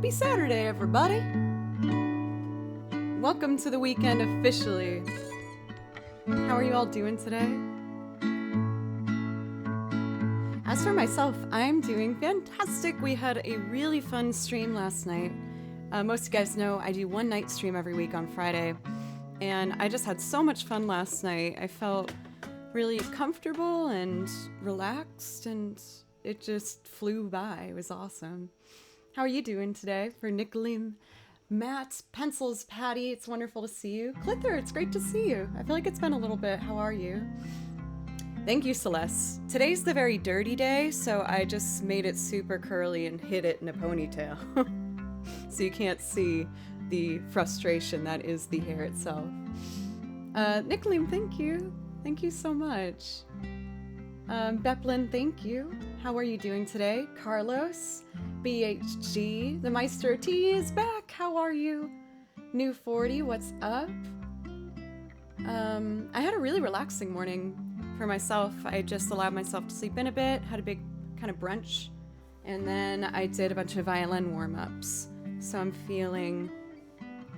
Happy Saturday, everybody! Welcome to the weekend officially. How are you all doing today? As for myself, I'm doing fantastic. We had a really fun stream last night. Most of you guys know I do one night stream every week on Friday, and I just had so much fun last night. I felt really comfortable and relaxed, and it just flew by. It was awesome. How are you doing today? For Nicolim, Matt, Pencils, Patty, it's wonderful to see you. Clither, it's great to see you. I feel like it's been a little bit. How are you? Thank you, Celeste. Today's the very dirty day, so I just made it super curly and hid it in a ponytail. So you can't see the frustration that is the hair itself. Nicolim, thank you. Thank you so much. Beplin, thank you. How are you doing today? Carlos, BHG, the Meister T is back. How are you? New 40, what's up? I had a really relaxing morning for myself. I just allowed myself to sleep in a bit, had a big kind of brunch, and then I did a bunch of violin warm-ups. So I'm feeling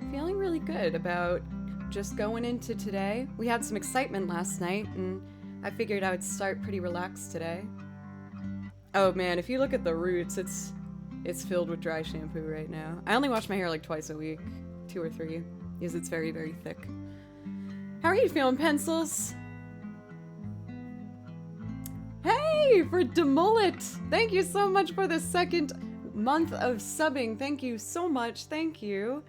really good about just going into today. We had some excitement last night, and I figured I would start pretty relaxed today. Oh man, if you look at the roots, it's filled with dry shampoo right now. I only wash my hair like twice a week, 2 or 3, because it's very, very thick. How are you feeling, Pencils? Hey, for Demullet! Thank you so much for the 2nd month of subbing. Thank you so much. Thank you.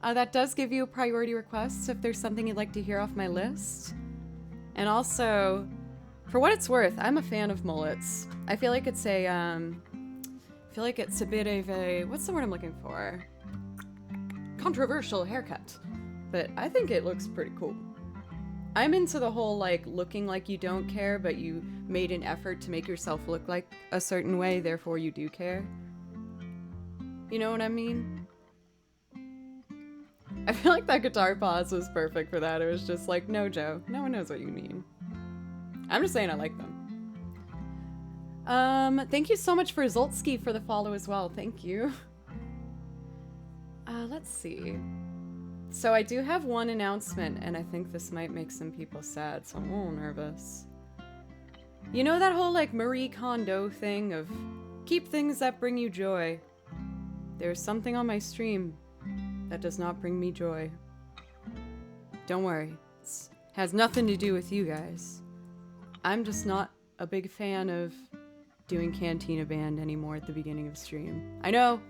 That does give you a priority request if there's something you'd like to hear off my list. And also, for what it's worth, I'm a fan of mullets. I feel like it's a, bit of a, what's the word I'm looking for? Controversial haircut. But I think it looks pretty cool. I'm into the whole, like, looking like you don't care, but you made an effort to make yourself look like a certain way, therefore you do care. You know what I mean? I feel like that guitar pause was perfect for that. It was just like, no, Joe, no one knows what you mean. I'm just saying I like them. Thank you so much for Zoltsky for the follow as well. Thank you. Let's see. So I do have one announcement, and I think this might make some people sad, so I'm a little nervous. You know that whole, like, Marie Kondo thing of keep things that bring you joy? There's something on my stream that does not bring me joy. Don't worry. It has nothing to do with you guys. I'm just not a big fan of doing Cantina Band anymore at the beginning of stream. I know.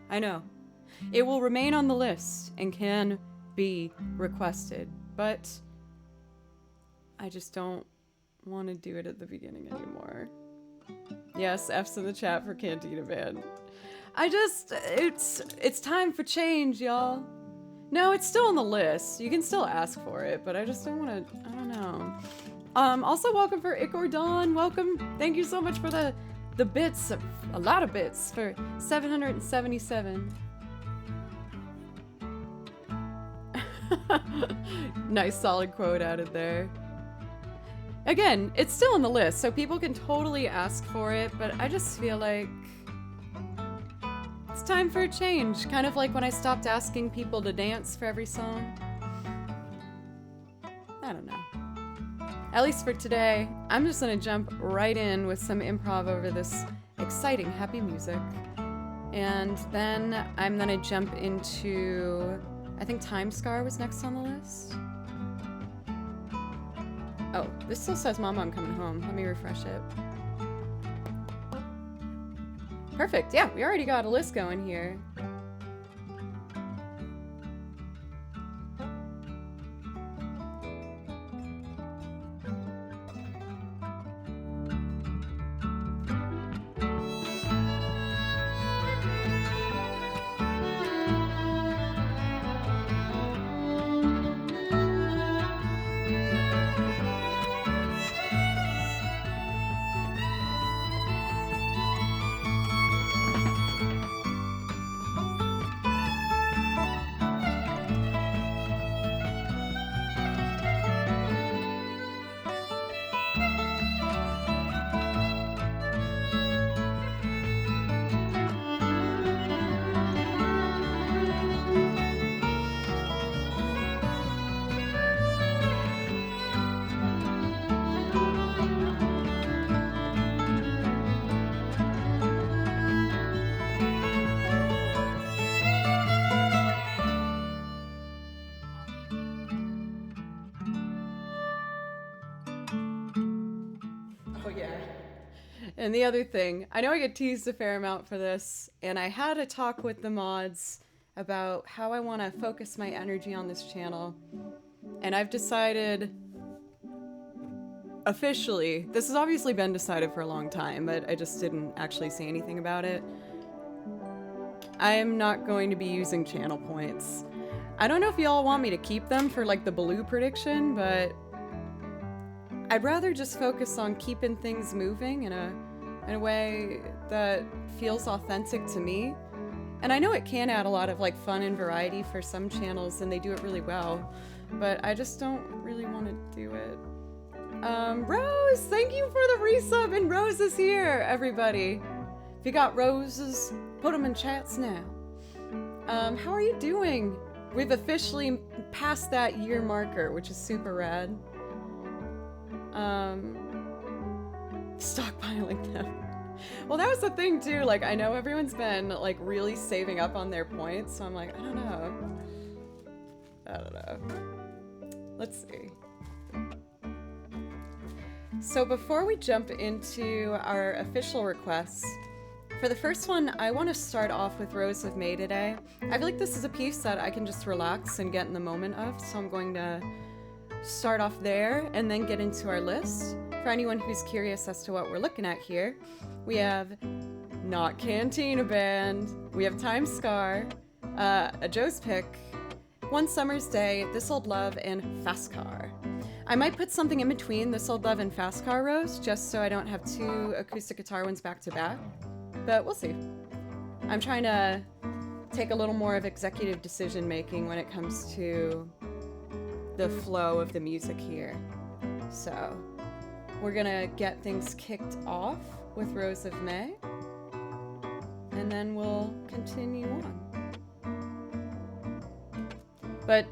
It will remain on the list and can be requested, but I just don't want to do it at the beginning anymore. Yes, F's in the chat for Cantina Band. It's time for change, y'all. No, it's still on the list. You can still ask for it, but I just don't want to, I don't know. Also welcome for Icordon, welcome. Thank you so much for the bits, a lot of bits for 777. Nice solid quote added there. Again, it's still on the list, so people can totally ask for it, but I just feel like it's time for a change. Kind of like when I stopped asking people to dance for every song. I don't know. At least for today, I'm just gonna jump right in with some improv over this exciting, happy music. And then I'm gonna jump into, I think Time Scar was next on the list. Oh, this still says Mama, I'm coming home. Let me refresh it. Perfect, yeah, we already got a list going here. And the other thing, I know I get teased a fair amount for this, and I had a talk with the mods about how I want to focus my energy on this channel. And I've decided, officially, this has obviously been decided for a long time, but I just didn't actually say anything about it. I am not going to be using channel points. I don't know if y'all want me to keep them for like the blue prediction, but I'd rather just focus on keeping things moving in a way that feels authentic to me. And I know it can add a lot of like fun and variety for some channels, and they do it really well, but I just don't really want to do it. Rose, thank you for the resub, and Rose is here, everybody. If you got roses, put them in chats now. How are you doing? We've officially passed that year marker, which is super rad. Stockpiling them. Well, that was the thing too, like, I know everyone's been, like, really saving up on their points, so I'm like, I don't know. Let's see. So before we jump into our official requests, for the first one, I want to start off with Rose of May today. I feel like this is a piece that I can just relax and get in the moment of, so I'm going to start off there and then get into our list. For anyone who's curious as to what we're looking at here, we have Not Cantina Band, we have Time Scar, a Joe's Pick, One Summer's Day, This Old Love, and Fast Car. I might put something in between This Old Love and Fast Car, Rose, just so I don't have two acoustic guitar ones back to back, but we'll see. I'm trying to take a little more of executive decision making when it comes to the flow of the music here. So we're gonna get things kicked off with Rose of May, and then we'll continue on. But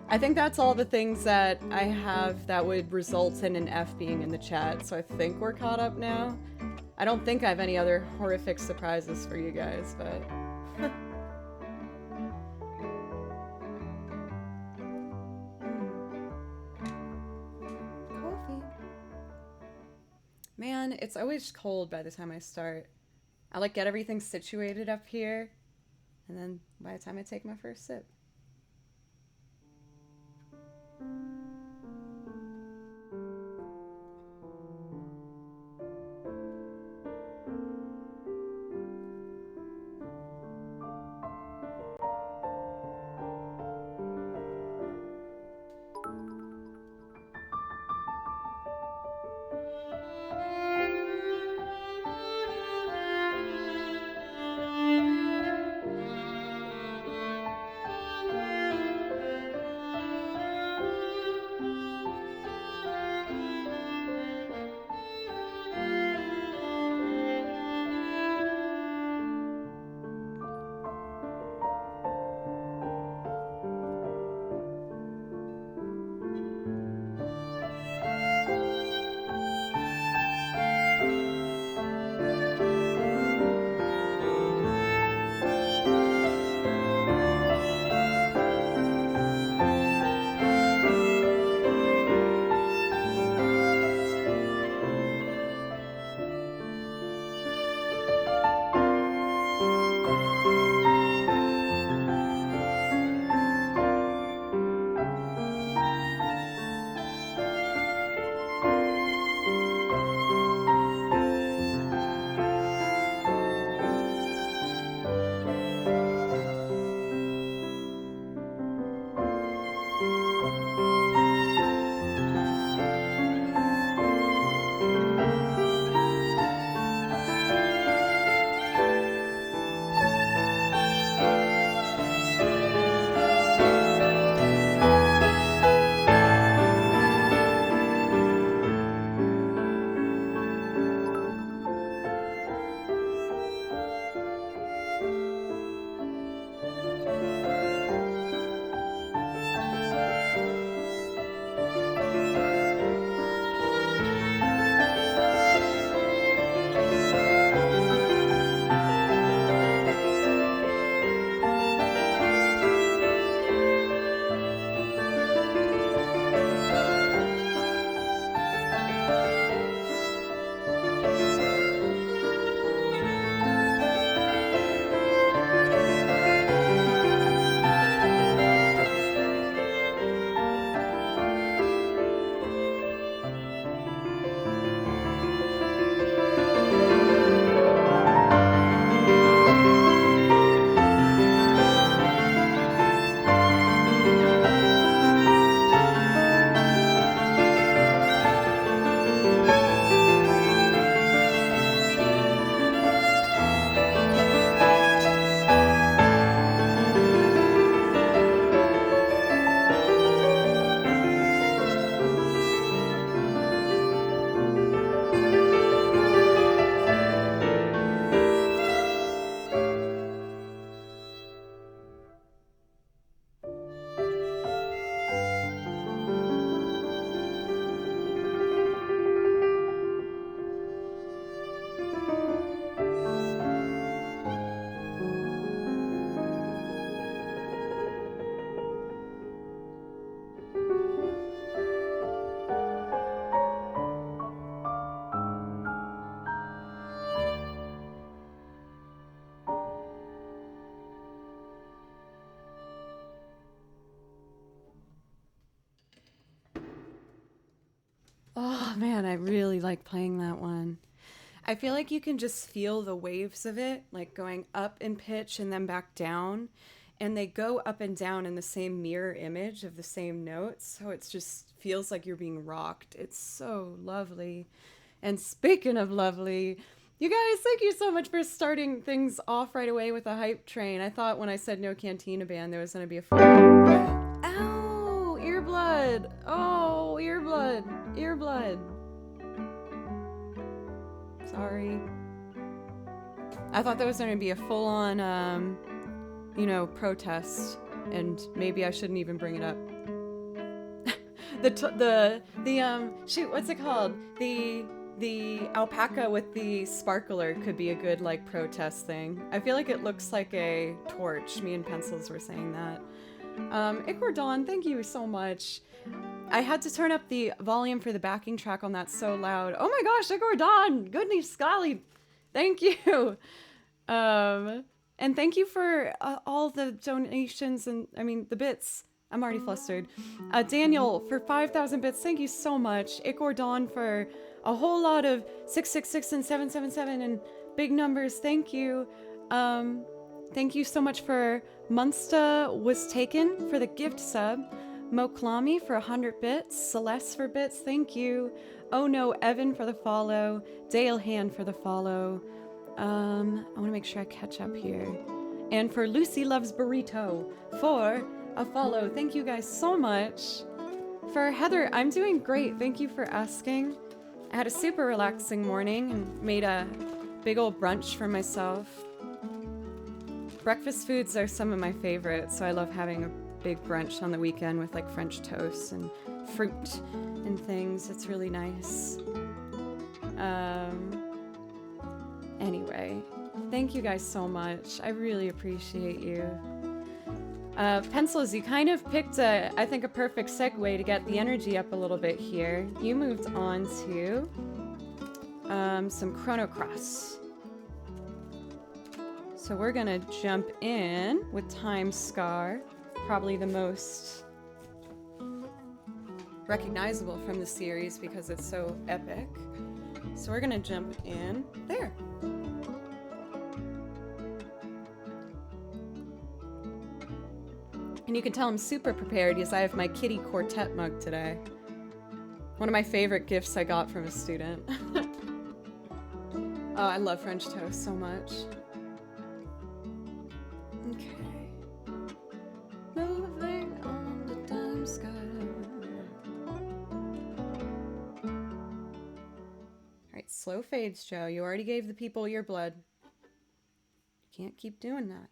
I think that's all the things that I have that would result in an F being in the chat, so I think we're caught up now. I don't think I have any other horrific surprises for you guys, but... Coffee. Man, it's always cold by the time I start. I like get everything situated up here, and then by the time I take my first sip. Oh man, I really like playing that one. I feel like you can just feel the waves of it, like going up in pitch and then back down. And they go up and down in the same mirror image of the same notes. So it just feels like you're being rocked. It's so lovely. And speaking of lovely, you guys, thank you so much for starting things off right away with a hype train. I thought when I said no Cantina band, there was going to be a full... Ow! Earblood! Oh, earblood! Earblood! Sorry. I thought there was going to be a full-on, protest, and maybe I shouldn't even bring it up. Shoot, what's it called? The alpaca with the sparkler could be a good, like, protest thing. I feel like it looks like a torch. Me and Pencils were saying that. Iquordon, thank you so much. I had to turn up the volume for the backing track on that so loud. Oh my gosh, Iquordon! Goodness golly! Thank you! And thank you for all the donations and, the bits. I'm already flustered. Daniel, for 5,000 bits, thank you so much. Iquordon for a whole lot of 666 and 777 and big numbers, thank you. Thank you so much for Munsta Was Taken for the gift sub. Moklami for 100 bits. Celeste for bits, thank you. Oh no, Evan for the follow. Dale Hand for the follow. I want to make sure I catch up here. And for Lucy Loves Burrito for a follow. Thank you guys so much. For Heather, I'm doing great. Thank you for asking. I had a super relaxing morning and made a big old brunch for myself. Breakfast foods are some of my favorites, so I love having a big brunch on the weekend with like French toast and fruit and things. It's really nice. Anyway, thank you guys so much. I really appreciate you. Pencils, you kind of picked I think a perfect segue to get the energy up a little bit here. You moved on to some Chrono Cross. So we're gonna jump in with Time Scar, probably the most recognizable from the series because it's so epic. So we're gonna jump in there. And you can tell I'm super prepared because I have my Kitty Quartet mug today. One of my favorite gifts I got from a student. Oh, I love French toast so much. Okay. Moving on the time scale. Alright, slow fades, Joe. You already gave the people your blood. You can't keep doing that.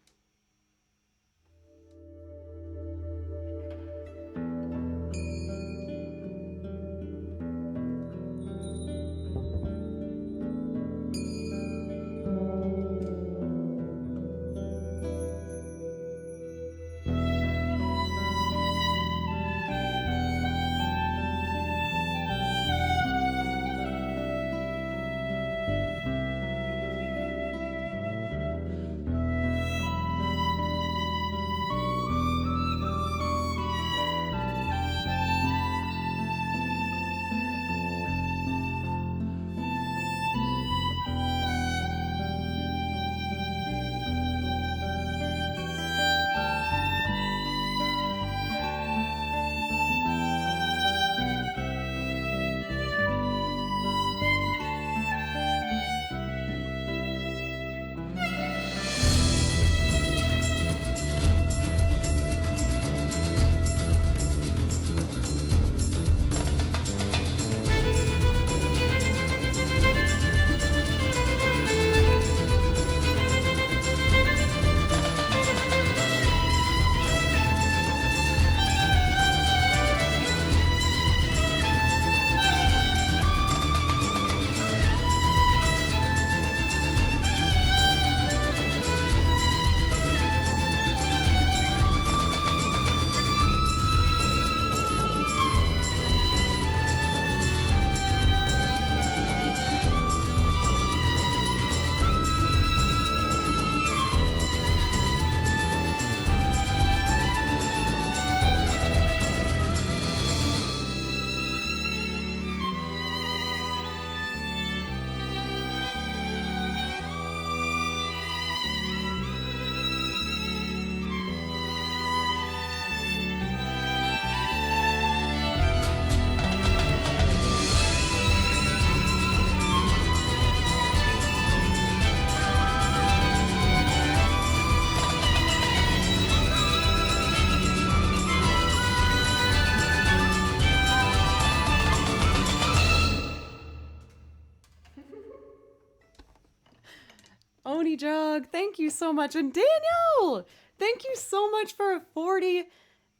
hug. Thank you so much. And Daniel, thank you so much for a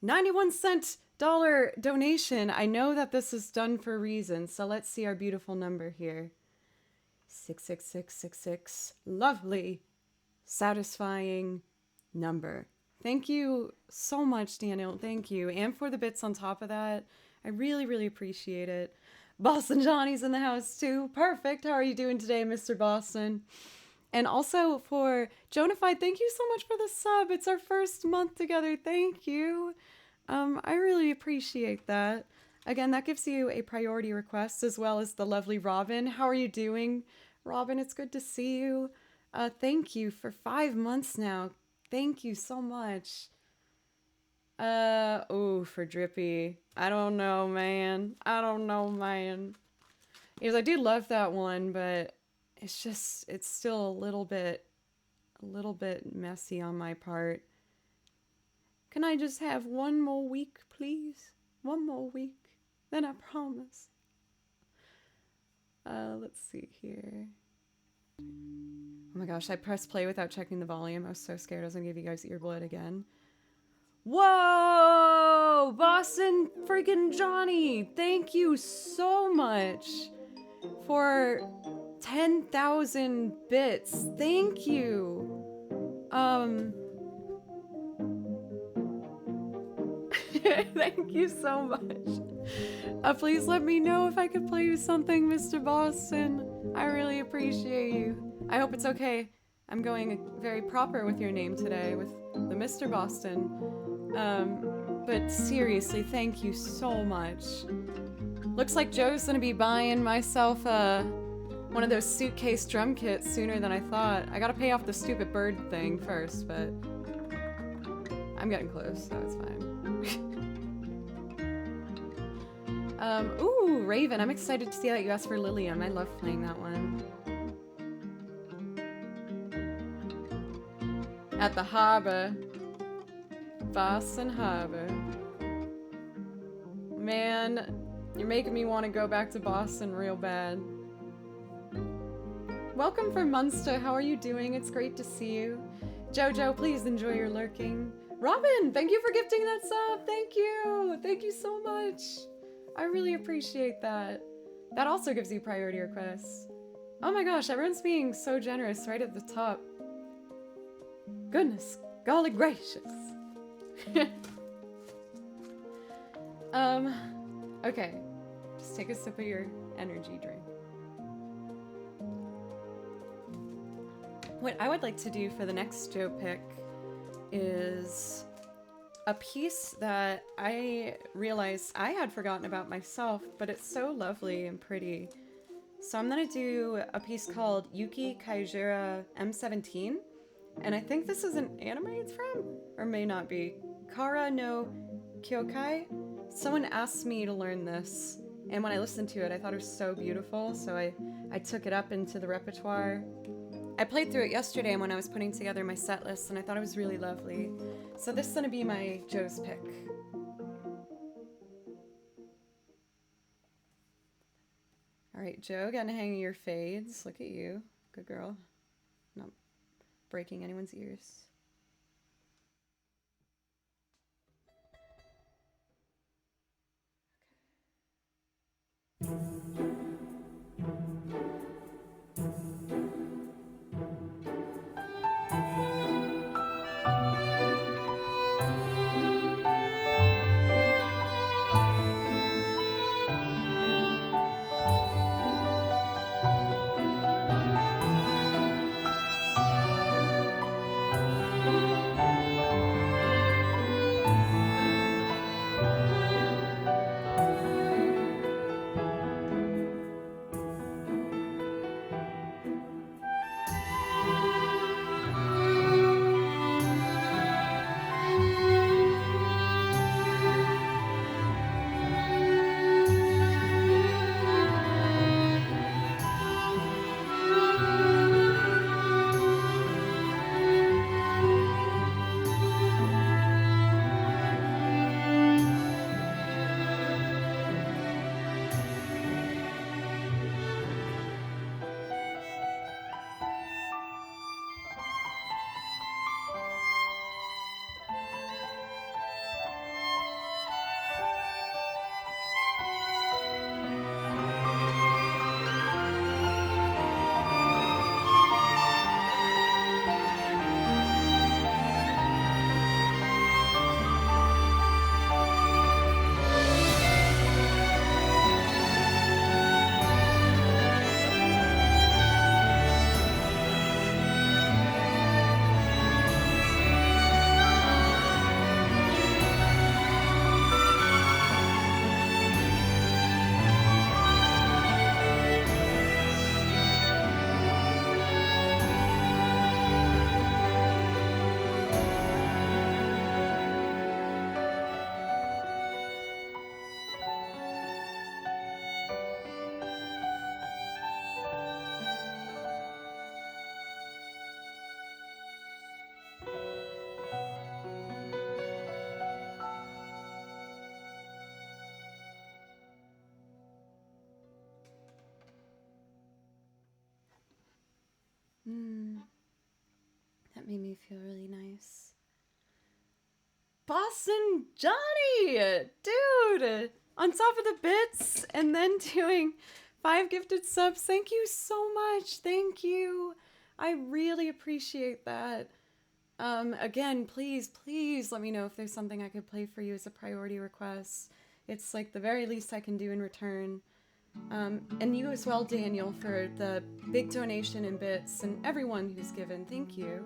91 cent dollar donation. I know that this is done for a reason, so let's see our beautiful number here. 66666. Lovely, satisfying number. Thank you so much, Daniel. Thank you. And for the bits on top of that. I really, really appreciate it. Boston Johnny's in the house too. Perfect. How are you doing today, Mr. Boston? And also for Jonafied, thank you so much for the sub. It's our first month together. Thank you. I really appreciate that. Again, that gives you a priority request as well as the lovely Robin. How are you doing? Robin, it's good to see you. Thank you for 5 months now. Thank you so much. For Drippy. I don't know, man. Because I do love that one, but it's still a little bit messy on my part. Can I just have one more week, please? One more week. Then I promise. Let's see here. Oh my gosh, I pressed play without checking the volume. I was so scared I was gonna give you guys ear blood again. Whoa! Boston freaking Johnny! Thank you so much for 10,000 bits. Thank you. Thank you so much. Please let me know if I could play you something, Mr. Boston. I really appreciate you. I hope it's okay. I'm going very proper with your name today, with the Mr. Boston. But seriously, thank you so much. Looks like Joe's gonna be buying myself one of those suitcase drum kits sooner than I thought. I gotta pay off the stupid bird thing first, but I'm getting close, so it's fine. Ooh, Raven, I'm excited to see that you asked for Lilium. I love playing that one. At the harbor. Boston Harbor. Man, you're making me want to go back to Boston real bad. Welcome from Munster. How are you doing? It's great to see you. Jojo, please enjoy your lurking. Robin, thank you for gifting that sub. Thank you. Thank you so much. I really appreciate that. That also gives you priority requests. Oh my gosh, everyone's being so generous right at the top. Goodness, golly gracious. Okay. Just take a sip of your energy drink. What I would like to do for the next Joe pick is a piece that I realized I had forgotten about myself, but it's so lovely and pretty. So I'm gonna do a piece called Yuki Kaijura M17, and I think this is an anime it's from, or may not be. Kara no Kyokai. Someone asked me to learn this, and when I listened to it, I thought it was so beautiful, so I took it up into the repertoire. I played through it yesterday when I was putting together my set list, and I thought it was really lovely. So this is gonna be my Joe's pick. All right, Joe, getting the hang of your fades. Look at you. Good girl. Not breaking anyone's ears. made me feel really nice. Boston Johnny! Dude! On top of the bits and then doing 5 gifted subs. Thank you so much. Thank you. I really appreciate that. Again, please let me know if there's something I could play for you as a priority request. It's like the very least I can do in return. And you as well, Daniel, for the big donation in bits, and everyone who's given. Thank you.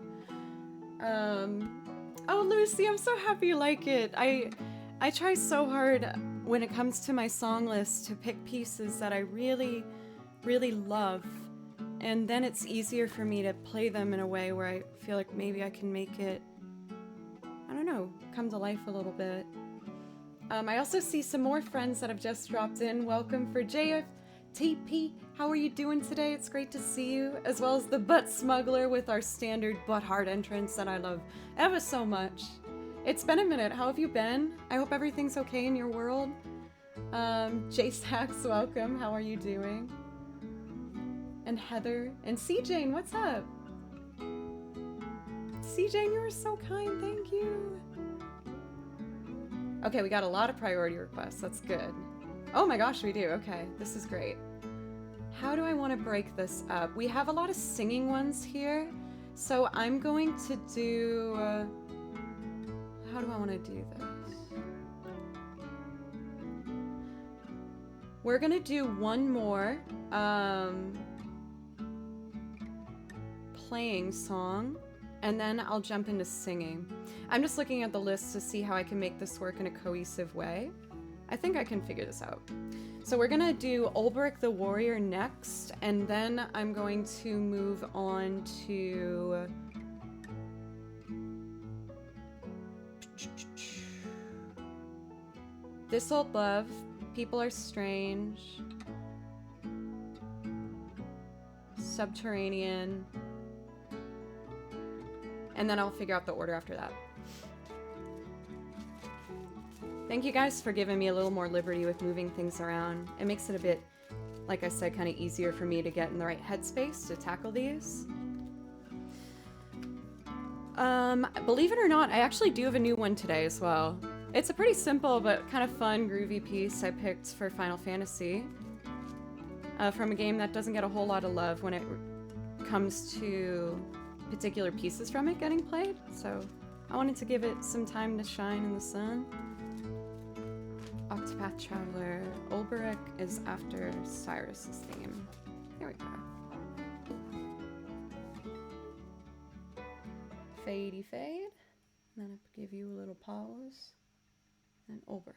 Oh, Lucy, I'm so happy you like it. I try so hard when it comes to my song list to pick pieces that I really, really love. And then it's easier for me to play them in a way where I feel like maybe I can make it, I don't know, come to life a little bit. I also see some more friends that have just dropped in. Welcome for JFTP. How are you doing today? It's great to see you. As well as the Butt Smuggler with our standard butt hard entrance that I love ever so much. It's been a minute. How have you been? I hope everything's okay in your world. J-Sax, welcome. How are you doing? And Heather. And C-Jane, what's up? C-Jane, you were so kind. Thank you. Okay, we got a lot of priority requests. That's good. Oh my gosh, we do. Okay, this is great. How do I want to break this up? We have a lot of singing ones here. So I'm going to do... how do I want to do this? We're going to do one more playing song, and then I'll jump into singing. I'm just looking at the list to see how I can make this work in a cohesive way. I think I can figure this out. So we're gonna do Ulbrich the Warrior next, and then I'm going to move on to... This Old Love, People Are Strange, Subterranean, and then I'll figure out the order after that. Thank you guys for giving me a little more liberty with moving things around. It makes it a bit, like I said, kind of easier for me to get in the right headspace to tackle these. Believe it or not, I actually do have a new one today as well. It's a pretty simple but kind of fun, groovy piece I picked for Final Fantasy. From a game that doesn't get a whole lot of love when it comes to particular pieces from it getting played. So I wanted to give it some time to shine in the sun. Octopath Traveler. Ulbrich is after Cyrus's theme. There we go. Fadey fade. Then I give you a little pause. And Ulbrich.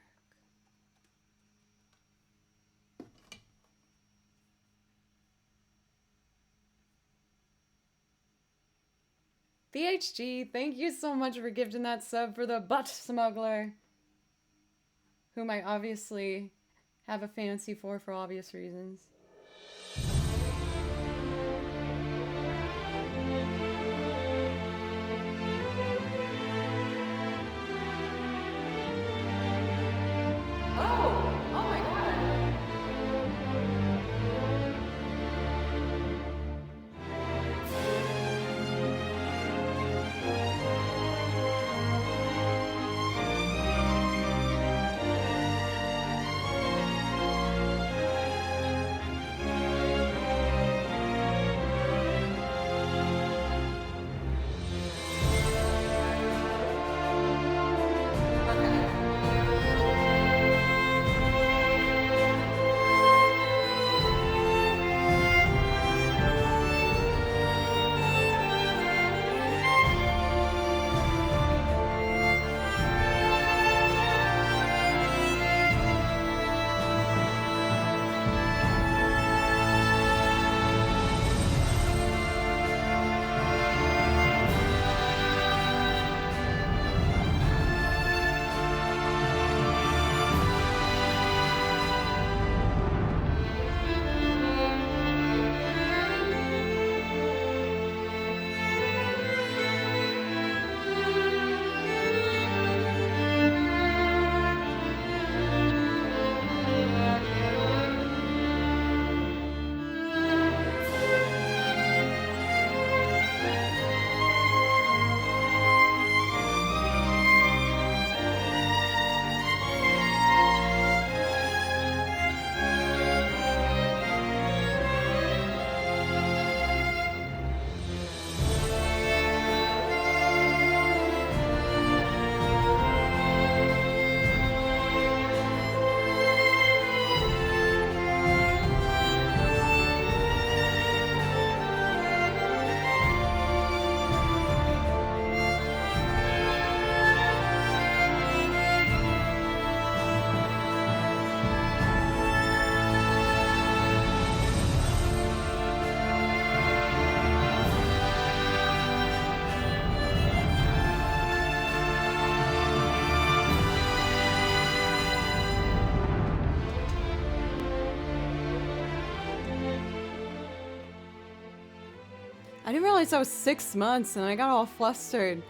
BHG, thank you so much for gifting that sub for the Butt Smuggler, whom I obviously have a fancy for obvious reasons. I didn't realize that was 6 months and I got all flustered.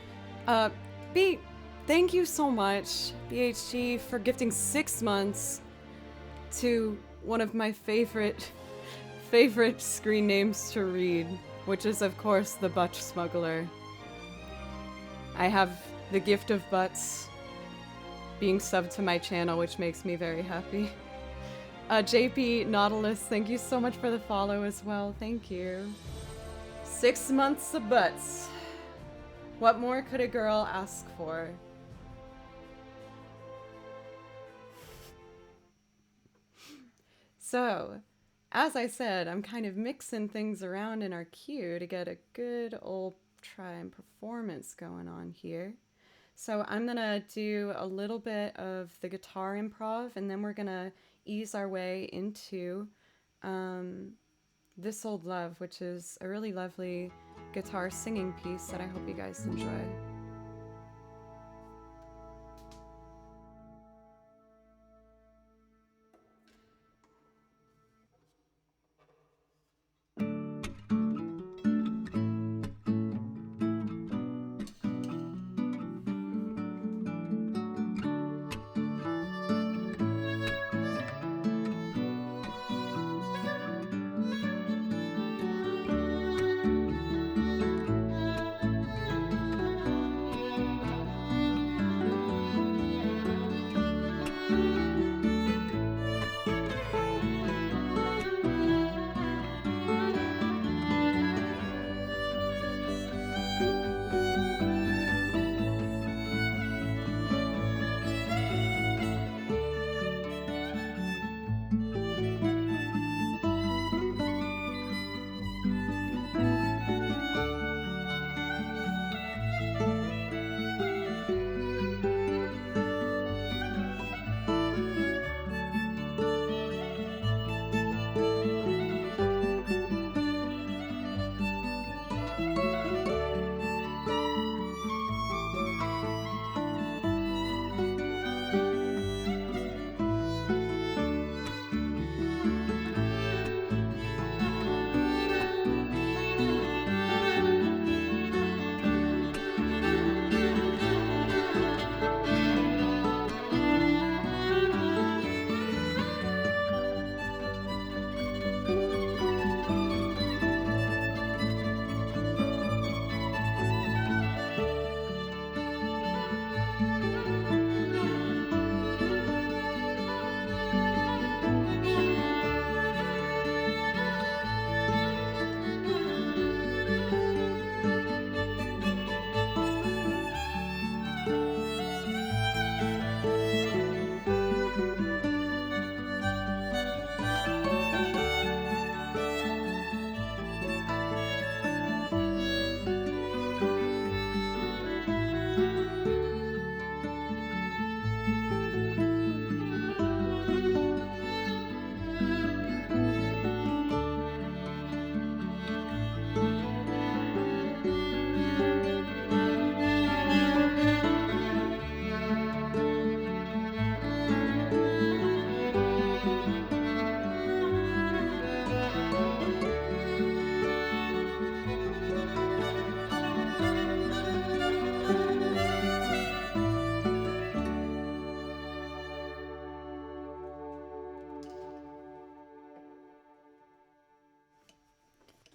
Uh, B, thank you so much, BHG, for gifting 6 months to one of my favorite screen names to read, which is of course the Butt Smuggler. I have the gift of butts being subbed to my channel, which makes me very happy. JP Nautilus, thank you so much for the follow as well. Thank you. 6 months of butts. What more could a girl ask for? So, as I said, I'm kind of mixing things around in our queue to get a good old try and performance going on here. So I'm gonna do a little bit of the guitar improv, and then we're gonna ease our way into This Old Love, which is a really lovely guitar singing piece that I hope you guys enjoy.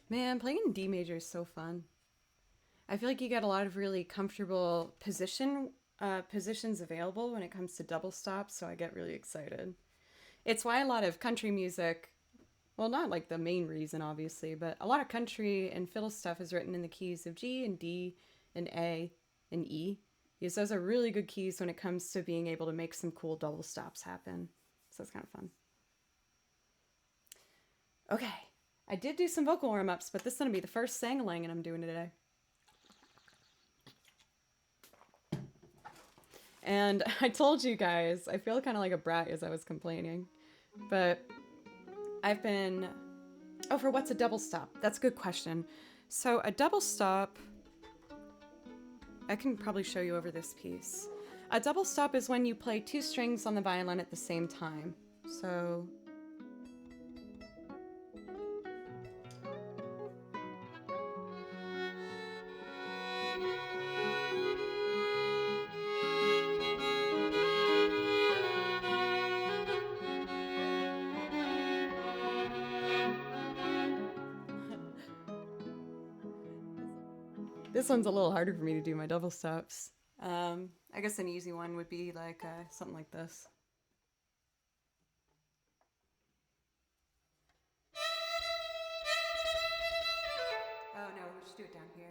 Man, playing in D major is so fun. I feel like you get a lot of really comfortable positions available when it comes to double stops, so I get really excited. It's why a lot of country music, well, not like the main reason, obviously, but a lot of country and fiddle stuff is written in the keys of G and D and A and E, because those are really good keys when it comes to being able to make some cool double stops happen. So it's kind of fun. Okay, I did do some vocal warm-ups, but this is going to be the first sang-a-lang I'm doing today. And I told you guys, I feel kind of like a brat as I was complaining, but I've been... Oh, for what's a double stop? That's a good question. So a double stop... I can probably show you over this piece. A double stop is when you play two strings on the violin at the same time. So... This one's a little harder for me to do, my double stops. I guess an easy one would be like something like this. Oh no, we should do it down here.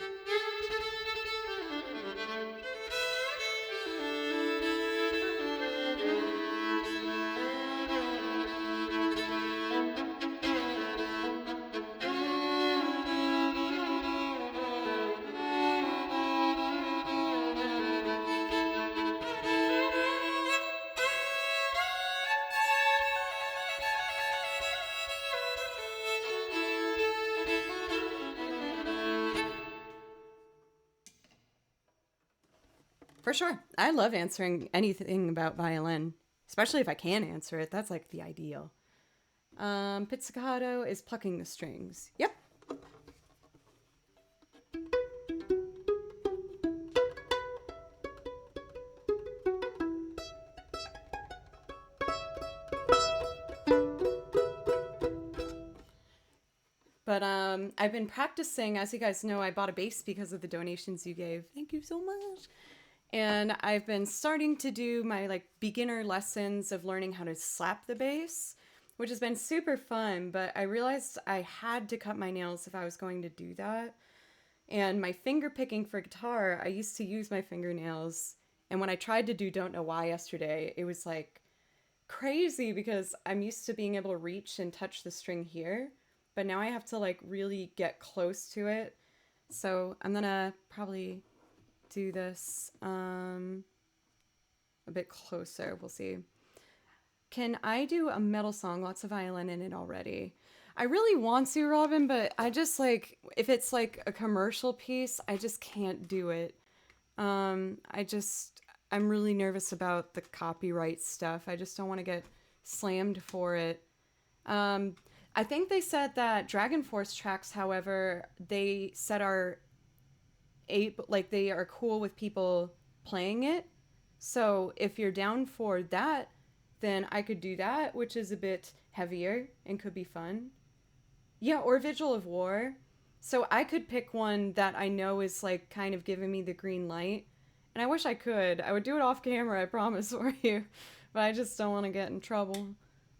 For sure. I love answering anything about violin, especially if I can answer it. That's like the ideal. Pizzicato is plucking the strings. Yep. But I've been practicing. As you guys know, I bought a bass because of the donations you gave. Thank you so much. And I've been starting to do my like beginner lessons of learning how to slap the bass, which has been super fun. But I realized I had to cut my nails if I was going to do that. And my finger picking for guitar, I used to use my fingernails. And when I tried to do Don't Know Why yesterday, it was like crazy because I'm used to being able to reach and touch the string here. But now I have to like really get close to it. So I'm gonna probably do this a bit closer. We'll see. Can I do a metal song? Lots of violin in it already. I really want to, Robin, but I just like, if it's like a commercial piece, I just can't do it. I'm really nervous about the copyright stuff. I just don't want to get slammed for it. I think they said that Dragon Force tracks, however, they said they are cool with people playing it. So if you're down for that, then I could do that, which is a bit heavier and could be fun. Yeah, or Vigil of War. So I could pick one that I know is like kind of giving me the green light. And I wish I could. I would do it off camera, I promise, for you. But I just don't want to get in trouble.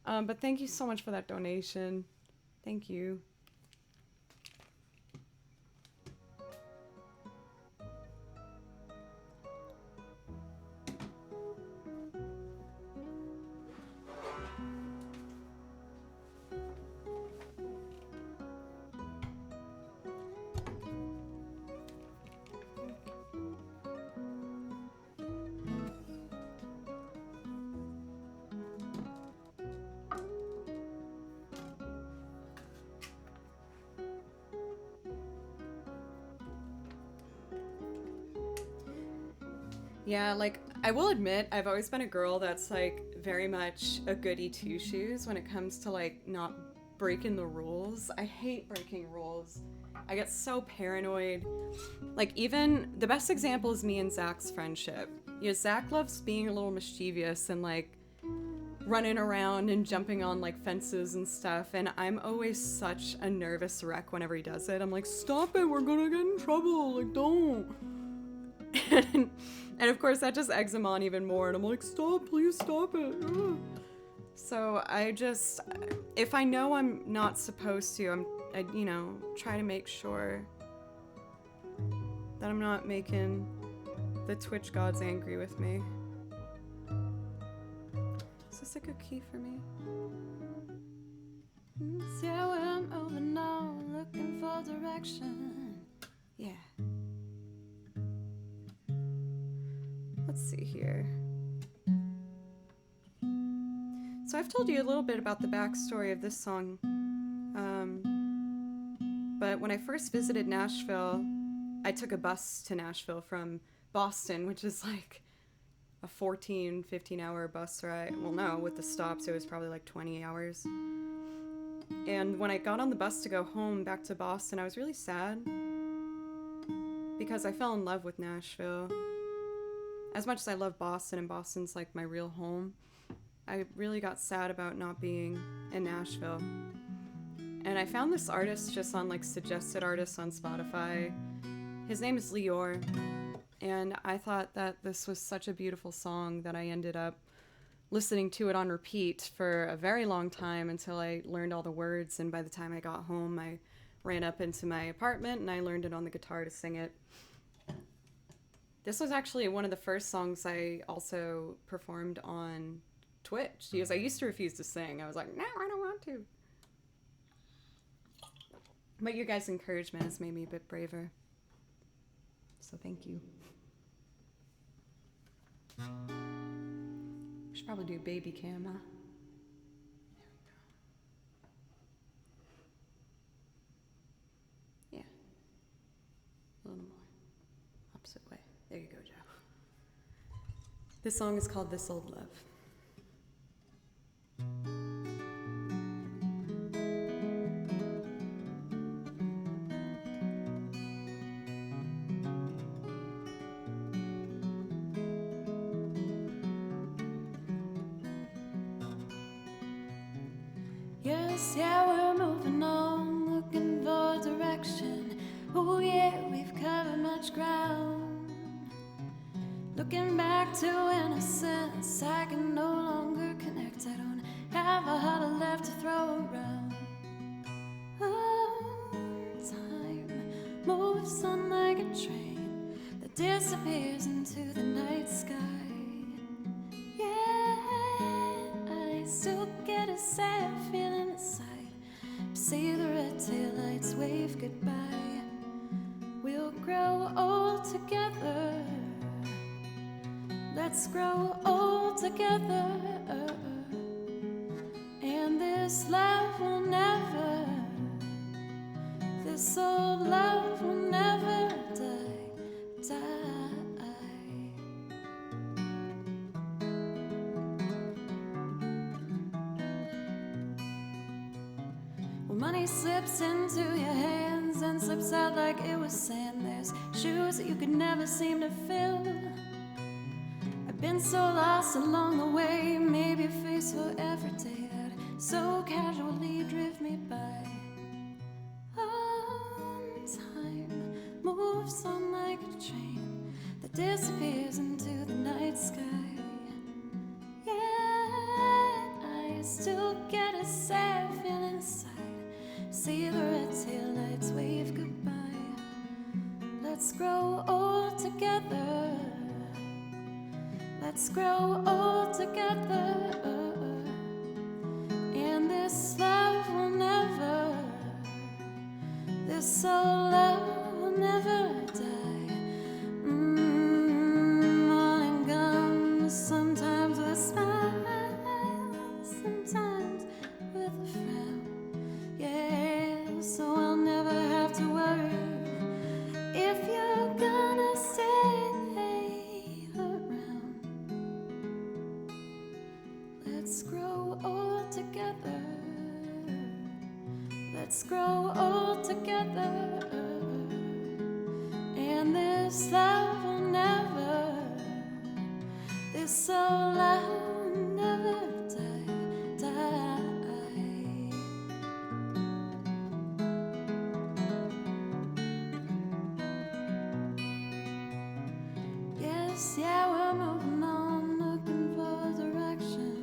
But thank you so much for that donation. Thank you. Yeah, like, I will admit, I've always been a girl that's, like, very much a goody two-shoes when it comes to, like, not breaking the rules. I hate breaking rules. I get so paranoid. Like, even, the best example is me and Zach's friendship. You know, Zach loves being a little mischievous and, like, running around and jumping on, like, fences and stuff, and I'm always such a nervous wreck whenever he does it. I'm like, stop it, we're gonna get in trouble, like, don't. And of course that just eggs him on even more, and I'm like, stop, please stop it. Ugh. So I just, if I know I'm not supposed to, I try to make sure that I'm not making the Twitch gods angry with me. Is this a good key for me? Yeah, where I'm moving on, looking for direction. Yeah. Let's see here. So I've told you a little bit about the backstory of this song. But when I first visited Nashville, I took a bus to Nashville from Boston, which is like a 15 hour bus ride. Well, no, with the stops, it was probably like 20 hours. And when I got on the bus to go home back to Boston, I was really sad because I fell in love with Nashville. As much as I love Boston, and Boston's like my real home, I really got sad about not being in Nashville. And I found this artist just on like suggested artists on Spotify, His name is Lior, and I thought that this was such a beautiful song that I ended up listening to it on repeat for a very long time until I learned all the words, and by the time I got home, I ran up into my apartment and I learned it on the guitar to sing it. This was actually one of the first songs I also performed on Twitch, because I used to refuse to sing. I was like, no, I don't want to. But your guys' encouragement has made me a bit braver. So thank you. We should probably do baby cam, huh? There we go. Yeah. A little more. Opposite way. There you go, Joe. This song is called This Old Love. Yes, yeah, we're moving on, looking for direction. Oh yeah, we've covered much ground. Looking back to innocence, I can no longer connect. I don't have a huddle left to throw around. Oh, time moves on like a train that disappears into the night sky. Yeah, I still get a sad feeling inside. See the red taillights wave goodbye. We'll grow old together. Let's grow old together. And this love will never, this old love will never die. Well, money slips into your hands and slips out like it was sand. There's shoes that you could never seem to fill. I've been so lost along the way, maybe a face for every day that so casually drift me by. Oh, time moves on like a train that disappears into the night sky. Yeah, I still get a sad feeling inside. See the red taillights wave goodbye. Let's grow old together. Let's grow old together. And this love will never, this old love will never die. Morning comes, sometimes with a smile, sometimes with a frown. Yeah, so I'll never have to worry if you're gonna stay around. Let's grow old together. Let's grow old together. And this love will never, this old love will never die. Yes, yeah, we're moving on, looking for direction.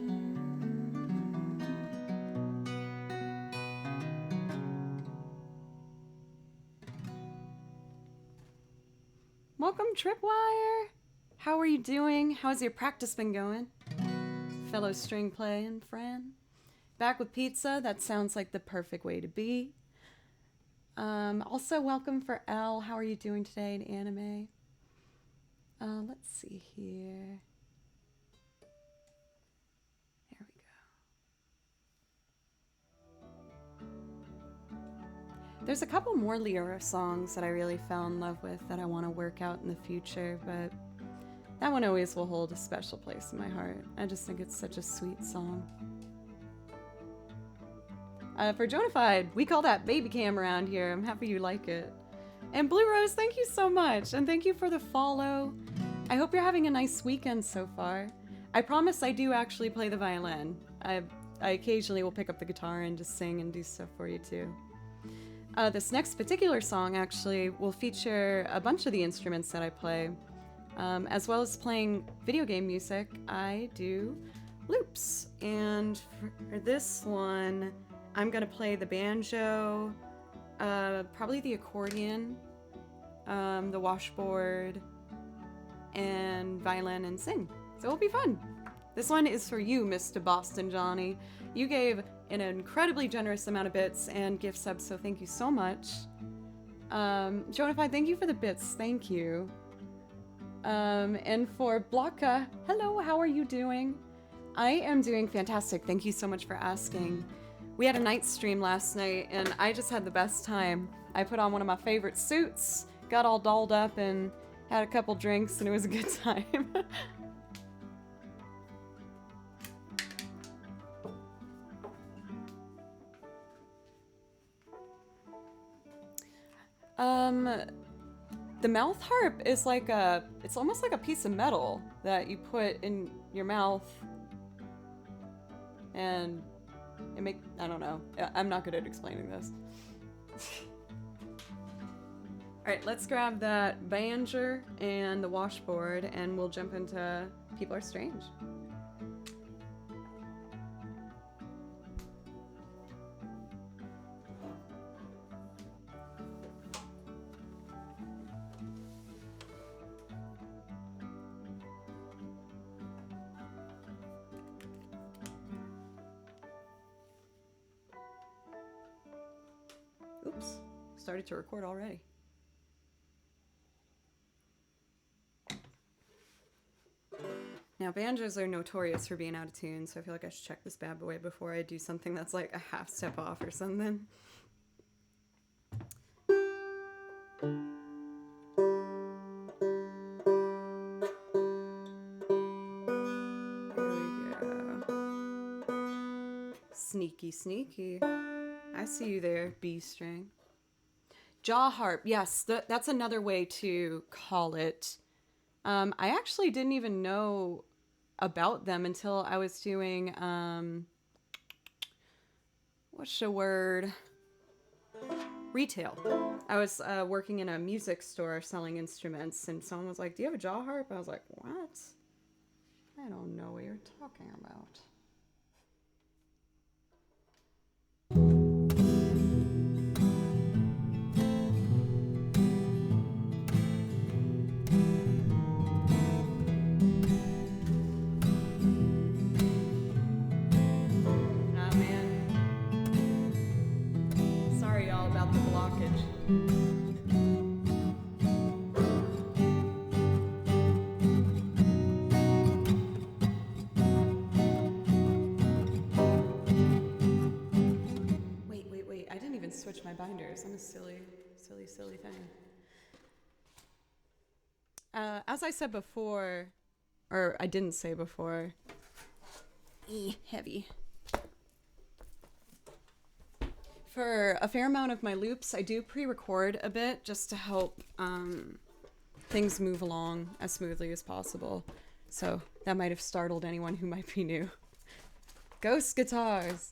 Welcome, Tripwire. How are you doing? How's your practice been going? Fellow string playing friend. Back with pizza, that sounds like the perfect way to be. Also, welcome for Elle. How are you doing today in anime? Let's see here. There we go. There's a couple more Lior songs that I really fell in love with that I want to work out in the future, but that one always will hold a special place in my heart. I just think it's such a sweet song. For Jonified, we call that baby cam around here. I'm happy you like it. And Blue Rose, thank you so much. And thank you for the follow. I hope you're having a nice weekend so far. I promise I do actually play the violin. I occasionally will pick up the guitar and just sing and do stuff for you too. This next particular song actually will feature a bunch of the instruments that I play. As well as playing video game music, I do loops. And for this one, I'm gonna play the banjo, probably the accordion, the washboard, and violin and sing. So it'll be fun. This one is for you, Mr. Boston Johnny. You gave an incredibly generous amount of bits and gift subs, so thank you so much. Jonafy, thank you for the bits. Thank you. And for Blocka, hello, how are you doing? I am doing fantastic. Thank you so much for asking. We had a night stream last night, and I just had the best time. I put on one of my favorite suits, got all dolled up, and had a couple drinks, and it was a good time. The mouth harp is like it's almost like a piece of metal that you put in your mouth and I don't know. I'm not good at explaining this. Alright, let's grab that banjo and the washboard and we'll jump into People Are Strange. Oops, started to record already. Now, banjos are notorious for being out of tune, so I feel like I should check this bad boy before I do something that's like a half step off or something. There we go. Sneaky, sneaky. I see you there, B string. Jaw harp, yes, that's another way to call it. I actually didn't even know about them until I was doing, what's the word? Retail. I was working in a music store selling instruments, and someone was like, "Do you have a jaw harp?" I was like, "What? I don't know what you're talking about." Switch my binders. I'm a silly thing. As I said before, or I didn't say before, heavy. For a fair amount of my loops, I do pre-record a bit just to help things move along as smoothly as possible. So that might have startled anyone who might be new. Ghost guitars!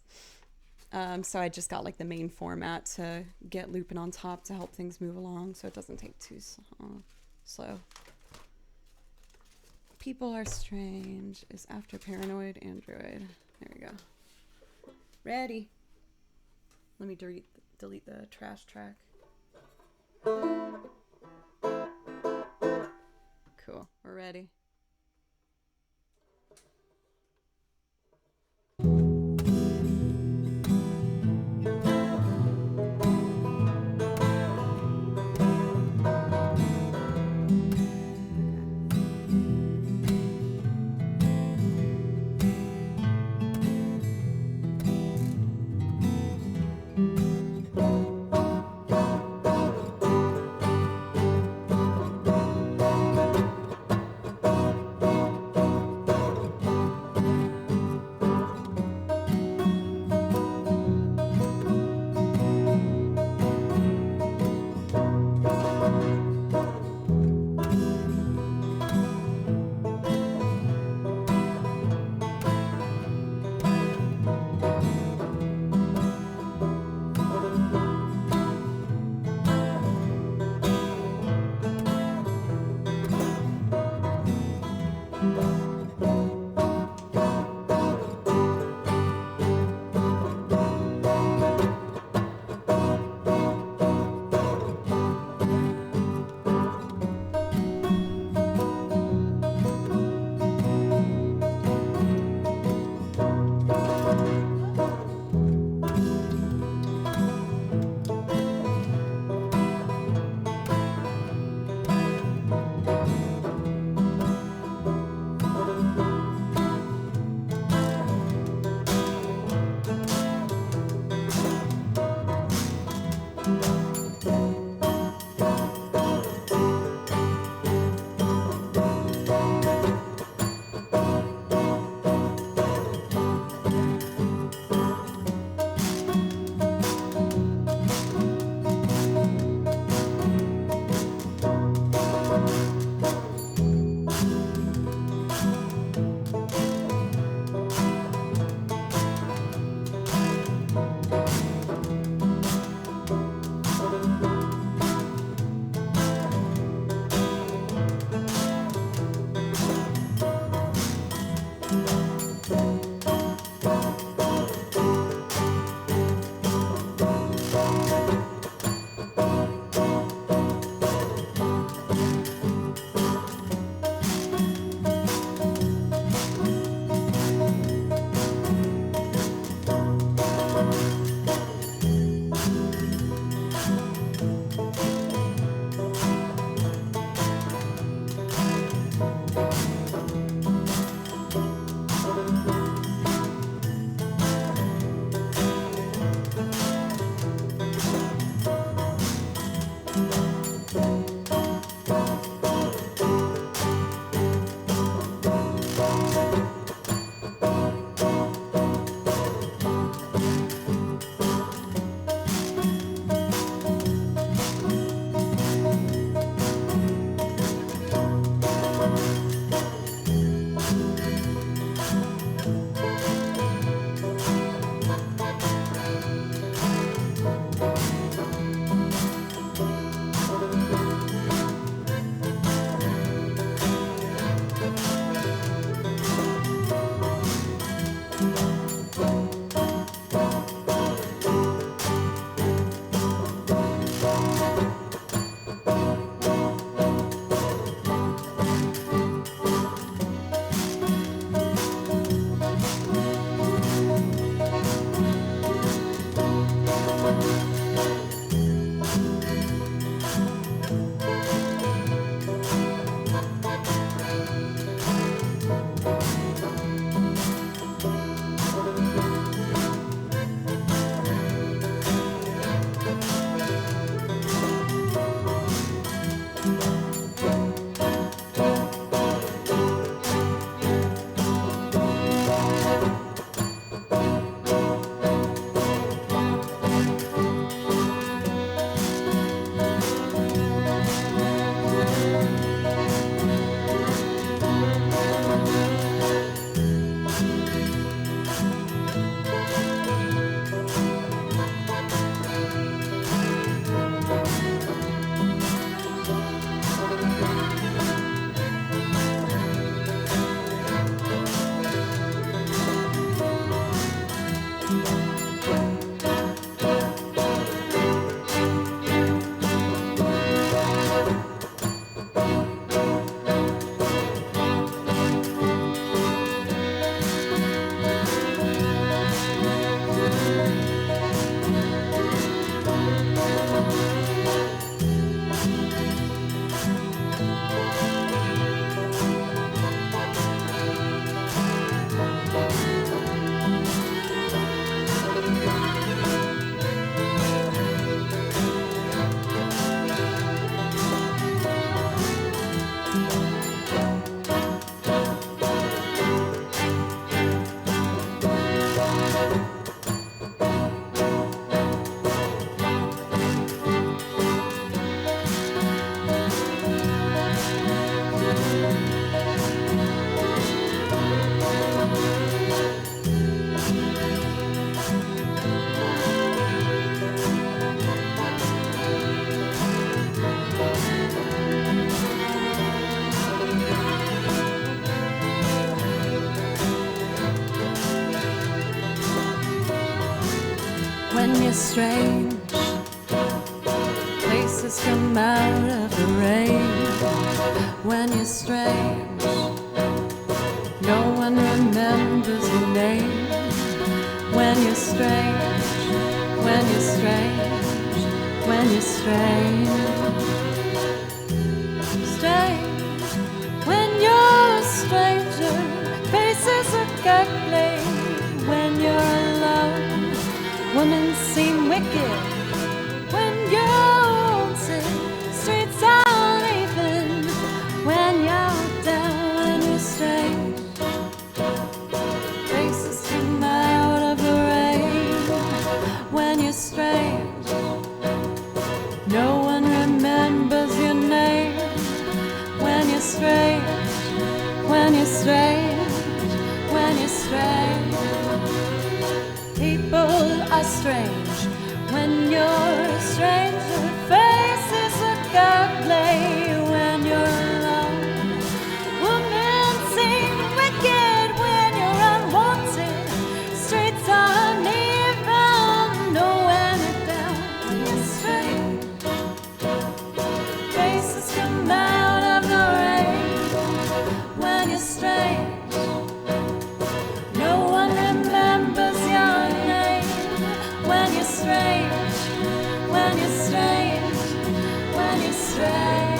So I just got like the main format to get looping on top to help things move along so it doesn't take too slow. People Are Strange is after Paranoid Android. There we go. Ready. Let me delete the trash track. Cool, we're ready. when you're strange. Faces come out of the rain when you're strange. No one remembers your name when you're strange. When you're strange. When you're strange. Strange when you're a stranger. Faces look ugly when you're alone. Women seem wicked when you're wanted. Streets aren't even when you're down. When you're strange. Faces come out of the rain when you're strange. No one remembers your name when you're strange. When you're strange. When you're strange. People are strange when you're a stranger. Faces look ugly when you're alone. Women seem wicked when you're unwanted. Streets aren't even nowhere down when you're strange. Faces come out of the rain when you're strange. No one remembers your name when you're strange. When you're strange. When you're strange.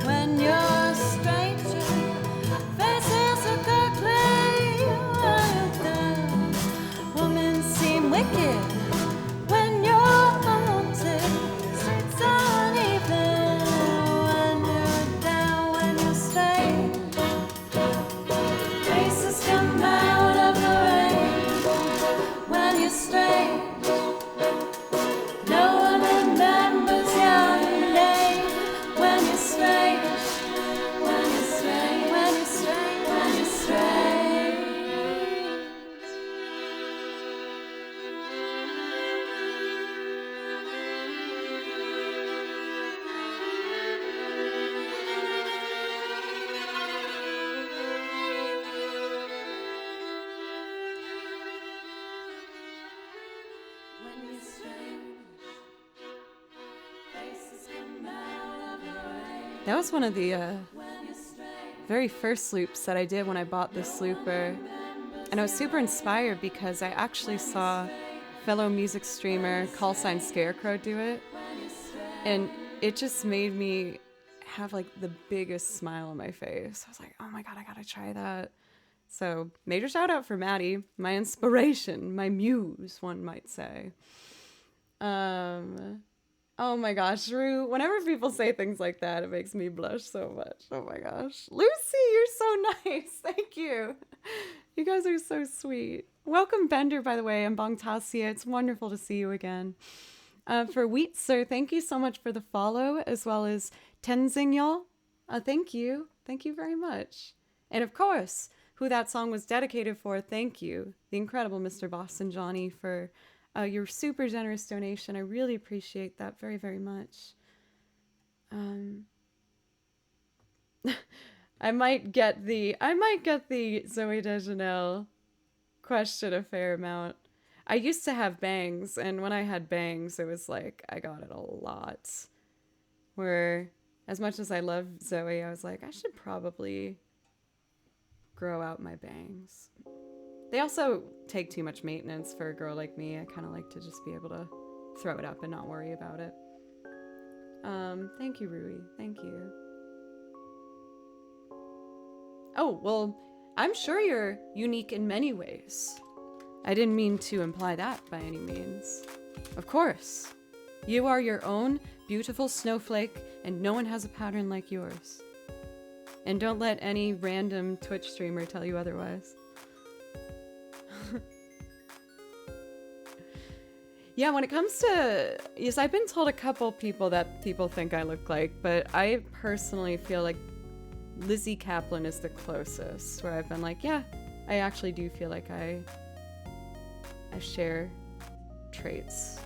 When you're a stranger, faces look ugly when you're down. Women seem wicked when you're wanted. Streets aren't even when you're down. When you're strange, faces come out of the rain when you're strange. No one remembers your name when you're strange. When you're strange. When you're strange. When you're strange. When you're strange. Faces come out of the rain. That was one of the very first loops that I did when I bought this looper. And I was super inspired because I actually saw fellow music streamer Callsign Scarecrow do it. And it just made me have like the biggest smile on my face. I was like, oh my God, I gotta try that. So major shout out for Maddie, my inspiration, my muse, one might say. Oh my gosh, Rue, whenever people say things like that, it makes me blush so much. Oh my gosh. Lucy, you're so nice. Thank you. You guys are so sweet. Welcome, Bender, by the way, and Bongtasia. It's wonderful to see you again. For Wheat Sir, thank you so much for the follow, as well as Tenzing y'all. Thank you. Thank you very much. And of course, who that song was dedicated for, thank you. The incredible Mr. Boston Johnny for your super generous donation. I really appreciate that very, very much. I might get the Zoe Deschanel question a fair amount. I used to have bangs, and when I had bangs, it was like I got it a lot. Where, as much as I love Zoe, I was like, I should probably grow out my bangs. They also take too much maintenance for a girl like me. I kind of like to just be able to throw it up and not worry about it. Thank you, Rui. Thank you. Oh, well, I'm sure you're unique in many ways. I didn't mean to imply that by any means. Of course. You are your own beautiful snowflake, and no one has a pattern like yours. And don't let any random Twitch streamer tell you otherwise. Yeah, when it comes to... Yes, I've been told a couple people that people think I look like, but I personally feel like Lizzie Kaplan is the closest, where I've been like, yeah, I actually do feel like I share traits.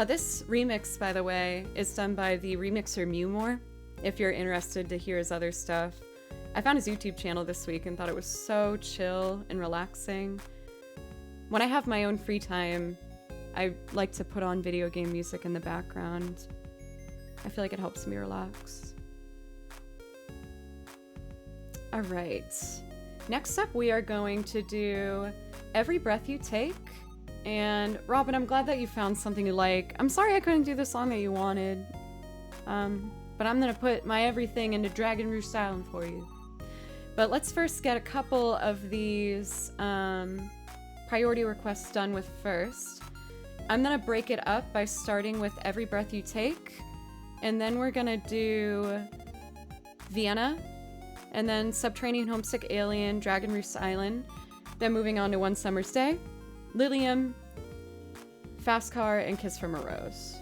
This remix, by the way, is done by the remixer Mewmore, if you're interested to hear his other stuff. I found his YouTube channel this week and thought it was so chill and relaxing. When I have my own free time, I like to put on video game music in the background. I feel like it helps me relax. All right. Next up, we are going to do Every Breath You Take. And Robin, I'm glad that you found something you like. I'm sorry I couldn't do the song that you wanted. But I'm gonna put my everything into Dragon Roost Island for you. But let's first get a couple of these priority requests done with first. I'm gonna break it up by starting with Every Breath You Take, and then we're gonna do Vienna, and then Subterranean Homesick Alien, Dragon Roost Island, then moving on to One Summer's Day, Lilium, Fast Car, and Kiss from a Rose.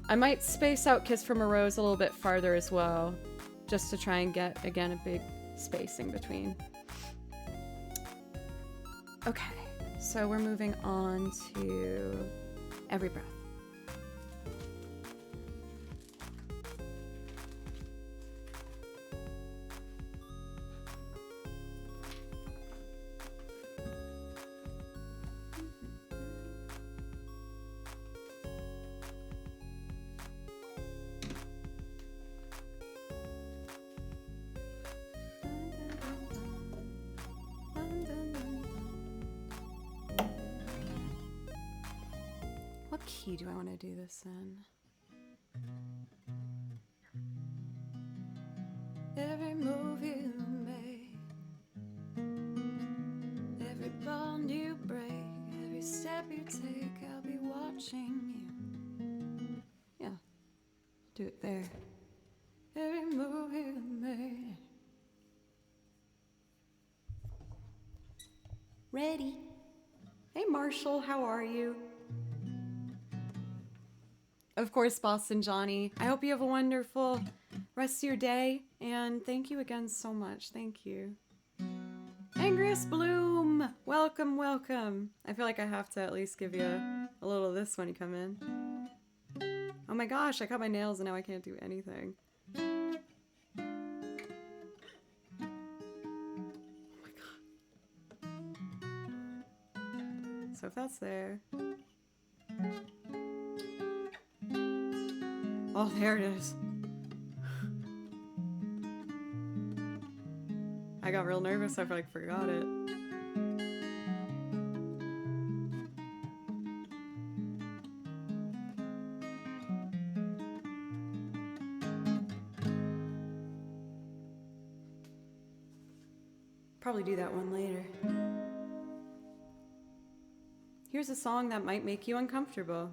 I might space out Kiss from a Rose a little bit farther as well, just to try and get, again, a big spacing between. Okay, so we're moving on to Every Breath. What key do I want to do this in? Every move you make, every bond you break, every step you take, I'll be watching you. Yeah, do it there. Every move you make. Ready. Hey Marshall, how are you? Of course, Boston Johnny. I hope you have a wonderful rest of your day, and thank you again so much. Thank you. Angriest Bloom! Welcome, welcome. I feel like I have to at least give you a little of this when you come in. Oh my gosh, I cut my nails and now I can't do anything. Oh my god. So if that's there... Oh, there it is. I got real nervous, I like forgot it. Probably do that one later. Here's a song that might make you uncomfortable.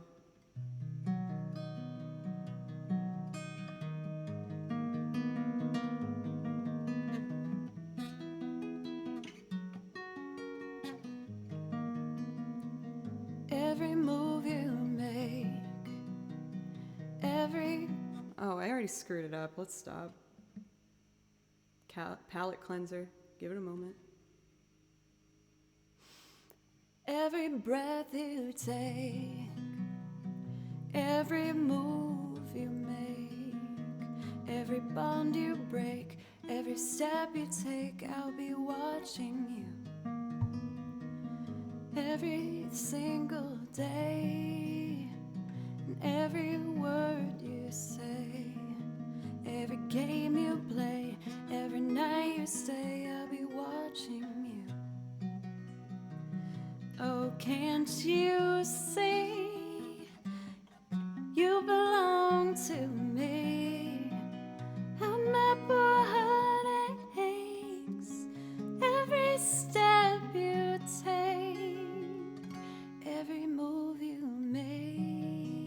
Every move you make, Oh, I already screwed it up. Let's stop. Palette cleanser. Give it a moment. Every breath you take, every move you make, every bond you break, every step you take, I'll be watching you. Every single day, and every word you say, every game you play, every night you stay, I'll be watching you. Oh, can't you see, you belong to me. How my poor heart aches, every step you take, every move you make.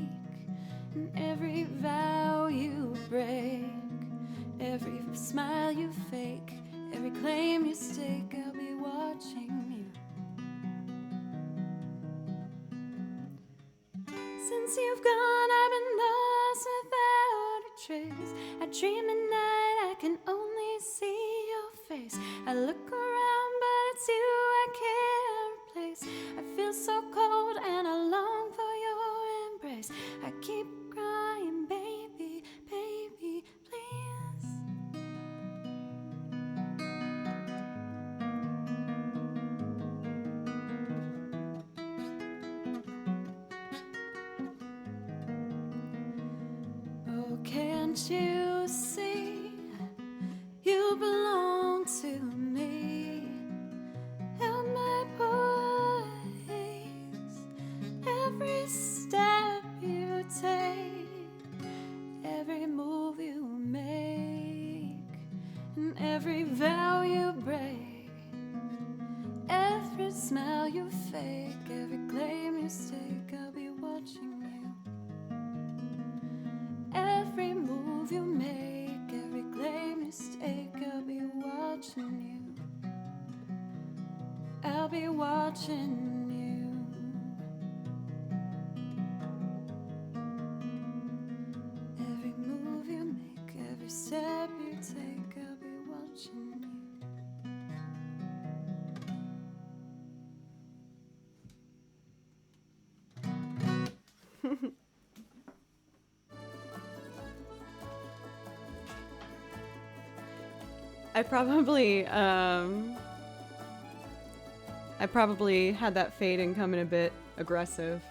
Since you've gone, I've been lost without a trace. I dream at night, I can only see your face. I look around, but it's you I can't replace. I feel so cold and I long for your embrace. I keep crying, baby, baby, please. Oh, can't you see you belong to me? Held my voice every step you take, every move you make, and every vow you break, every smile you fake, every claim you stake. I'll be watching you. Every move you make, every claim you stake, I'll be watching you. I'll be watching you. Every move you make, every step you take, I'll be watching you. I probably had that fade and come in a bit aggressive.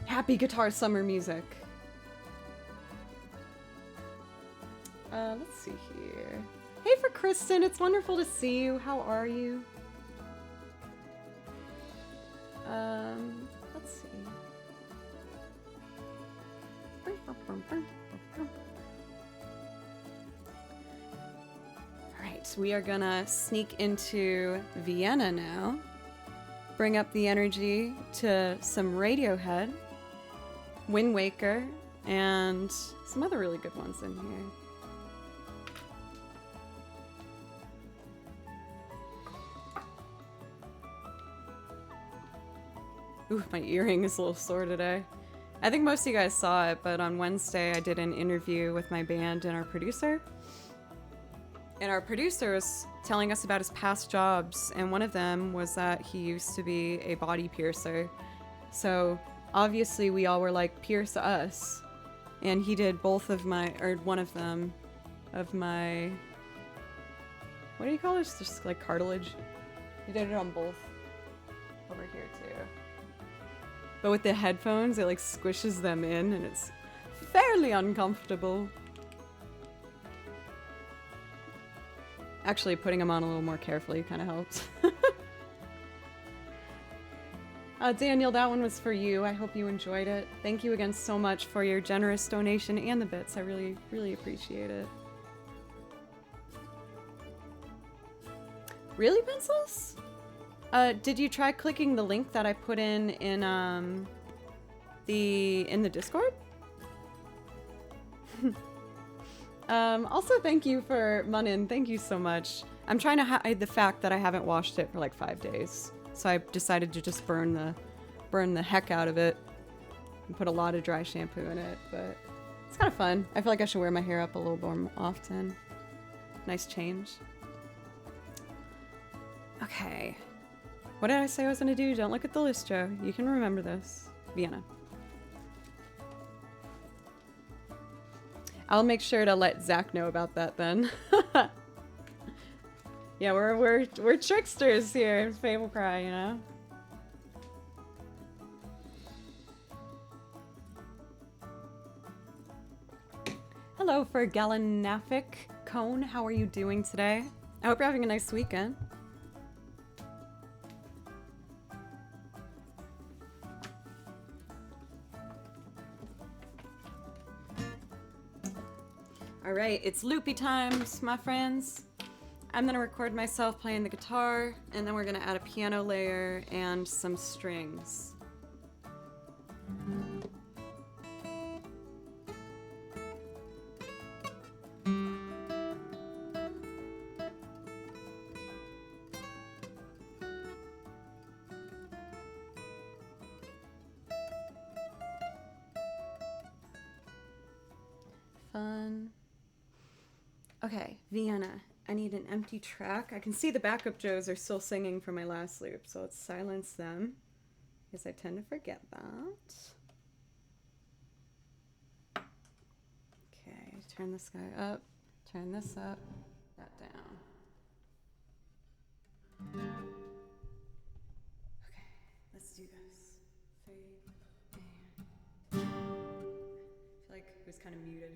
Happy guitar summer music. Let's see here. Hey for Kristen, it's wonderful to see you. How are you? Let's see. Alright, we are gonna sneak into Vienna now. Bring up the energy to some Radiohead, Wind Waker, and some other really good ones in here. Ooh, my earring is a little sore today. I think most of you guys saw it, but on Wednesday I did an interview with my band and our producer. And our producer was telling us about his past jobs, and one of them was that he used to be a body piercer. So obviously we all were like, pierce us. And he did both of my, or one of them, of my, what do you call it? It's just like cartilage. He did it on both over here too. But with the headphones, it like squishes them in and it's fairly uncomfortable. Actually, putting them on a little more carefully kind of helps. Daniel, that one was for you. I hope you enjoyed it. Thank you again so much for your generous donation and the bits. I really, really appreciate it. Really, Pencils? Did you try clicking the link that I put in the Discord? Also, thank you for Munin. Thank you so much. I'm trying to hide the fact that I haven't washed it for like 5 days. So I decided to just burn the heck out of it and put a lot of dry shampoo in it, but it's kind of fun. I feel like I should wear my hair up a little more often. Nice change. Okay. What did I say I was gonna do? Don't look at the list, Joe. You can remember this. Vienna. I'll make sure to let Zach know about that then. Yeah, we're tricksters here. Fable Cry, you know. Hello for Galanafic Cone. How are you doing today? I hope you're having a nice weekend. Alright, it's loopy times, my friends. I'm gonna record myself playing the guitar, and then we're gonna add a piano layer and some strings. fun. Okay, Vienna. I need an empty track. I can see the backup Joes are still singing from my last loop, so let's silence them because I tend to forget that. Okay, turn this guy up, turn this up, that down. Okay, let's do this. 3, and... I feel like it was kind of muted.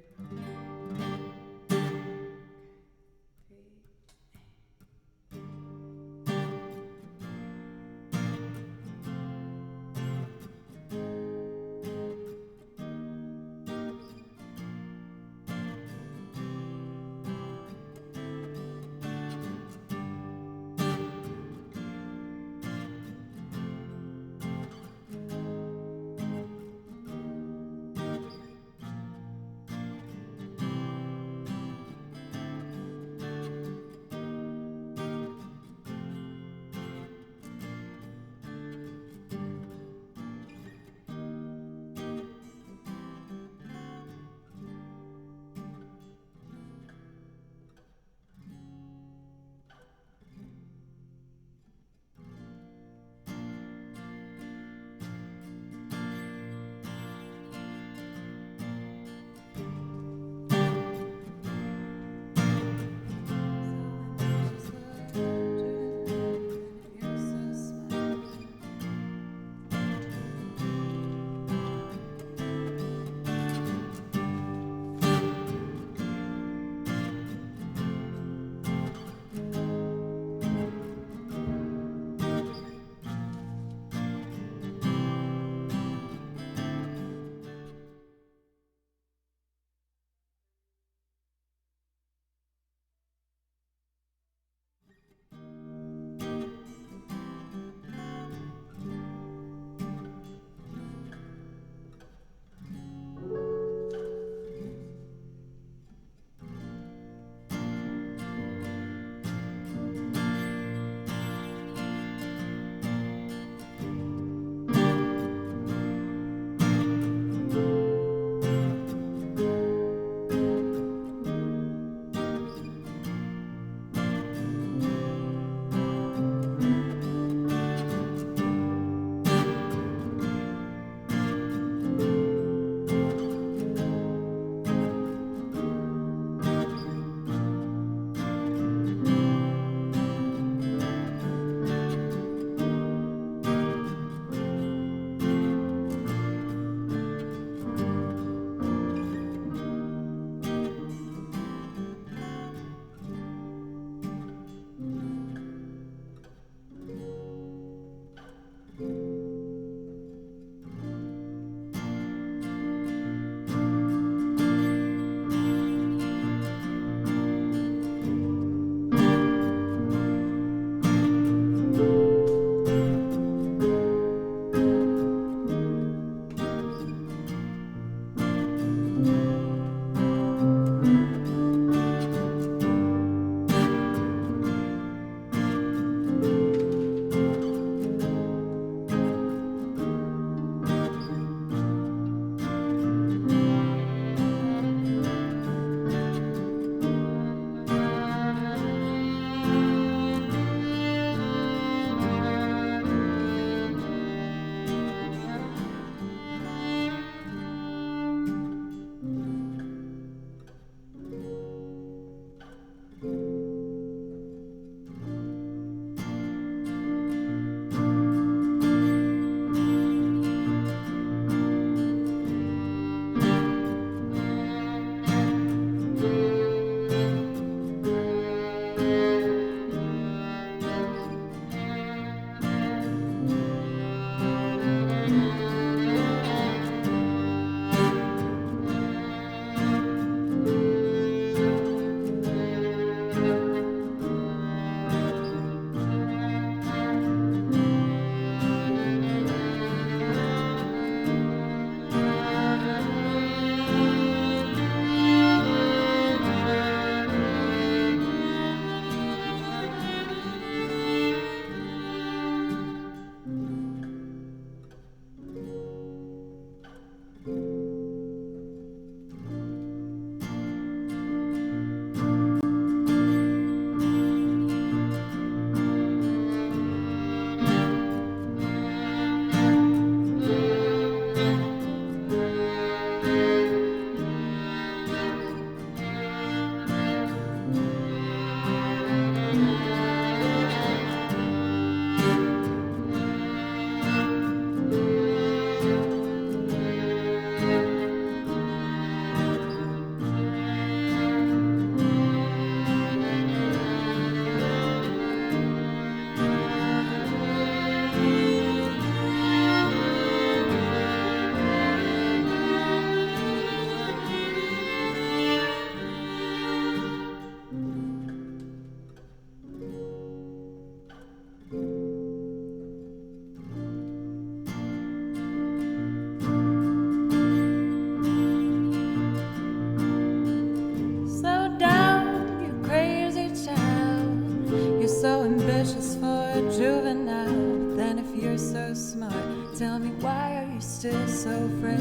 you're so smart. Tell me, why are you still so afraid?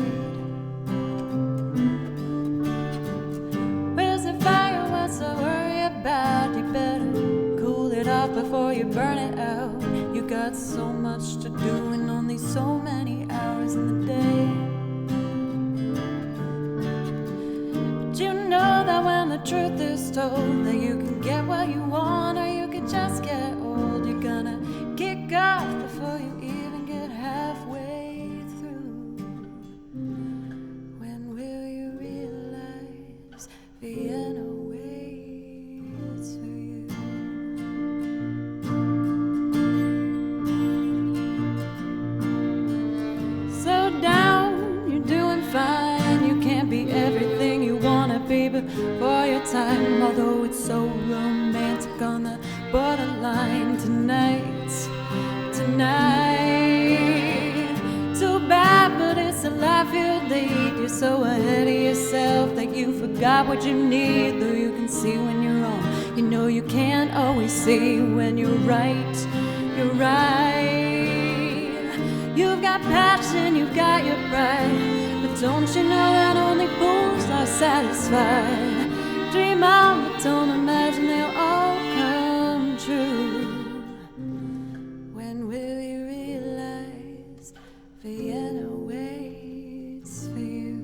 Where's the fire? What's to worry about? You better cool it off before you burn it out. You got so much to do and only so many hours in the day. But you know that when the truth is told, that you can get what you want or you can just get old. You're gonna kick off before you even get halfway through. When will you realize Vienna waits for you? So down, you're doing fine. You can't be everything you wanna be before your time, although it's so romantic on the borderline tonight. Too bad, but it's the life you lead. You're so ahead of yourself that you forgot what you need. Though you can see when you're wrong, you know you can't always see when you're right. You're right. You've got passion, you've got your pride, but don't you know that only fools are satisfied? Dream on, but don't imagine they'll all come true. When will you realize Vienna waits for you?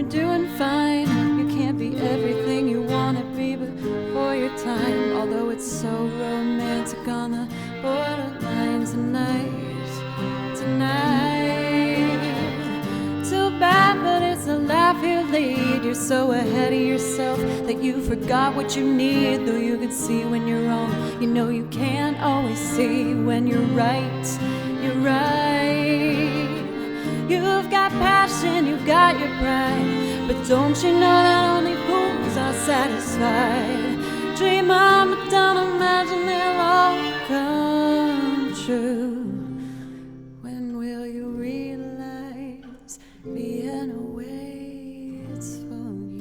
Doing fine. You can't be everything you wanna be before your time, although it's so romantic on the borderline tonight. Too bad, but it's the life you lead. You're so ahead of yourself that you forgot what you need. Though you can see when you're wrong, you know you can't always see when you're right. You're right. You've got passion, you've got your pride, but don't you know that only fools are satisfied? Dream on, but don't imagine they'll all come true. When will you realize Vienna waits for you?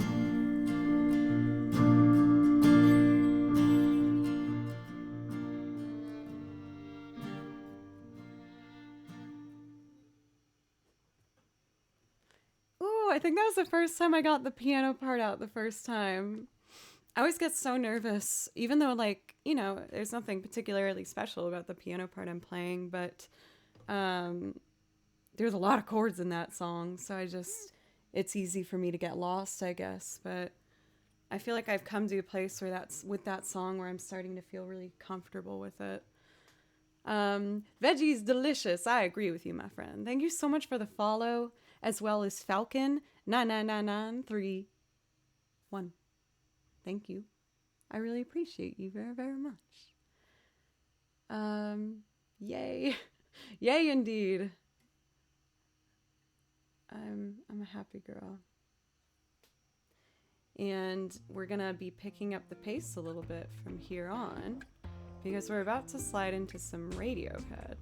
I think that was the first time I got the piano part out the first time. I always get so nervous, even though, like, you know, there's nothing particularly special about the piano part I'm playing, but there's a lot of chords in that song, so it's easy for me to get lost, I guess. But I feel like I've come to a place where with that song where I'm starting to feel really comfortable with it. Veggies delicious. I agree with you, my friend. Thank you so much for the follow, as well as Falcon 99993. Thank you. I really appreciate you very, very much. Yay. Yay indeed. I'm a happy girl. And we're gonna be picking up the pace a little bit from here on, because we're about to slide into some Radiohead.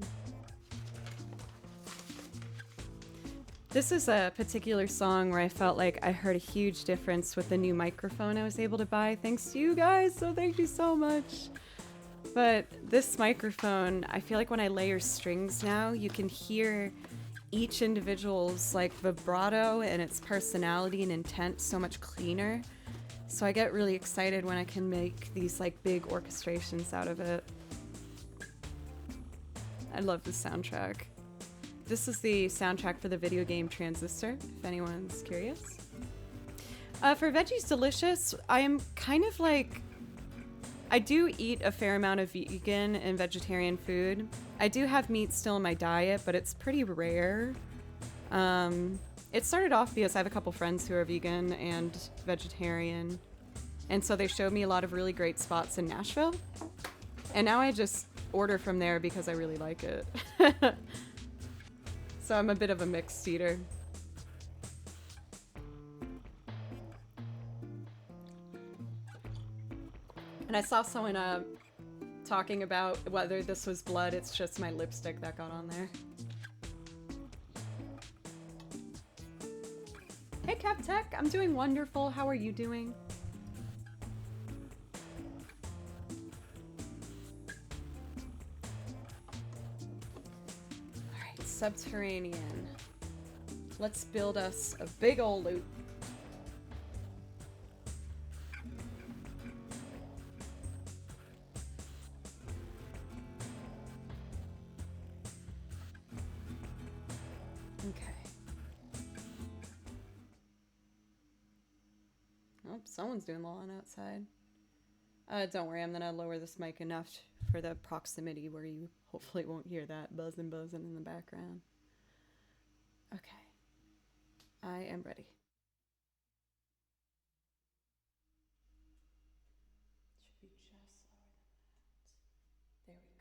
This is a particular song where I felt like I heard a huge difference with the new microphone I was able to buy, thanks to you guys, so thank you so much. But this microphone, I feel like when I layer strings now, you can hear each individual's like vibrato and its personality and intent so much cleaner. So I get really excited when I can make these like big orchestrations out of it. I love this soundtrack. This is the soundtrack for the video game Transistor, if anyone's curious. For Veggies Delicious, I am kind of like... I do eat a fair amount of vegan and vegetarian food. I do have meat still in my diet, but it's pretty rare. It started off because I have a couple friends who are vegan and vegetarian, and so they showed me a lot of really great spots in Nashville. And now I just order from there because I really like it. So I'm a bit of a mixed eater. And I saw someone talking about whether this was blood. It's just my lipstick that got on there. Hey CapTech, I'm doing wonderful. How are you doing? Alright, subterranean. Let's build us a big ol' loot. Someone's doing the lawn outside. Don't worry, I'm gonna lower this mic enough for the proximity where you hopefully won't hear that buzzing in the background. Okay. I am ready. Should be just lower than that. There we go.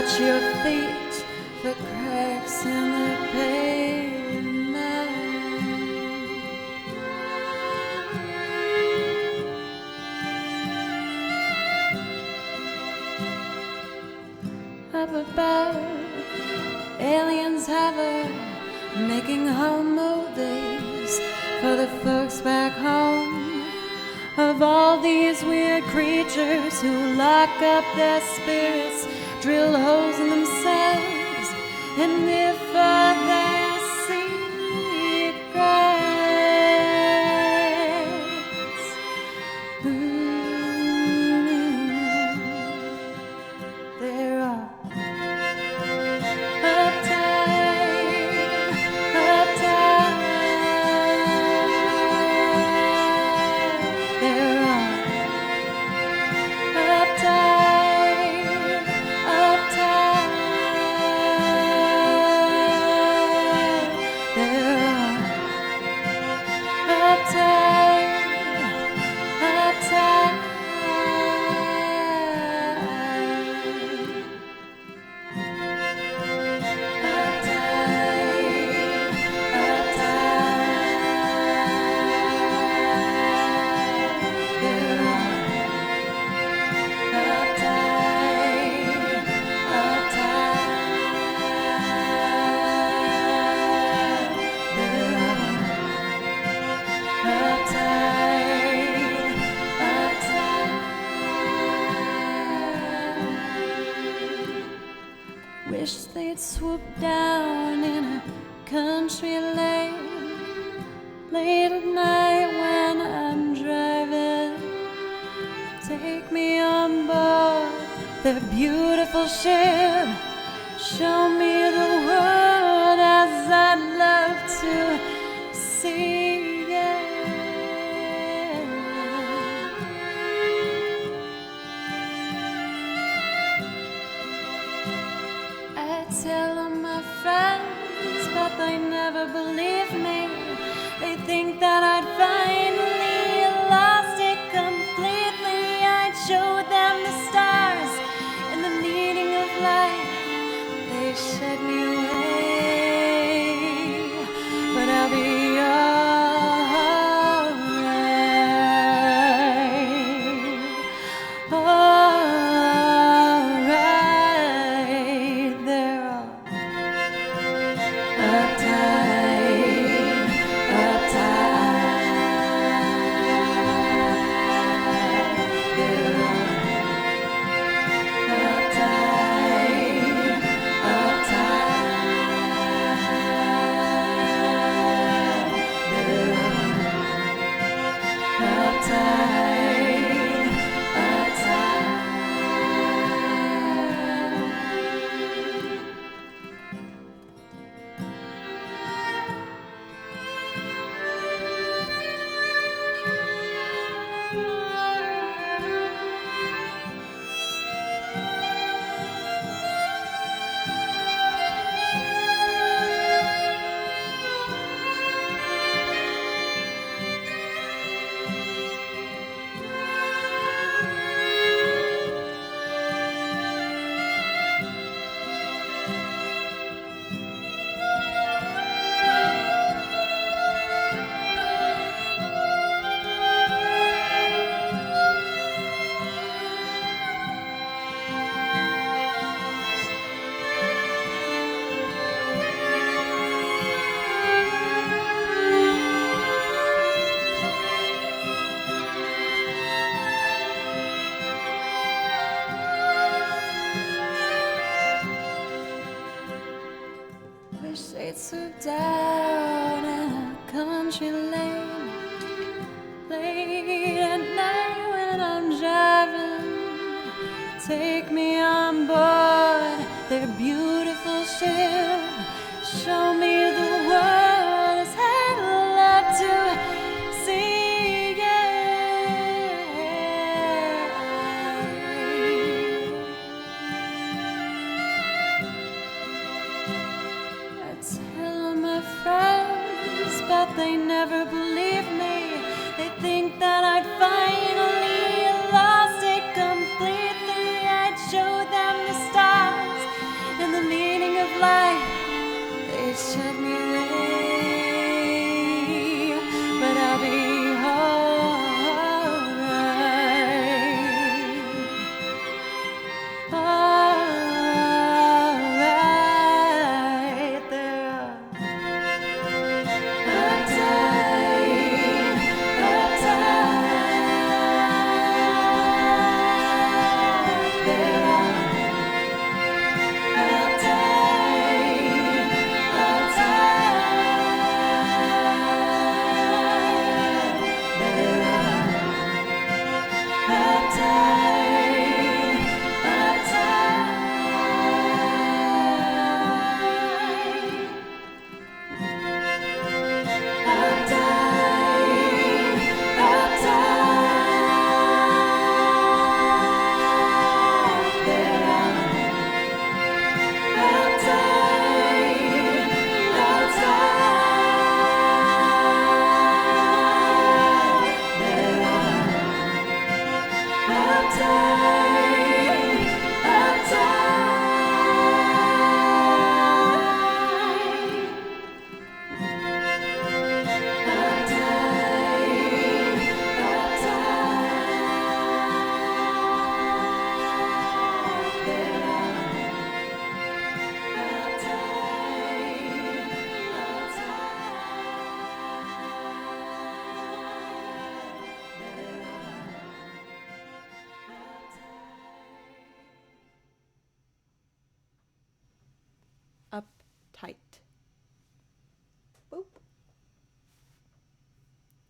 watch your feet for cracks in the pavement. Up above, aliens hover, making home movies for the folks back home. Of all these weird creatures who lock up their spirits, drill holes in themselves, and live for their secrets. They're all uptight, uptight. They're all uptight, uptight. They're all uptight, uptight. Wish they'd swoop down in a country lane late at night when I'm driving. Take me on board their beautiful ship. Show me the world as I'd love to see it. I tell all my friends, but they never believe me. They think that I'd finally lost it completely. I'd show them the stars and the meaning of life. They shut me away, but I'll be alright. Alright, they're all uptight, uptight. They're all uptight, uptight. They're all uptight, uptight. Wish they'd swoop down in a country lane late at night when I'm driving. Take me on board their beautiful ship. Show me the world as I'd love to see it. I tell all my friends, but they never believe me. They think that I'd finally lost it completely. I'd show them the stars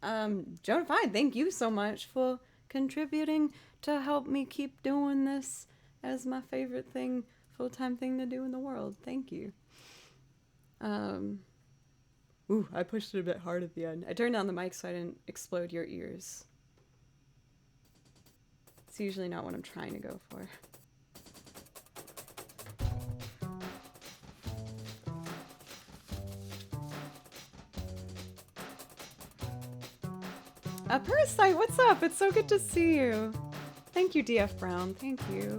Jonah Fide, thank you so much for contributing to help me keep doing this as my favorite thing, full-time thing to do in the world. Thank you. Ooh, I pushed it a bit hard at the end. I turned down the mic so I didn't explode your ears. It's usually not what I'm trying to go for. Parasite, what's up? It's so good to see you. Thank you, DF Brown. Thank you.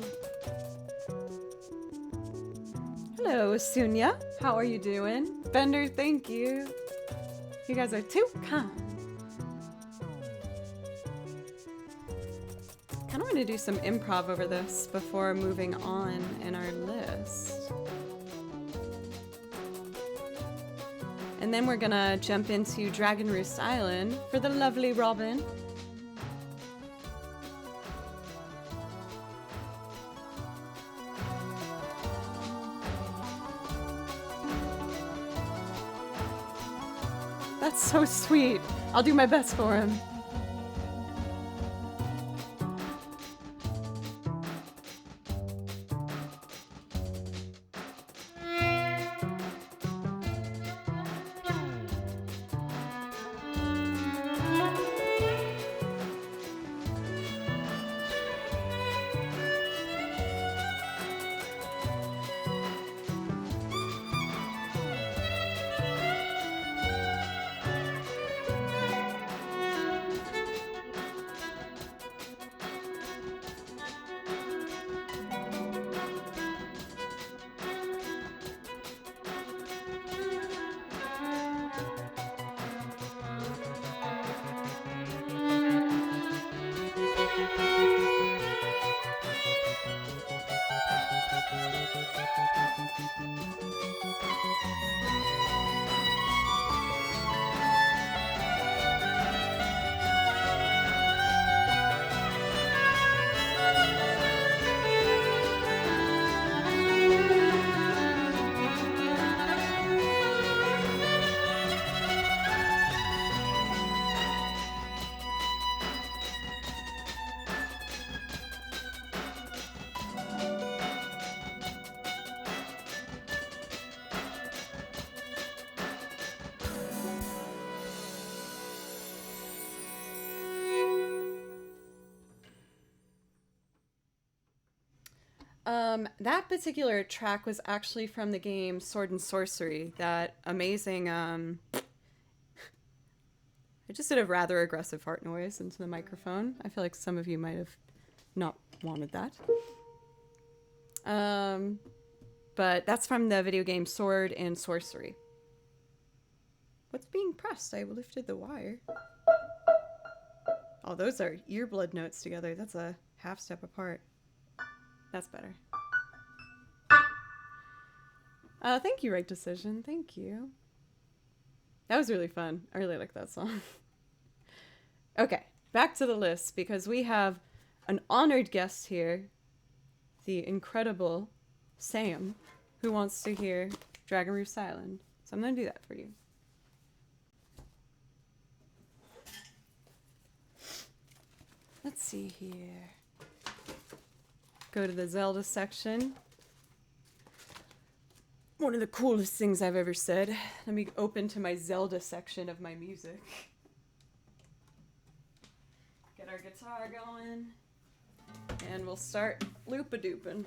Hello, Sunya. How are you doing? Bender, thank you. You guys are too kind. Kind of want to do some improv over this before moving on in our list. And then we're gonna jump into Dragon Roost Island for the lovely Robin. That's so sweet. I'll do my best for him. That particular track was actually from the game Sword and Sorcery. That amazing, I just did a rather aggressive fart noise into the microphone. I feel like some of you might have not wanted that. But that's from the video game Sword and Sorcery. What's being pressed? I lifted the wire. Oh, those are earblood notes together. That's a half step apart. That's better. Thank you, Right Decision. Thank you. That was really fun. I really like that song. Okay, back to the list because we have an honored guest here, the incredible Sam, who wants to hear Dragon Roost Island. So I'm going to do that for you. Let's see here. Go to the Zelda section. One of the coolest things I've ever said. Let me open to my Zelda section of my music. Get our guitar going. And we'll start loop-a-doopin'.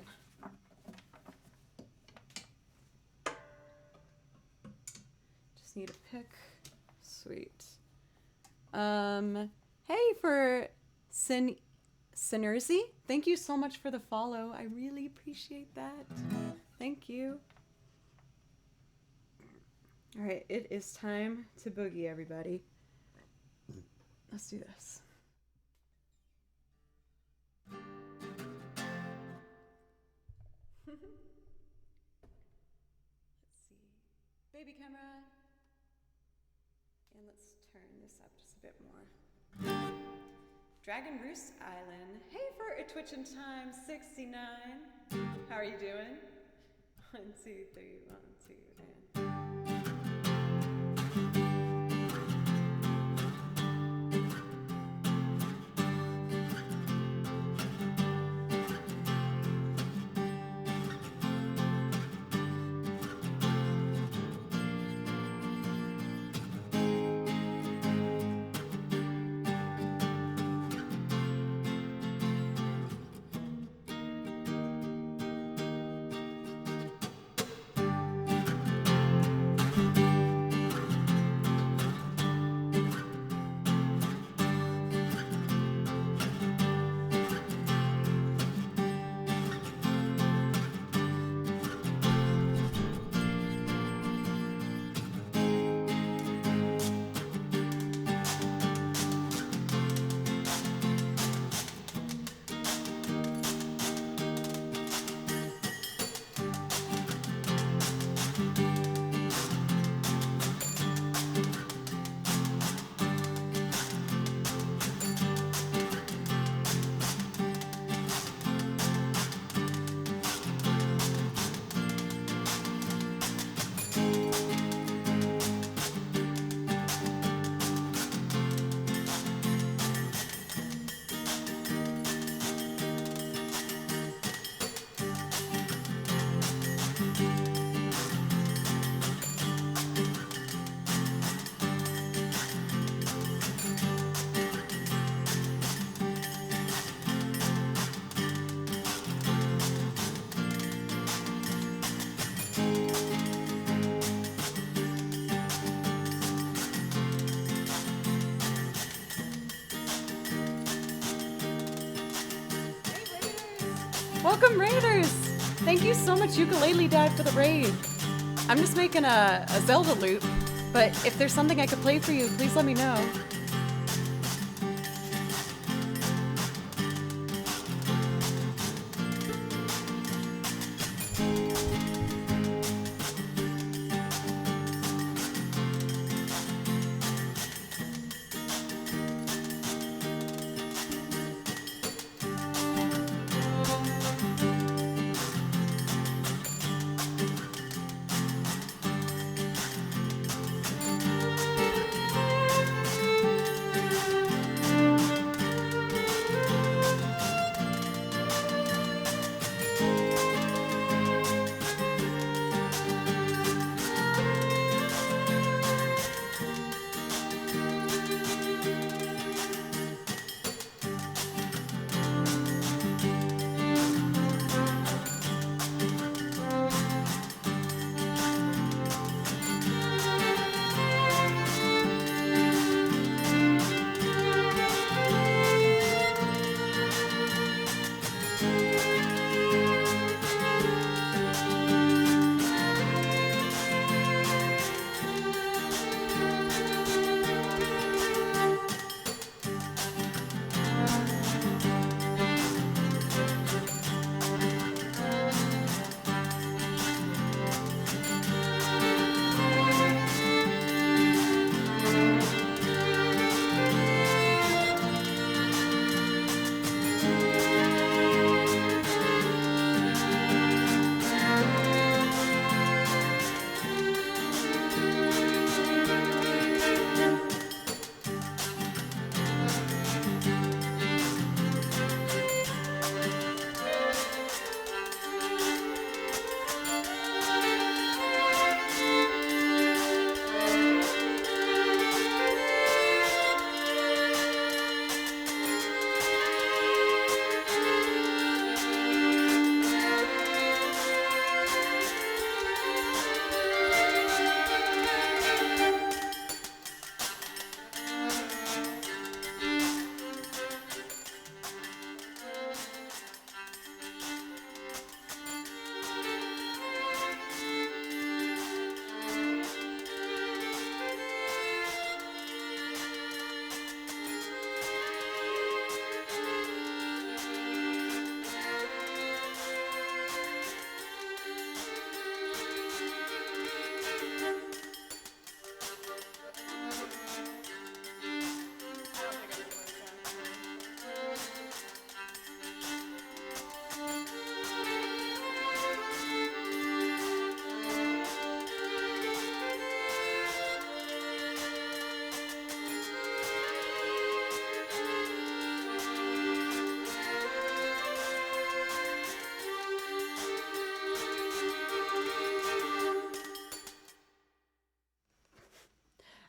Just need a pick. Sweet. Hey, for Synerzy, thank you so much for the follow. I really appreciate that. Thank you. All right, it is time to boogie, everybody. Let's do this. Let's see. Baby camera. And let's turn this up just a bit more. Dragon Roost Island. Hey, for a Twitchin' Time 69. How are you doing? 1, 2, 3, 1, 2, and... Welcome, Raiders! Thank you so much, Ukulele Dad, for the raid. I'm just making a Zelda loop, but if there's something I could play for you, please let me know.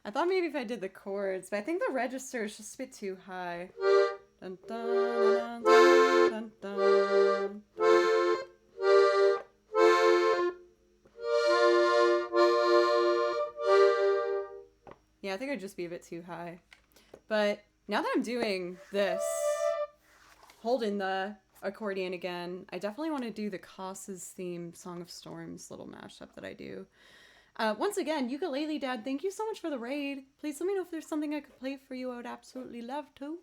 I thought maybe if I did the chords, but I think the register is just a bit too high. Dun, dun, dun, dun, dun, dun. Yeah, I think I'd just be a bit too high. But now that I'm doing this, holding the accordion again, I definitely want to do the Kos's theme, Song of Storms little mashup that I do. Once again, Ukulele Dad, thank you so much for the raid. Please let me know if there's something I could play for you. I would absolutely love to.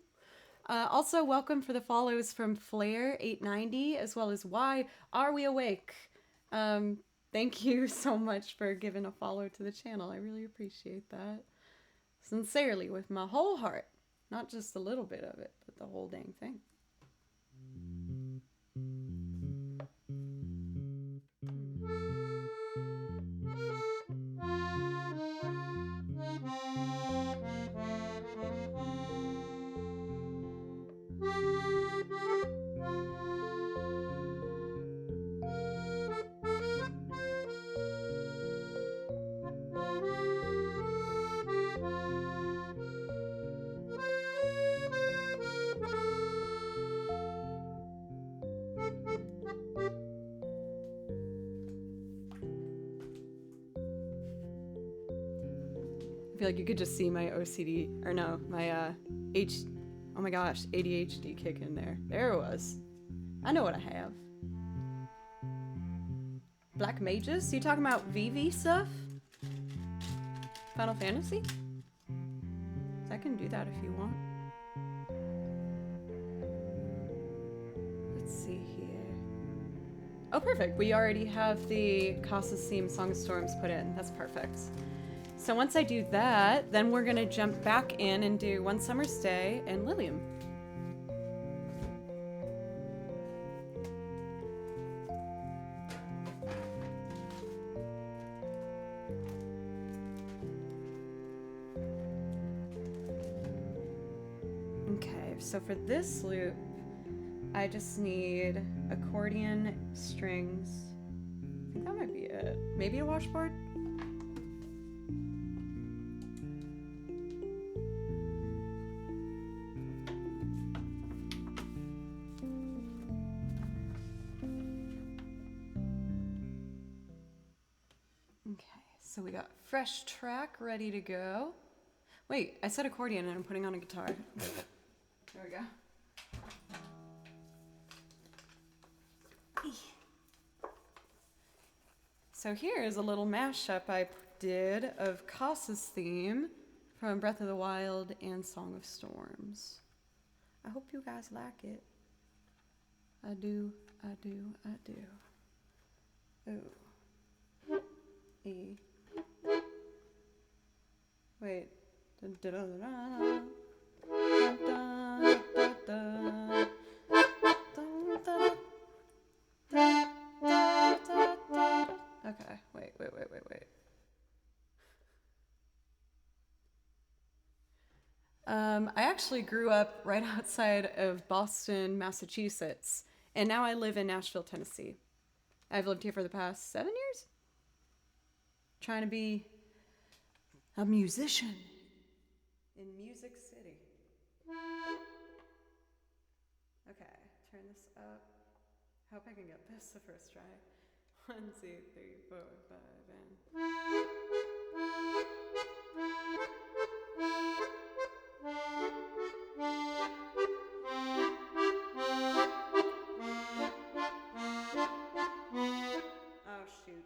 Also, welcome for the follows from Flair890, as well as Why Are We Awake? Thank you so much for giving a follow to the channel. I really appreciate that. Sincerely, with my whole heart. Not just a little bit of it, but the whole dang thing. I feel like you could just see my OCD, or no, my oh my gosh, ADHD kick in there. There it was. I know what I have. Black Mages? You talking about VV stuff? Final Fantasy? I can do that if you want. Let's see here. Oh, perfect. We already have the Casa's theme Song of Storms put in. That's perfect. So once I do that, then we're gonna jump back in and do One Summer's Day and Lilium. Okay, so for this loop, I just need accordion, strings. I think that might be it. Maybe a washboard? So we got fresh track ready to go. Wait, I said accordion and I'm putting on a guitar. There we go. So here is a little mashup I did of Casa's theme from Breath of the Wild and Song of Storms. I hope you guys like it. I do, I do, I do. Ooh. E. Wait. Okay, wait. I actually grew up right outside of Boston, Massachusetts, and now I live in Nashville, Tennessee. I've lived here for the past 7 years. Trying to be a musician in Music City. Okay, turn this up. Hope I can get this the first try. 1, 2, 3, 4, 5, and. Oh, shoot.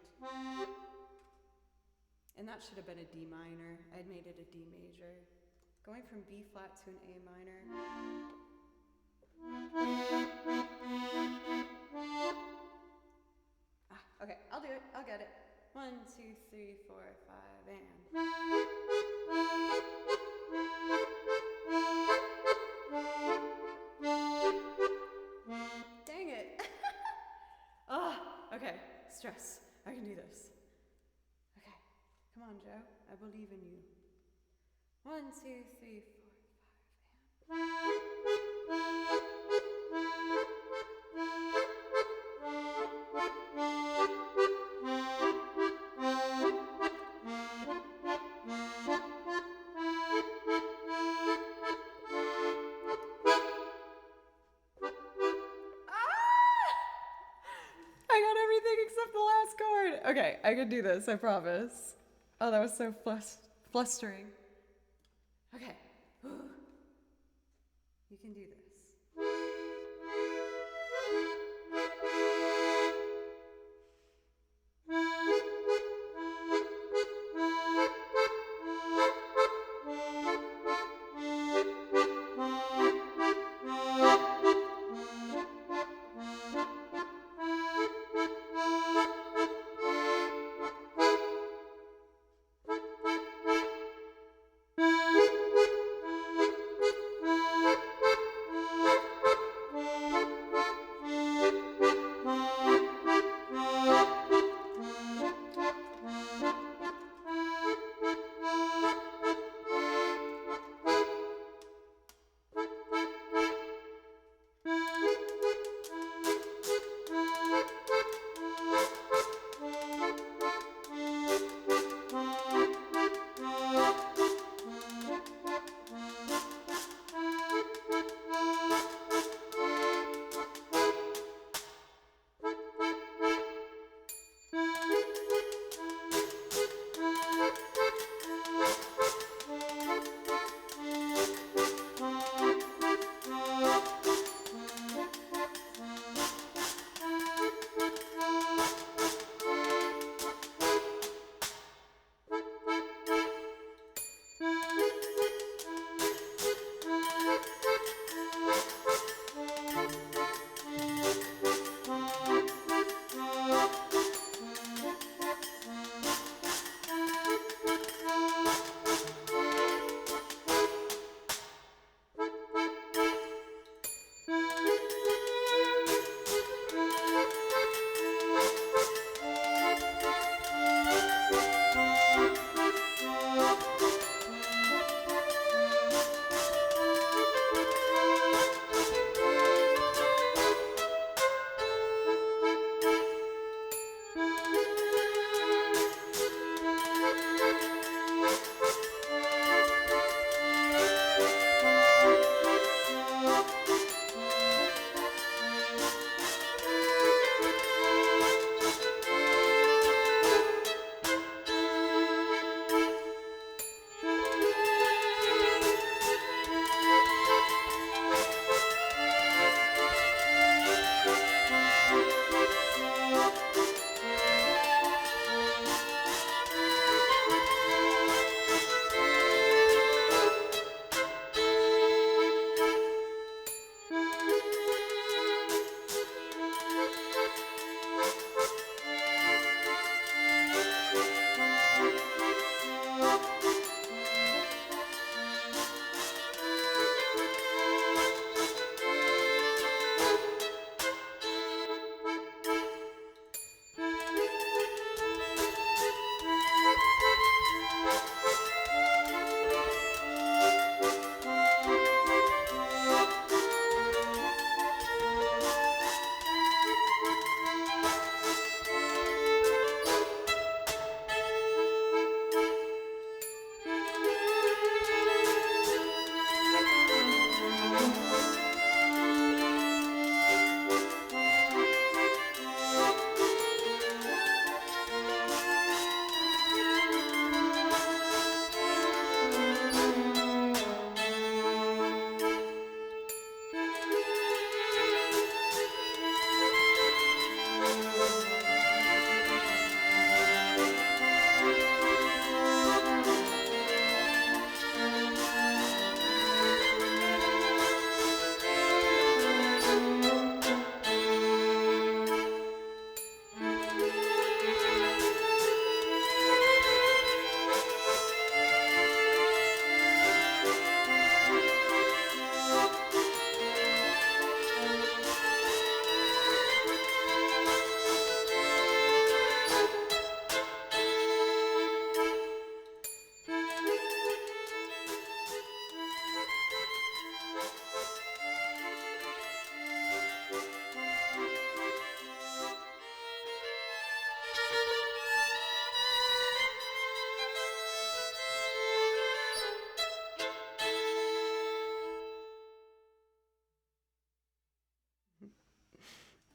And that should have been a D minor. I'd made it a D major. Going from B flat to an A minor. Okay, I'll do it. I'll get it. 1, 2, 3, 4, 5, and. Dang it. Oh, okay. Stress. I can do this. Okay. Come on, Joe. I believe in you. 1, 2, 3, 4, 5, and. I got everything except the last chord. Okay, I can do this, I promise. Oh, that was so flustering. Okay. You can do this.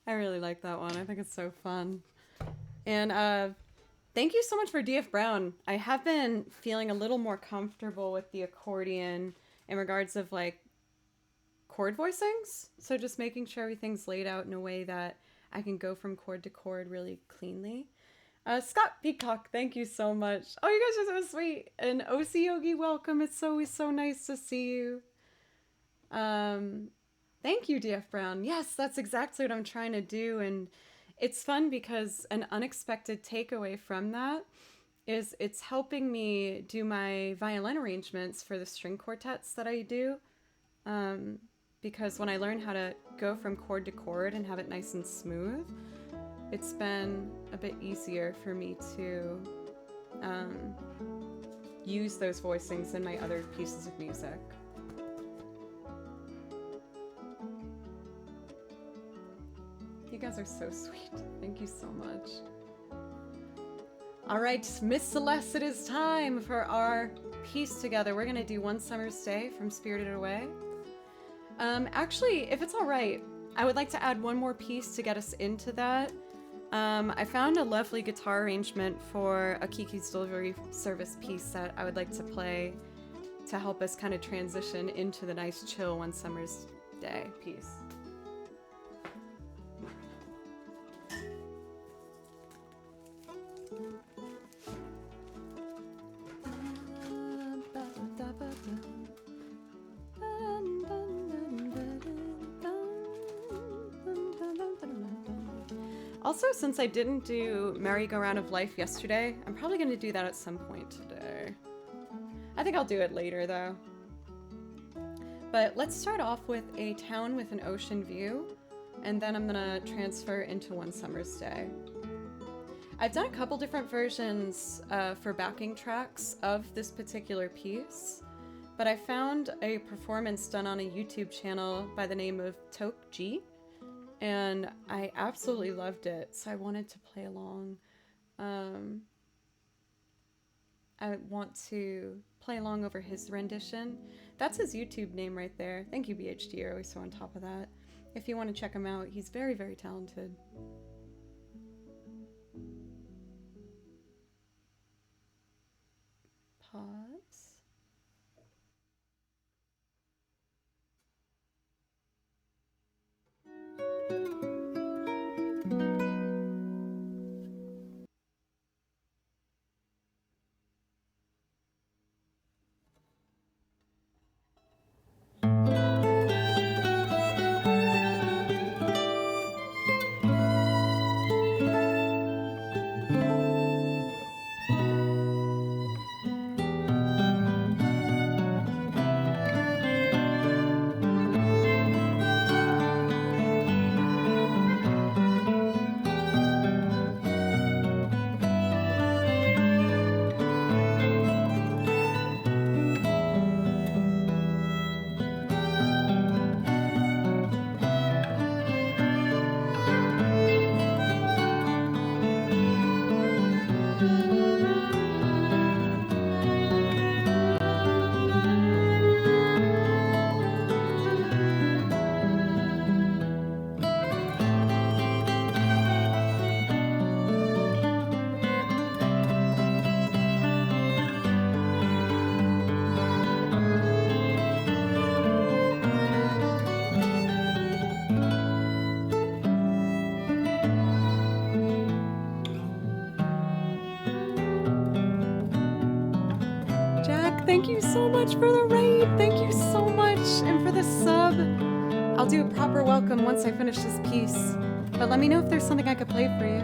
I really like that one. I think it's so fun. And thank you so much for DF Brown. I have been feeling a little more comfortable with the accordion in regards of like chord voicings. So just making sure everything's laid out in a way that I can go from chord to chord really cleanly. Scott Peacock, thank you so much. Oh, you guys are so sweet. And OC Yogi, welcome. It's always so nice to see you. Thank you, DF Brown. Yes, that's exactly what I'm trying to do. And it's fun because an unexpected takeaway from that is it's helping me do my violin arrangements for the string quartets that I do. Because when I learn how to go from chord to chord and have it nice and smooth, it's been a bit easier for me to use those voicings in my other pieces of music. You guys are so sweet. Thank you so much. All right, Miss Celeste, it is time for our piece together. We're gonna do One Summer's Day from Spirited Away. Actually, if it's all right, I would like to add one more piece to get us into that. I found a lovely guitar arrangement for a Kiki's Delivery Service piece that I would like to play to help us kind of transition into the nice chill One Summer's Day piece. Also, since I didn't do Merry-Go-Round of Life yesterday, I'm probably going to do that at some point today. I think I'll do it later, though. But let's start off with a town with an ocean view, and then I'm going to transfer into One Summer's Day. I've done a couple different versions for backing tracks of this particular piece, but I found a performance done on a YouTube channel by the name of Toke G, and I absolutely loved it, so I wanted to play along. I want to play along over his rendition. That's his YouTube name right there. Thank you, BHD. You're always so on top of that. If you want to check him out, he's very, very talented. Pause. Thank you so much for the raid. Thank you so much. And for the sub. I'll do a proper welcome once I finish this piece. But let me know if there's something I could play for you.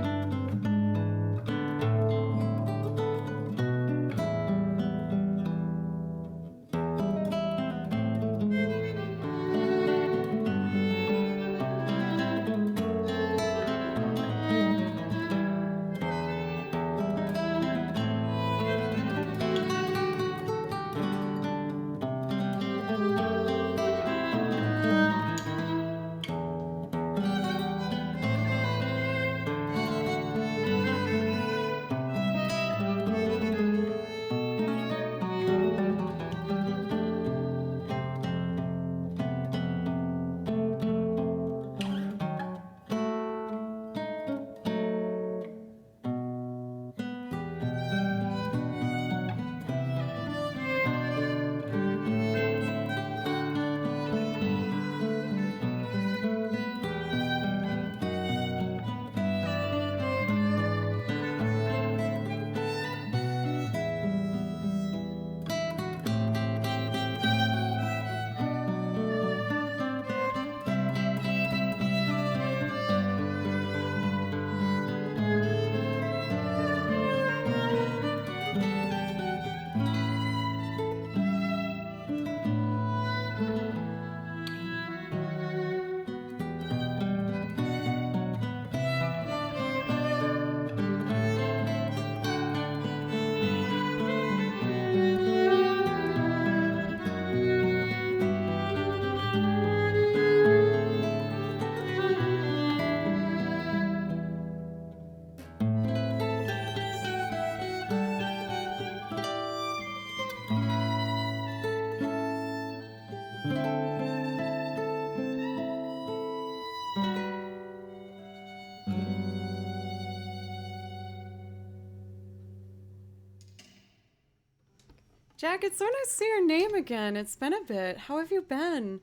Jack, it's so nice to see your name again. It's been a bit. How have you been?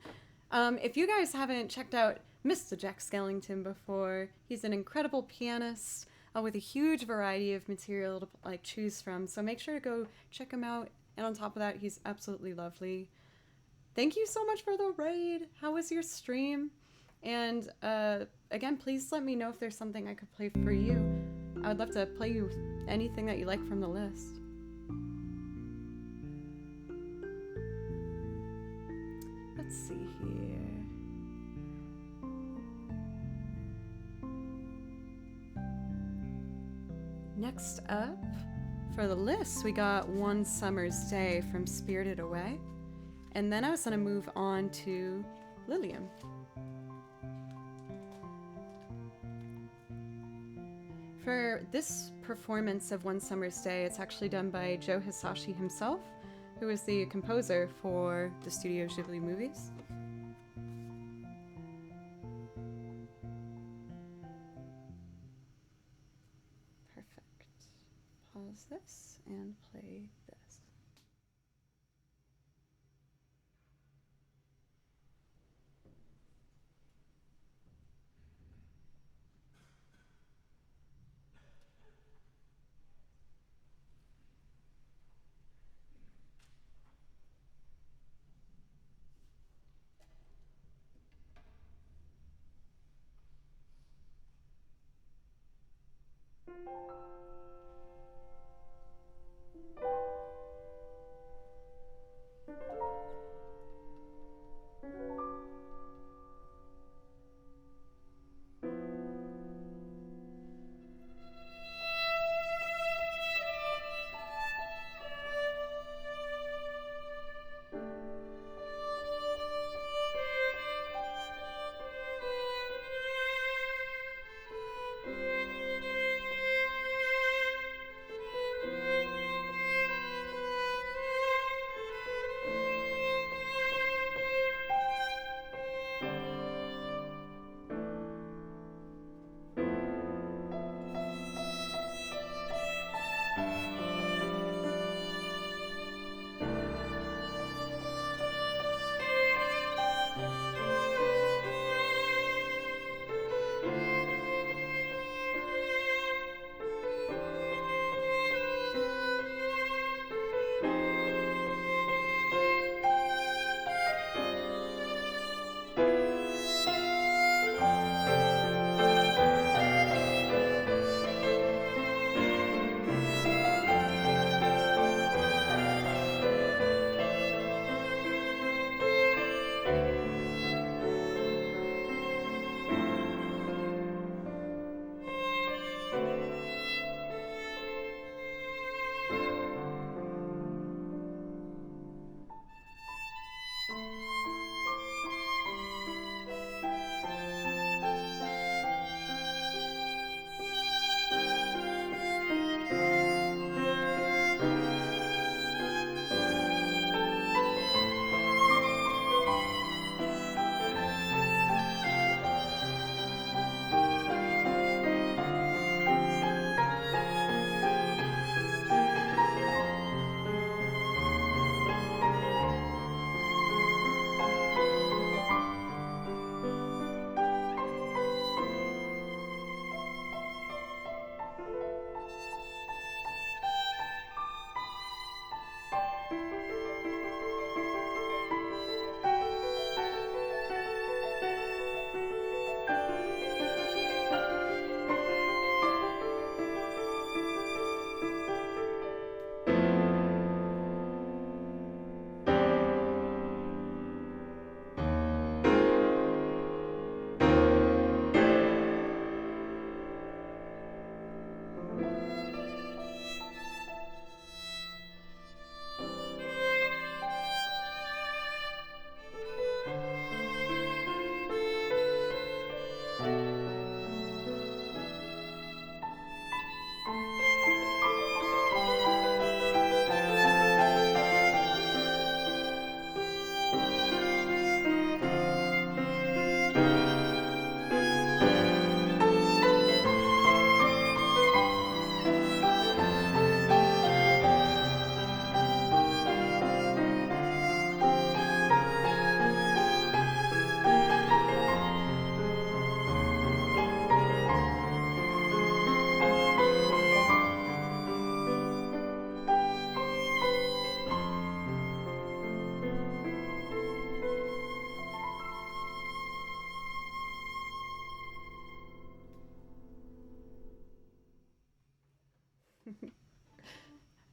If you guys haven't checked out Mr. Jack Skellington before, he's an incredible pianist with a huge variety of material to like choose from. So make sure to go check him out. And on top of that, he's absolutely lovely. Thank you so much for the raid. How was your stream? And again, please let me know if there's something I could play for you. I would love to play you anything that you like from the list. Let's see here. Next up for the list, we got One Summer's Day from Spirited Away. And then I was going to move on to Lilium. For this performance of One Summer's Day, it's actually done by Joe Hisaishi himself, who is the composer for the Studio Ghibli movies. Perfect. Pause this and play this.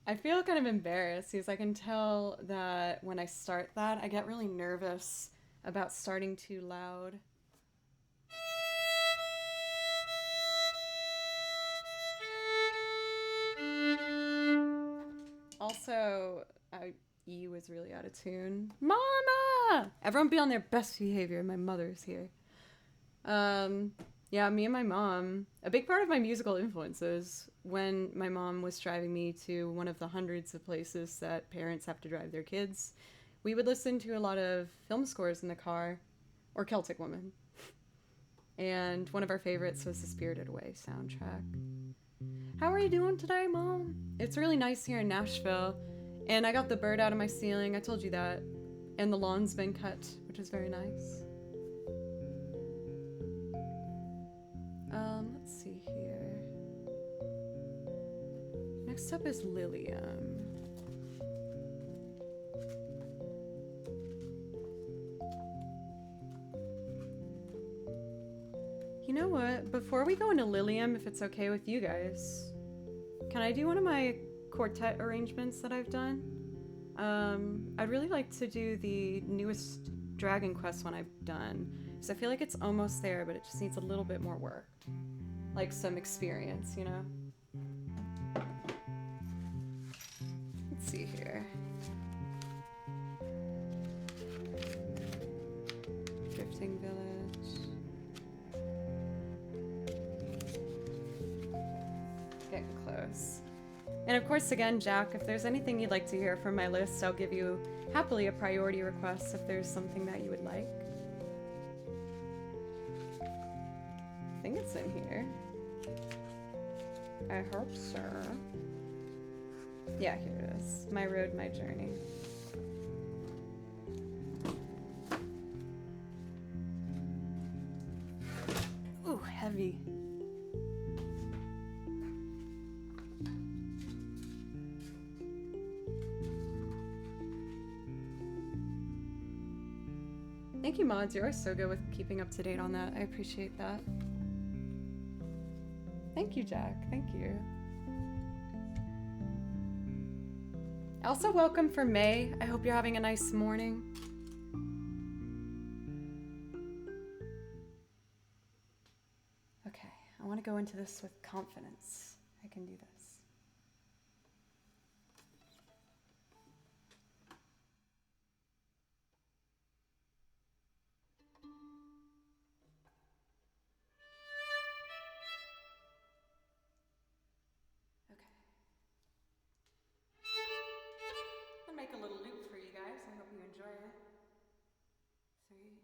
I feel kind of embarrassed because I can tell that when I start that, I get really nervous about starting too loud. Also, E was really out of tune. Mama! Everyone be on their best behavior. My mother's here. Um, yeah, me and my mom. A big part of my musical influences when my mom was driving me to one of the hundreds of places that parents have to drive their kids. We would listen to a lot of film scores in the car, or Celtic Woman. And one of our favorites was the Spirited Away soundtrack. How are you doing today, Mom? It's really nice here in Nashville. And I got the bird out of my ceiling, I told you that. And the lawn's been cut, which is very nice. Let's see here. Next up is Lilium. You know what? Before we go into Lilium, if it's okay with you guys, can I do one of my quartet arrangements that I've done? I'd really like to do the newest Dragon Quest one I've done, because I feel like it's almost there, but it just needs a little bit more work. Like some experience, you know? Let's see here. Drifting Village. Getting close. And of course, again, Jack, if there's anything you'd like to hear from my list, I'll give you happily a priority request if there's something that you would like. I think it's in here. I hope so. Yeah, here it is. My Road, My Journey. Ooh, heavy. Thank you, mods. You're always so good with keeping up to date on that. I appreciate that. Thank you, Jack. Thank you. Also, welcome for May. I hope you're having a nice morning. Okay, I want to go into this with confidence. I can do this. I'll make a little loop for you guys. I hope you enjoy it. 3 and...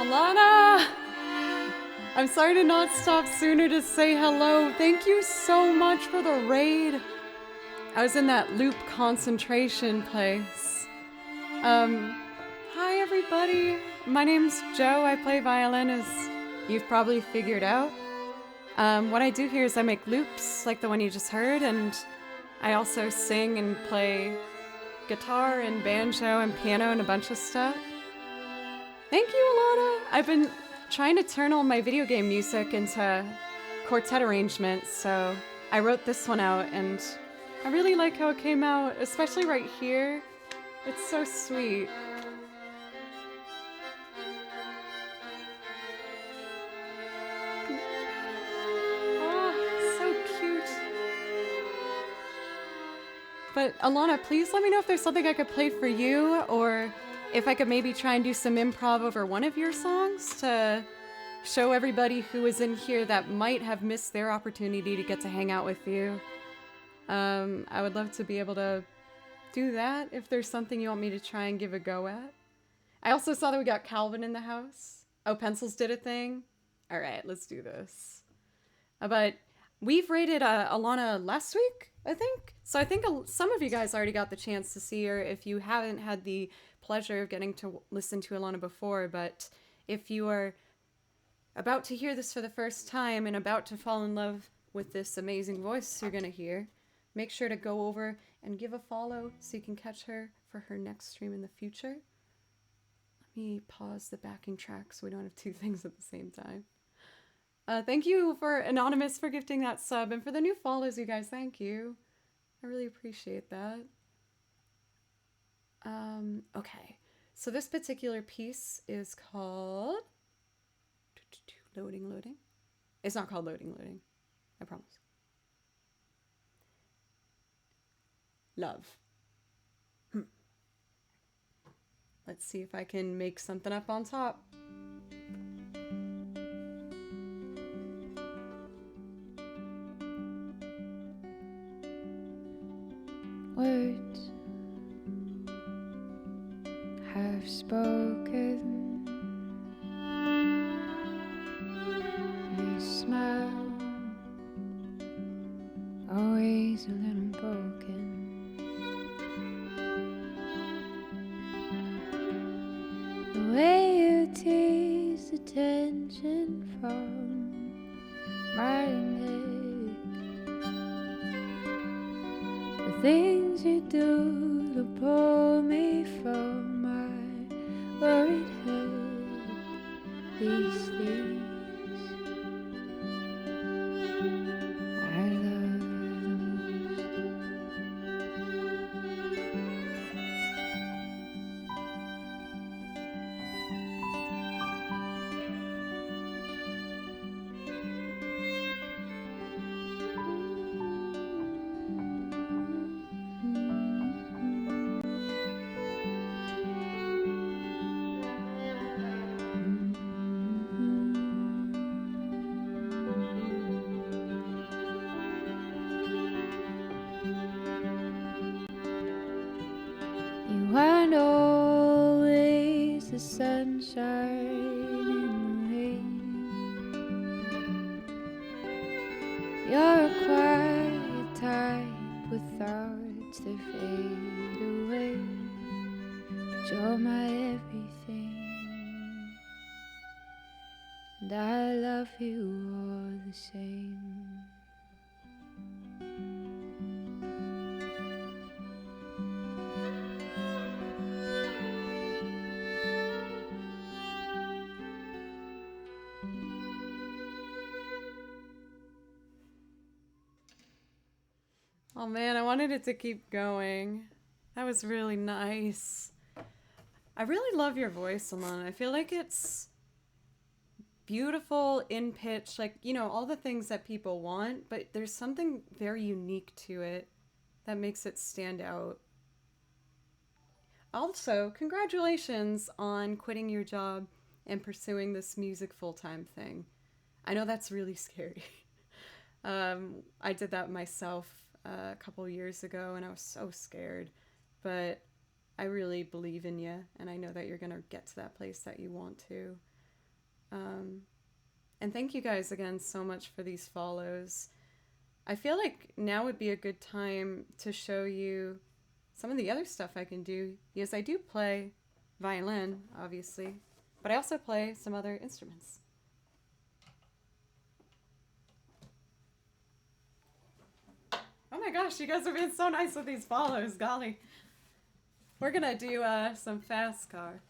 Alana! I'm sorry to not stop sooner to say hello. Thank you so much for the raid. I was in that loop concentration place. Hi everybody. My name's Joe. I play violin, as you've probably figured out. What I do here is I make loops like the one you just heard, and I also sing and play guitar and banjo and piano and a bunch of stuff. Thank you, Alana. I've been trying to turn all my video game music into quartet arrangements, so I wrote this one out, and I really like how it came out, especially right here. It's so sweet. Oh, so cute. But Alana, please let me know if there's something I could play for you, or if I could maybe try and do some improv over one of your songs to show everybody who is in here that might have missed their opportunity to get to hang out with you. I would love to be able to do that if there's something you want me to try and give a go at. I also saw that we got Calvin in the house. Oh, pencils did a thing? All right, let's do this. But we've rated Alana last week, I think. So I think some of you guys already got the chance to see her if you haven't had the pleasure of getting to listen to Alana before. But if you are about to hear this for the first time and about to fall in love with this amazing voice you're going to hear, make sure to go over and give a follow so you can catch her for her next stream in the future. Let me pause the backing track so we don't have two things at the same time. Thank you for Anonymous for gifting that sub, and for the new follows, you guys, thank you. I really appreciate that. Okay, so this particular piece is called... Loading. It's not called Loading, I promise. Love. Let's see if I can make something up on top. Words have spoken. A smile, always a little broken. The way you tease the tension from my neck, the things you do to pull me from my worried head, these things I love the most. You aren't always the sunshine in the rain. You're a quiet type with thoughts that fade away, but you're my everything, and I love you all the same. Oh man, I wanted it to keep going. That was really nice. I really love your voice, Alana. I feel like it's beautiful in pitch, like, you know, all the things that people want, but there's something very unique to it that makes it stand out. Also, congratulations on quitting your job and pursuing this music full-time thing. I know that's really scary. I did that myself a couple years ago, and I was so scared, but I really believe in you, and I know that you're gonna get to that place that you want to. And thank you guys again so much for these follows. I feel like now would be a good time to show you some of the other stuff I can do. Yes, I do play violin, obviously, but I also play some other instruments. Oh my gosh, you guys are being so nice with these follows, golly. We're gonna do some fast car.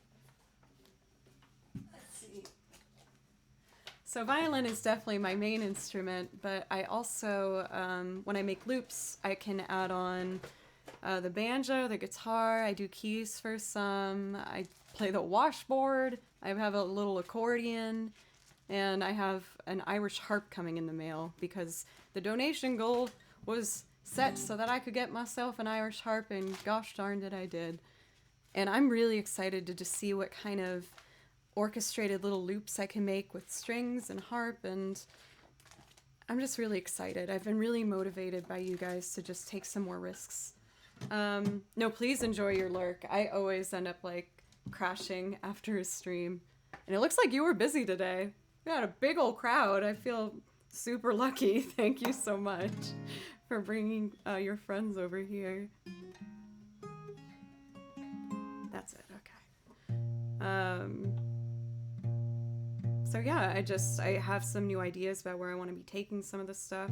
Let's see. So violin is definitely my main instrument, but I also, when I make loops, I can add on the banjo, the guitar. I do keys for some. I play the washboard. I have a little accordion, and I have an Irish harp coming in the mail because the donation goal was set so that I could get myself an Irish harp, and gosh darn it I did. And I'm really excited to just see what kind of orchestrated little loops I can make with strings and harp, and I'm just really excited. I've been really motivated by you guys to just take some more risks. No, please enjoy your lurk. I always end up like crashing after a stream. And it looks like you were busy today. We had a big old crowd. I feel super lucky. Thank you so much for bringing your friends over here. That's it, okay. So yeah, I have some new ideas about where I want to be taking some of this stuff.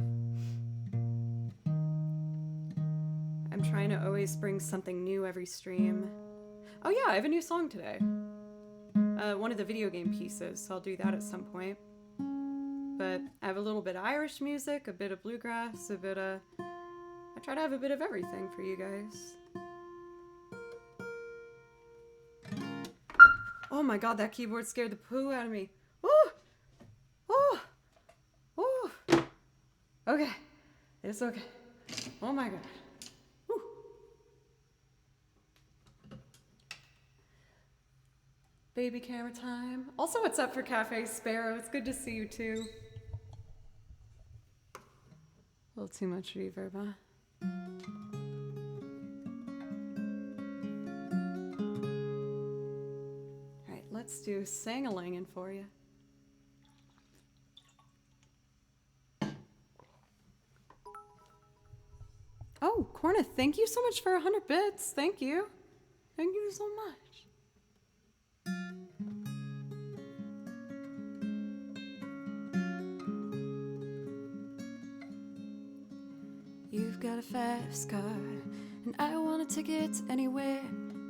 I'm trying to always bring something new every stream. Oh yeah, I have a new song today. One of the video game pieces, so I'll do that at some point. But I have a little bit of Irish music, a bit of bluegrass, I try to have a bit of everything for you guys. Oh my god, that keyboard scared the poo out of me. Oh! Oh! Oh! Okay. It's okay. Oh my god. Whew. Baby camera time. Also, what's up for Cafe Sparrow? It's good to see you too. A little too much reverb, huh? Alright, let's do Sang-a-Langin' for you. Oh, Corna, thank you so much for 100 bits. Thank you. Thank you so much. You've got a fast car, and I want a ticket anywhere.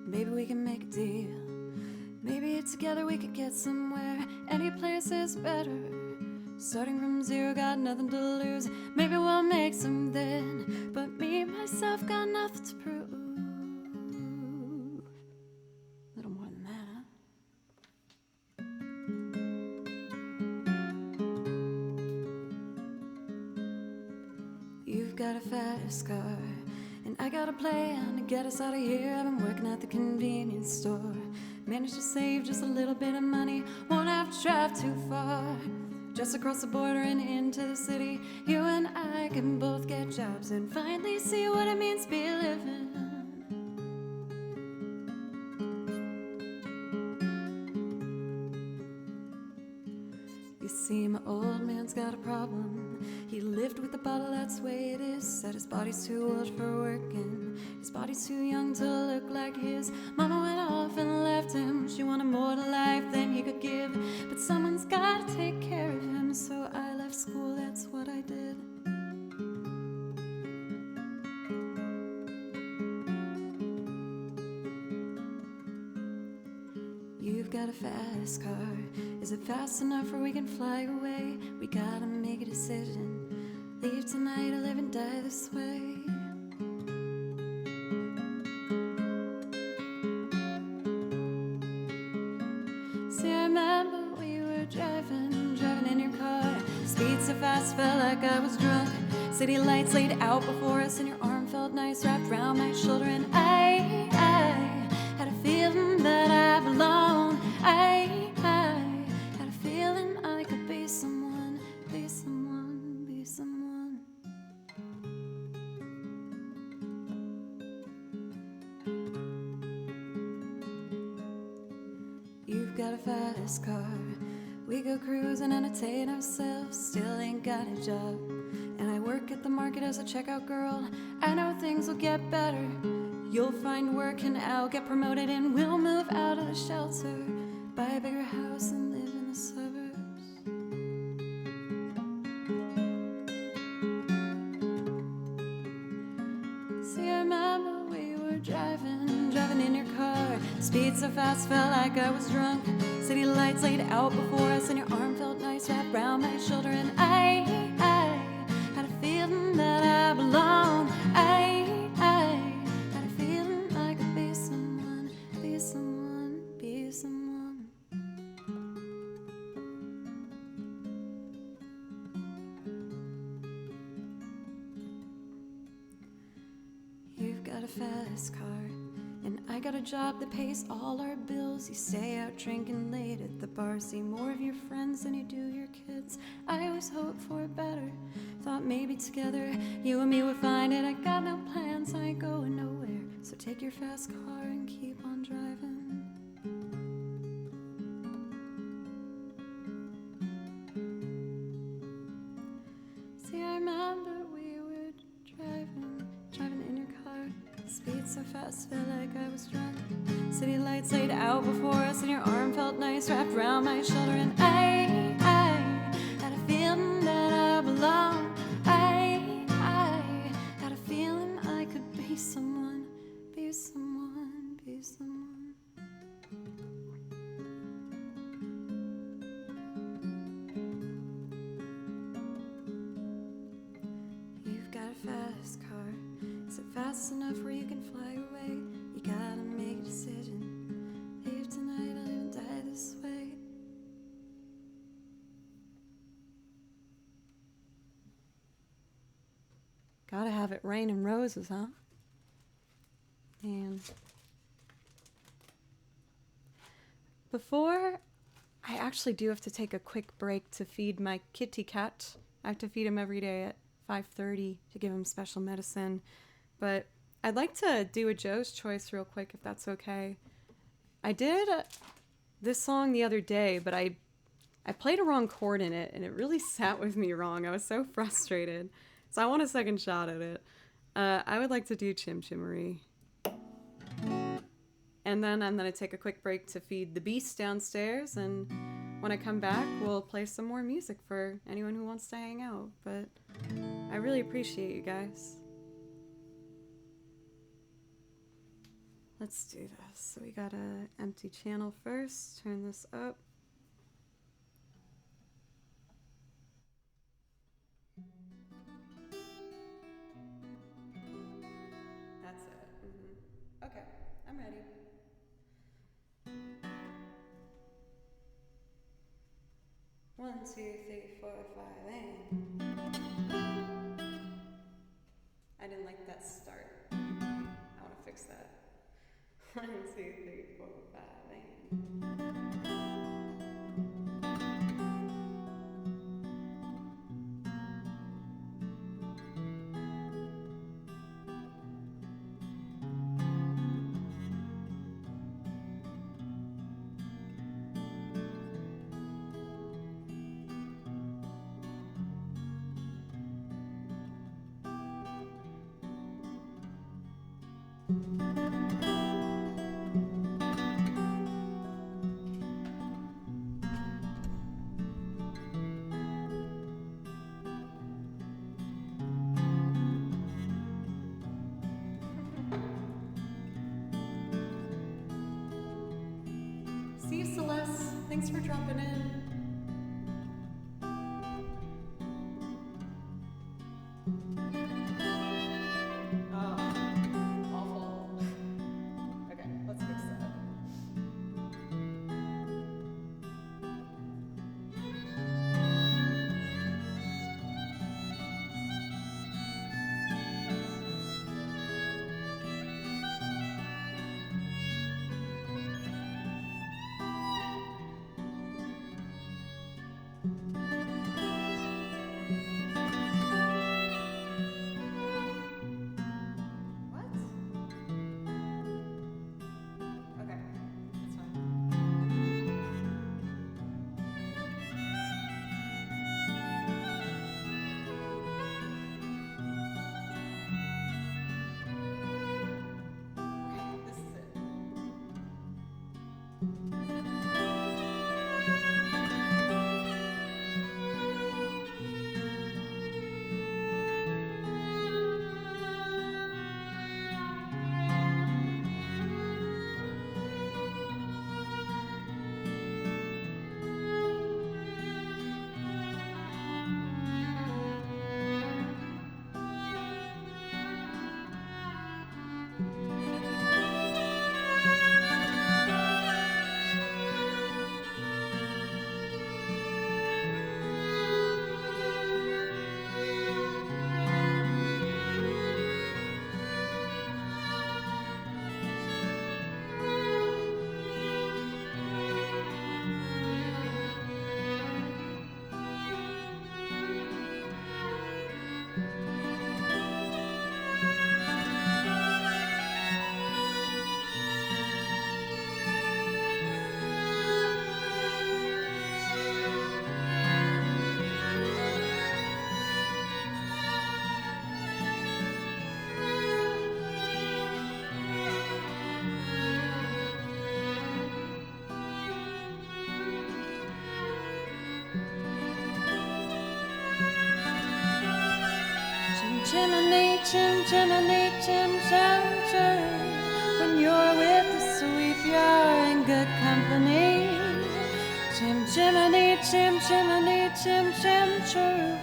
Maybe we can make a deal. Maybe together we could get somewhere. Any place is better. Starting from zero, got nothing to lose. Maybe we'll make some then. But me, myself, got nothing to prove. A little more than that, huh? You've got a fast car, and I got a plan to get us out of here. I've been working at the convenience store. Managed to save just a little bit of money. Won't have to drive too far. Just across the border and into the city. You and I can both get jobs and finally see what it means to be living. You see, my old man's got a problem. He lived with the bottle, that's the way it is. Said his body's too old for working. His body's too young to look like his. Mama went off and left him. She wanted more to life than he could give. But someone's gotta take care of him. So I left school, that's what I did. You've got a fast car. Is it fast enough or we can fly away? We gotta make a decision. Leave tonight or live and die this way. See, I remember we were driving in your car. Speed so fast, felt like I was drunk. City lights laid out before us, and your arm felt nice wrapped around my shoulder. And I had a feeling that I belonged. I had a feeling I could be someone, be someone, be someone. You've got a fast car. We go cruise and entertain ourselves, still ain't got a job. And I work at the market as a checkout girl. I know things will get better. You'll find work and I'll get promoted and we'll move out of the shelter, buy a bigger house and live in the suburbs. See, I remember we were driving in your car. Speed so fast, felt like I was drunk. City lights laid out before us and your arm felt nice wrapped around my shoulder. And I had a feeling that I belonged. I had a feeling I could be someone, be someone, be someone. You've got a fast car, and I got a job that pays all our bills. You stay out drinking late at the bar, see more of your friends than you do your kids. I always hoped for better, thought maybe together you and me would find it. I got no plans, I ain't going nowhere, so take your fast car and keep on driving. See, I remember we were driving in your car. Speed so fast, felt like I was drunk. City lights laid out before us and your arm felt nice wrapped around my shoulder. And I had a feeling that I belonged. I had a feeling I could be someone, be someone, be someone. You've got a fast car. Is it fast enough where you can fly away? You gotta make a decision. Leave tonight or live and die this way. Gotta have it rain and roses, huh? And before, I actually do have to take a quick break to feed my kitty cat. I have to feed him every day at 5:30 to give him special medicine. But I'd like to do a Joe's Choice real quick, if that's okay. I did this song the other day, but I played a wrong chord in it, and it really sat with me wrong. I was so frustrated. So I want a second shot at it. I would like to do Chim Chimmery. And then I'm going to take a quick break to feed the beast downstairs, and when I come back, we'll play some more music for anyone who wants to hang out. But I really appreciate you guys. Let's do this. So we got an empty channel first. Turn this up. That's it. Okay, I'm ready. One, two, three, 4, 5, and I didn't like that start. I want to fix that. 1, 2, 3, 4, 5, and see you, Celeste. Thanks for dropping in. Awful. Okay, let's fix that. Chimney, chimney, chim, when you're with the sweep, you're in good company. Chimney, chim, true.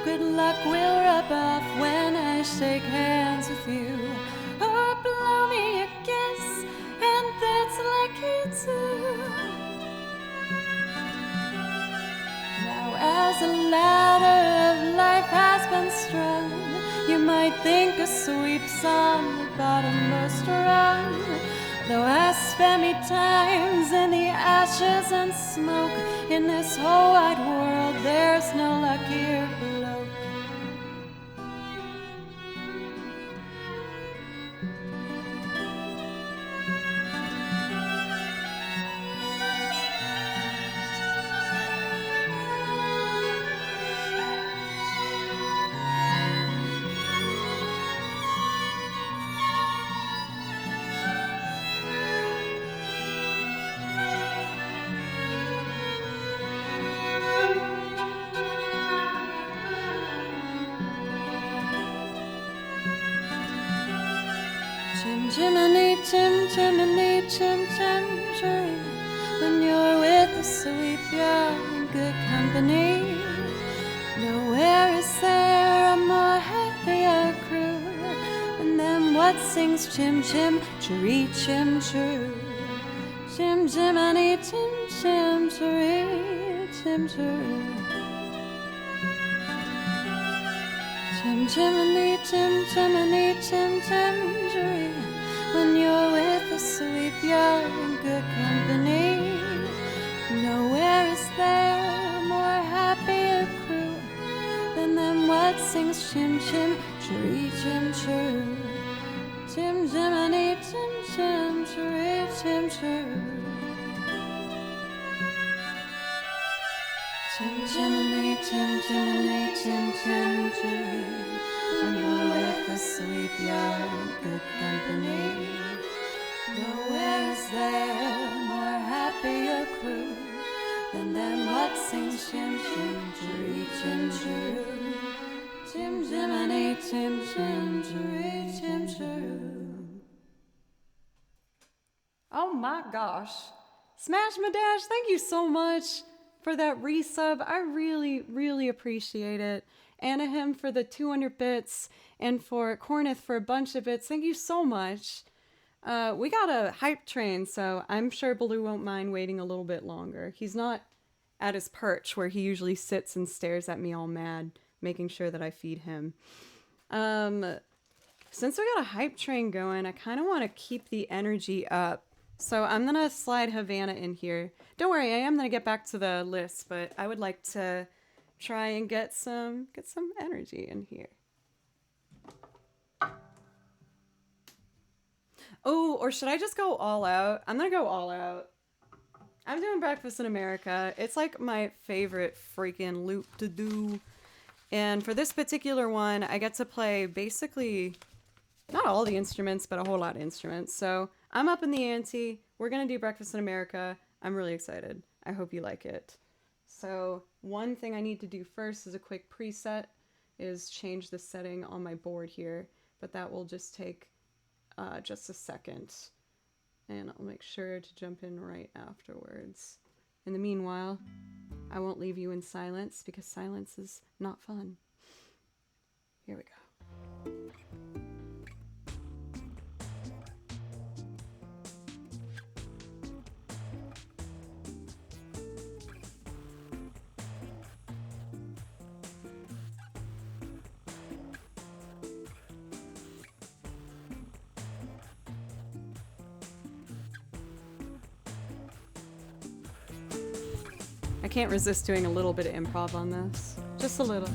Good luck will rub off when I shake hands with you. Or blow me a kiss, and that's lucky too. Now as the ladder of life has been strung, you might think a sweep's on the bottommost rung. Though I spent me times in the ashes and smoke, in this whole wide world there's no luckier bloke. Chimney, chim, true. When you're with the sweep, you're in good company. Nowhere is there a more happier crew than them what sings chim, chiree, chim, true. Chimney, chim, chiree, chim, true. Chimney, chim, true. When you're with the sweep, you're in good company. Nowhere is there a more happier crew than them what sings chim, chiree, chim, true. Chimney, chim, chiree, chim, true. Chimney, chim, true. When you're with the sweep, you're in good company. Nowhere is there a more happier crew than them what sings chim, chiree, chim, true. Chimney, chim, chiree, chim, true. Oh my gosh. Smash My Dash, thank you so much for that resub. I really, really appreciate it. Anaheim for the 200 bits, and for Cornith for a bunch of bits. Thank you so much. We got a hype train, so I'm sure Baloo won't mind waiting a little bit longer. He's not at his perch where he usually sits and stares at me all mad, making sure that I feed him. Since we got a hype train going, I kind of want to keep the energy up. So I'm going to slide Havana in here. Don't worry, I am going to get back to the list, but I would like to try and get some energy in here. Oh, or should I just go all out? I'm gonna go all out. I'm doing Breakfast in America. It's like my favorite freaking loop to do. And for this particular one, I get to play basically not all the instruments, but a whole lot of instruments. So I'm up in the ante. We're gonna do Breakfast in America. I'm really excited. I hope you like it. So one thing I need to do first is a quick preset, is change the setting on my board here, but that will just take just a second, and I'll make sure to jump in right afterwards. In the meanwhile, I won't leave you in silence, because silence is not fun. Here we go. I can't resist doing a little bit of improv on this. Just a little.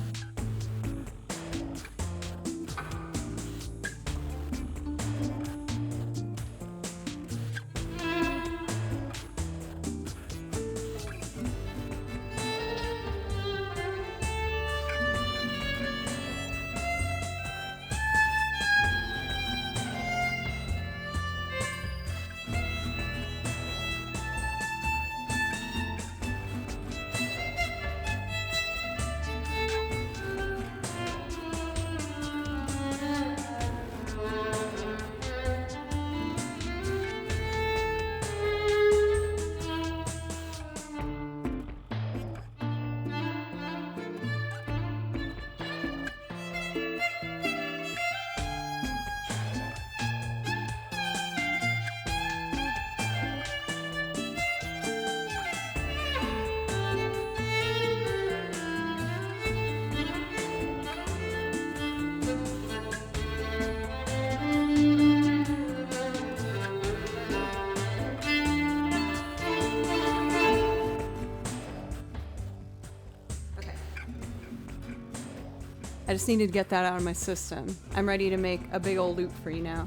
I just needed to get that out of my system. I'm ready to make a big old loop for you now.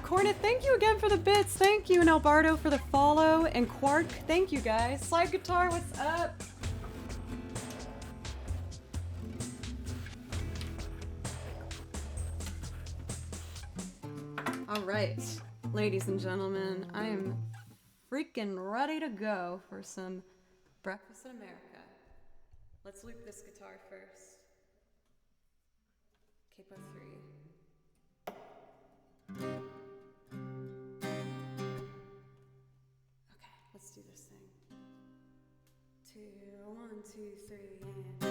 Cornet, thank you again for the bits. Thank you, and Alberto for the follow. And Quark, thank you guys. Slide Guitar, what's up? All right, ladies and gentlemen, I am freaking ready to go for some Breakfast in America. Let's loop this guitar first. Capo 3. Okay, let's do this thing. 2, 1, 2, 3, and...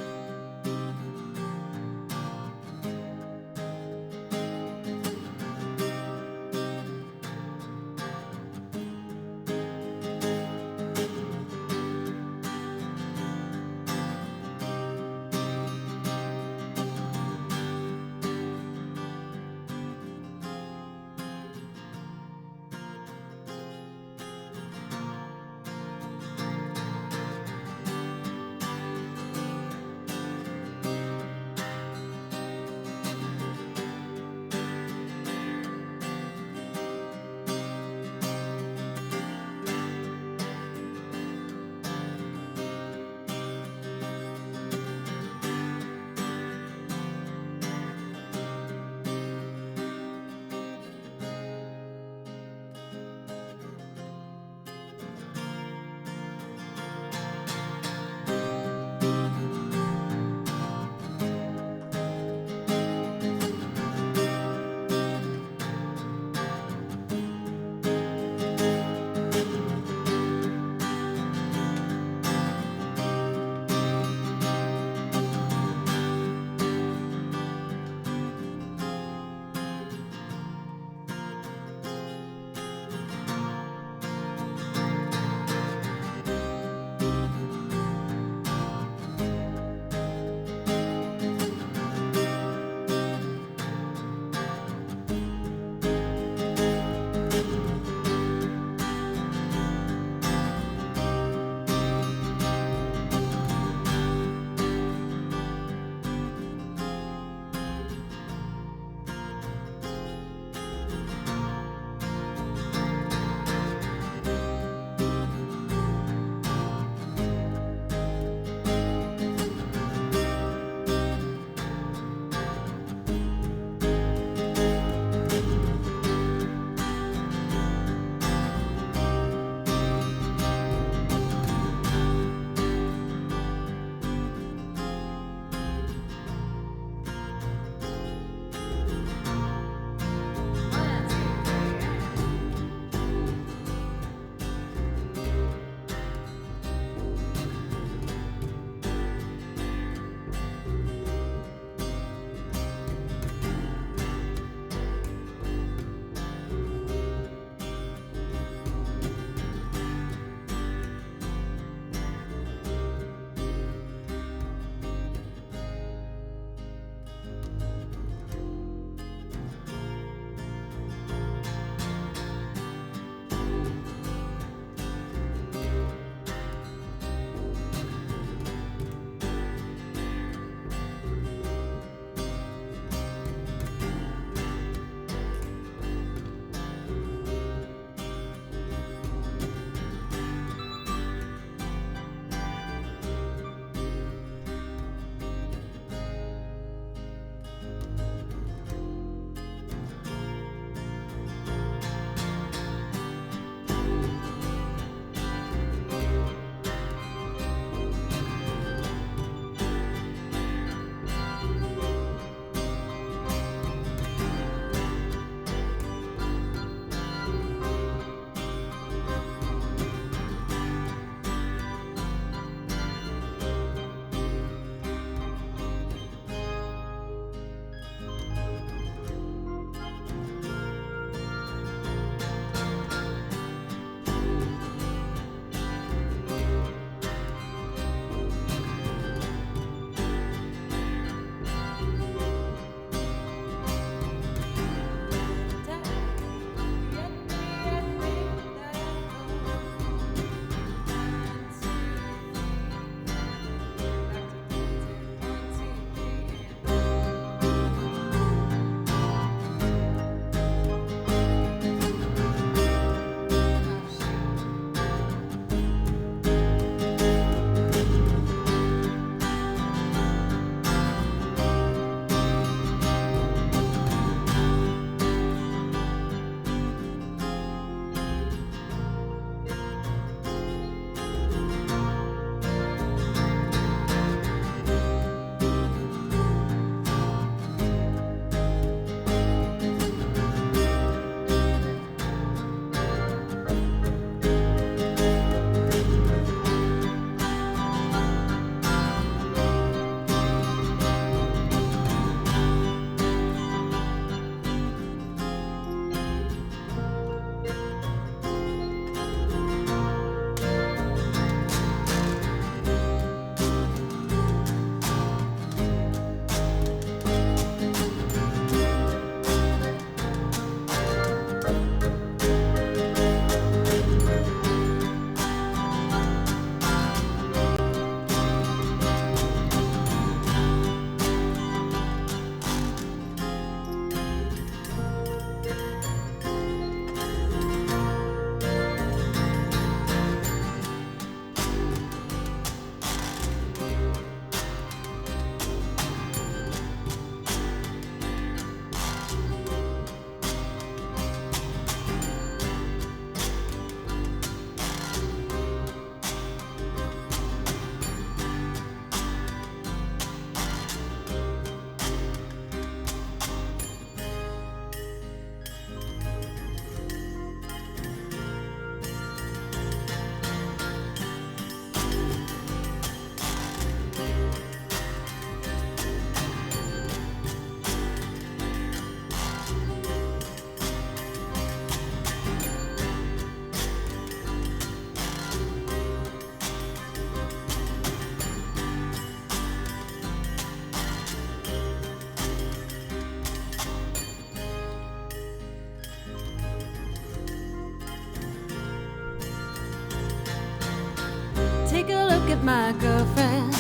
Take a look at my girlfriend,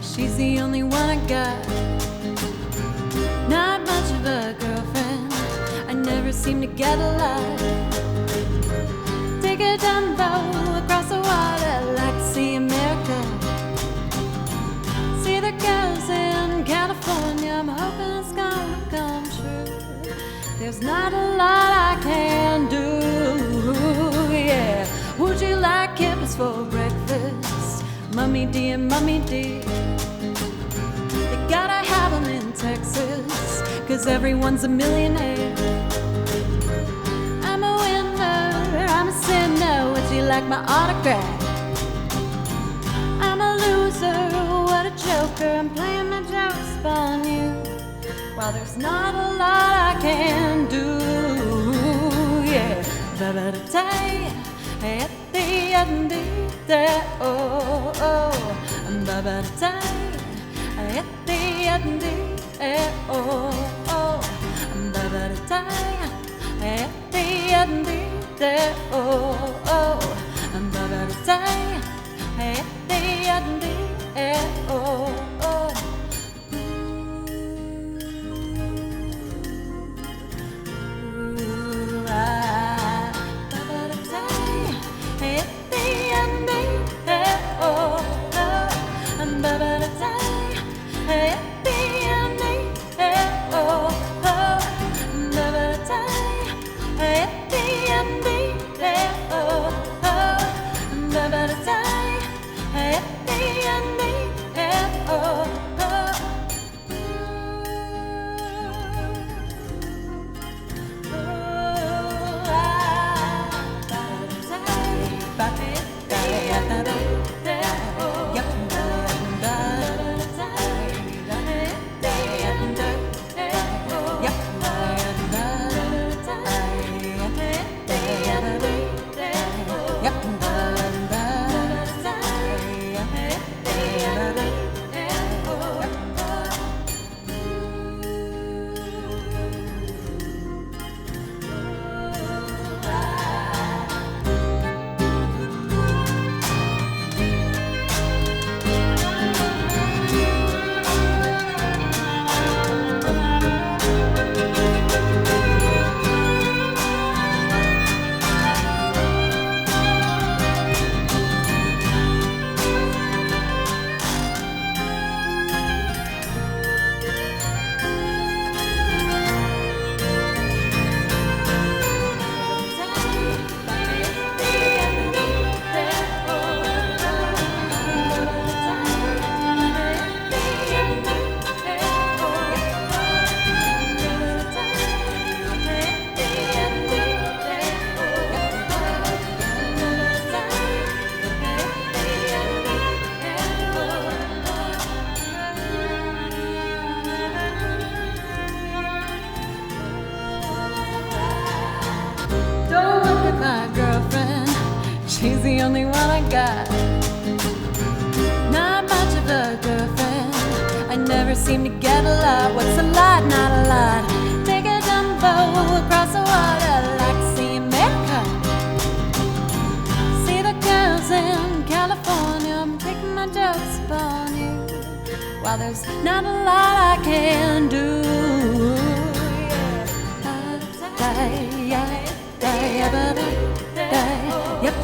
she's the only one I got. Not much of a girlfriend, I never seem to get a lot. Take a dumbo across the water, like to see America. See the girls in California, I'm hoping it's gonna come true. There's not a lot I can do, yeah. Would you like kippers for breakfast? Mummy dear, mummy dear. They gotta have them in Texas, 'cause everyone's a millionaire. I'm a winner, I'm a sinner. Would you like my autograph? I'm a loser, what a joker. I'm playing my jokes on you. While there's not a lot I can do, yeah. Ba-ba-da-day, at-the-end-day, oh, oh. Ba-ba-da-day, at-the-end-day, oh, oh. Ba-ba-da-day, at-the-end-day, oh, oh. Ba-ba-da-day, at-the-end-day, oh, oh. She's the only one I got. Not much of a girlfriend, I never seem to get a lot. What's a lot? Not a lot. Take a dumbo across the water, like to see America. See the girls in California, I'm taking my jokes upon you. While there's not a lot I can do, yep.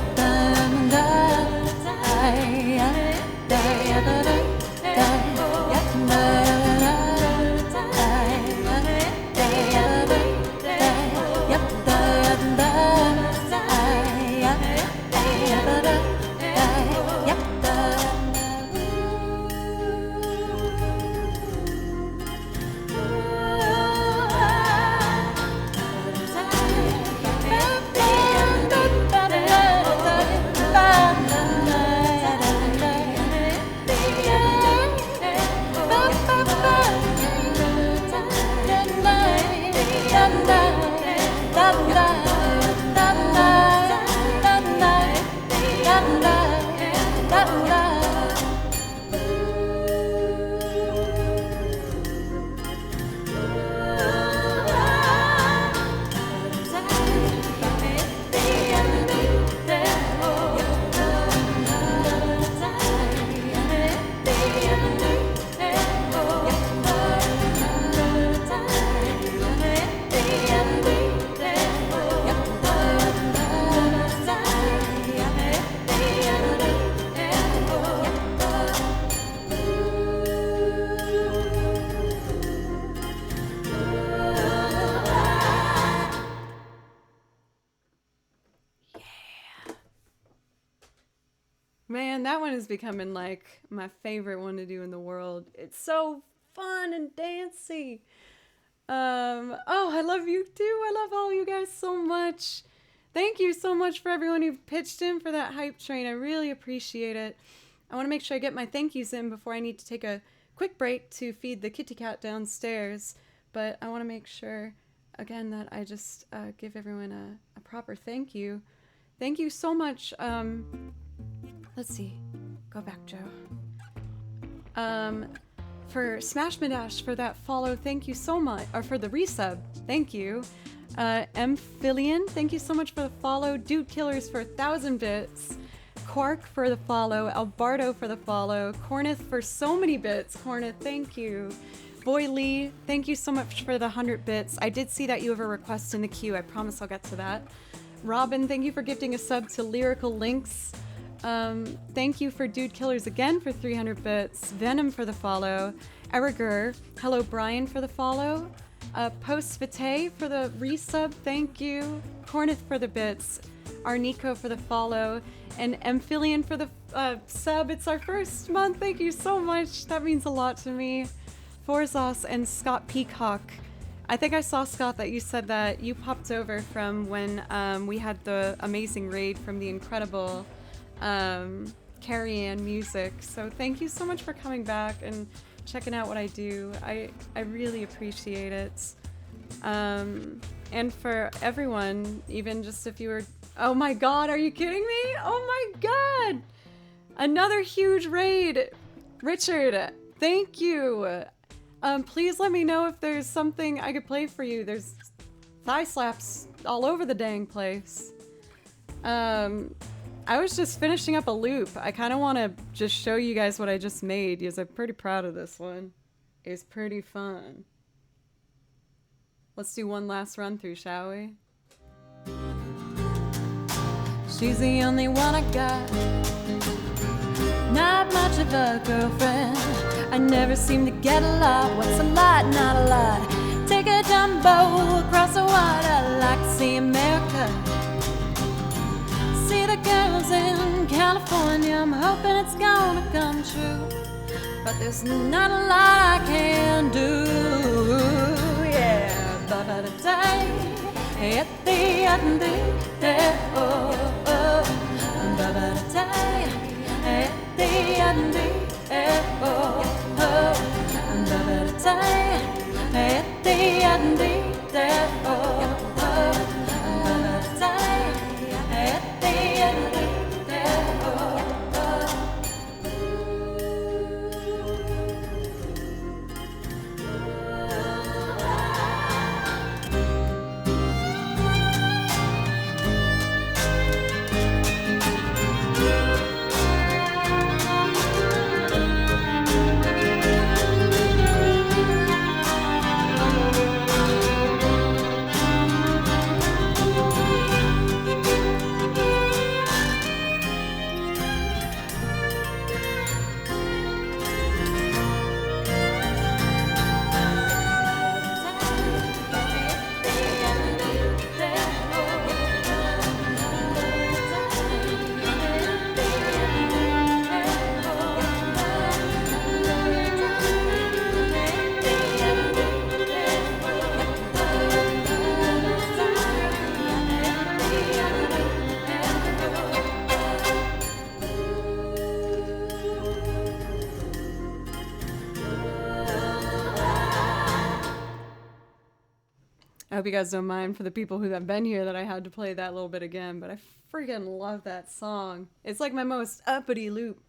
Man, that one is becoming like my favorite one to do in the world. It's so fun and dancey. Oh, I love you too. I love all you guys so much. Thank you so much for everyone who pitched in for that hype train. I really appreciate it. I want to make sure I get my thank yous in before I need to take a quick break to feed the kitty cat downstairs. But I want to make sure, again, that I just give everyone a proper thank you. Thank you so much. Let's see. Go back, Joe. For Smashmadash for that follow, thank you so much. Or for the resub, thank you. Amphilean, thank you so much for the follow. Dude Killers for 1,000 bits. Quark for the follow. Albardo for the follow. Cornith for so many bits. Cornith, thank you. Boy Lee, thank you so much for the 100 bits. I did see that you have a request in the queue. I promise I'll get to that. Robin, thank you for gifting a sub to Lyrical Links. Thank you for Dude Killers again for 300 bits. Venom for the follow. Eriger. Hello Brian for the follow. Post Vitae for the resub. Thank you. Cornith for the bits. Arnico for the follow. And Amphilean for the sub. It's our first month. Thank you so much. That means a lot to me. Forzos and Scott Peacock. I think I saw, Scott, that you said that you popped over from when we had the amazing raid from the incredible Carrie Ann Music. So thank you so much for coming back and checking out what I do. I really appreciate it. And for everyone, even just if you were... Oh my god, are you kidding me? Oh my god! Another huge raid! Richard, thank you! Please let me know if there's something I could play for you. There's thigh slaps all over the dang place. I was just finishing up a loop. I kind of want to just show you guys what I just made because I'm pretty proud of this one. It's pretty fun. Let's do one last run through, shall we? She's the only one I got. Not much of a girlfriend. I never seem to get a lot. What's a lot? Not a lot. Take a jumbo across the water. I like to see America. See the girls in California. I'm hoping it's gonna come true. But there's not a lot I can do. Yeah, ba-ba-da-day, at the end oh, oh, ba-ba-da-day, at the end oh, oh, ba-ba-da-day, at the end oh, oh, ba-ba-da-day, at the end oh, oh. I hope you guys don't mind for the people who have been here that I had to play that little bit again, but I freaking love that song. It's like my most uppity loop.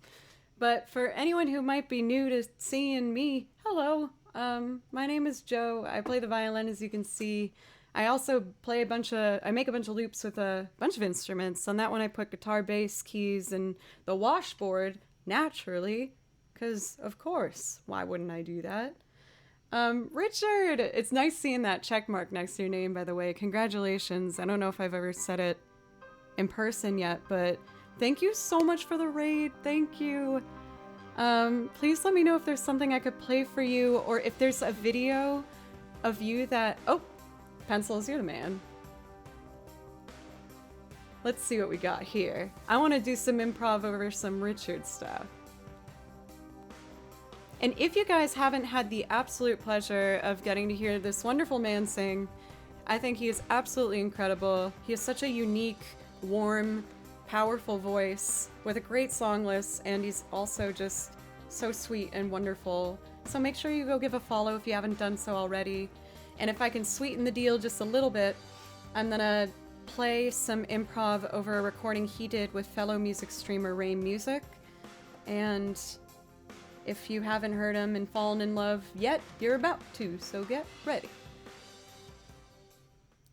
But for anyone who might be new to seeing me, hello. My name is Joe. I play the violin, as you can see. I also play I make a bunch of loops with a bunch of instruments. On that one I put guitar, bass, keys, and the washboard, naturally, because of course, why wouldn't I do that? Richard, it's nice seeing that check mark next to your name, by the way. Congratulations. I don't know if I've ever said it in person yet, but thank you so much for the raid. Thank you. Please let me know if there's something I could play for you, or if there's a video of you that... Oh, Pencils, you're the man. Let's see what we got here. I want to do some improv over some Richard stuff. And if you guys haven't had the absolute pleasure of getting to hear this wonderful man sing, I think he is absolutely incredible. He has such a unique, warm, powerful voice with a great song list, and he's also just so sweet and wonderful. So make sure you go give a follow if you haven't done so already. And if I can sweeten the deal just a little bit, I'm gonna play some improv over a recording he did with fellow music streamer Ray Music. And if you haven't heard him and fallen in love yet, you're about to, so get ready.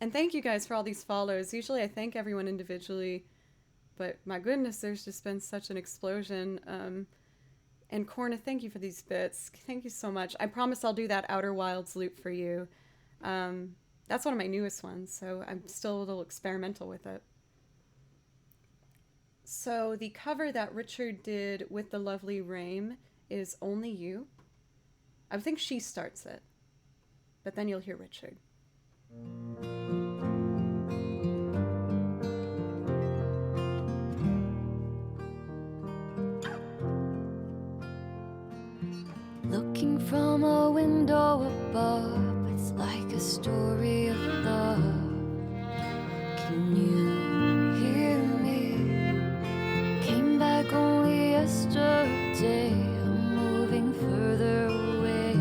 And thank you guys for all these follows. Usually I thank everyone individually, but my goodness, there's just been such an explosion. And Corna, thank you for these bits. Thank you so much. I promise I'll do that Outer Wilds loop for you. That's one of my newest ones, so I'm still a little experimental with it. So the cover that Richard did with the lovely Rame is Only You. I think she starts it, but then you'll hear Richard. Looking from a window above, it's like a story of love. Can you hear me? Came back only yesterday. I'm moving further away.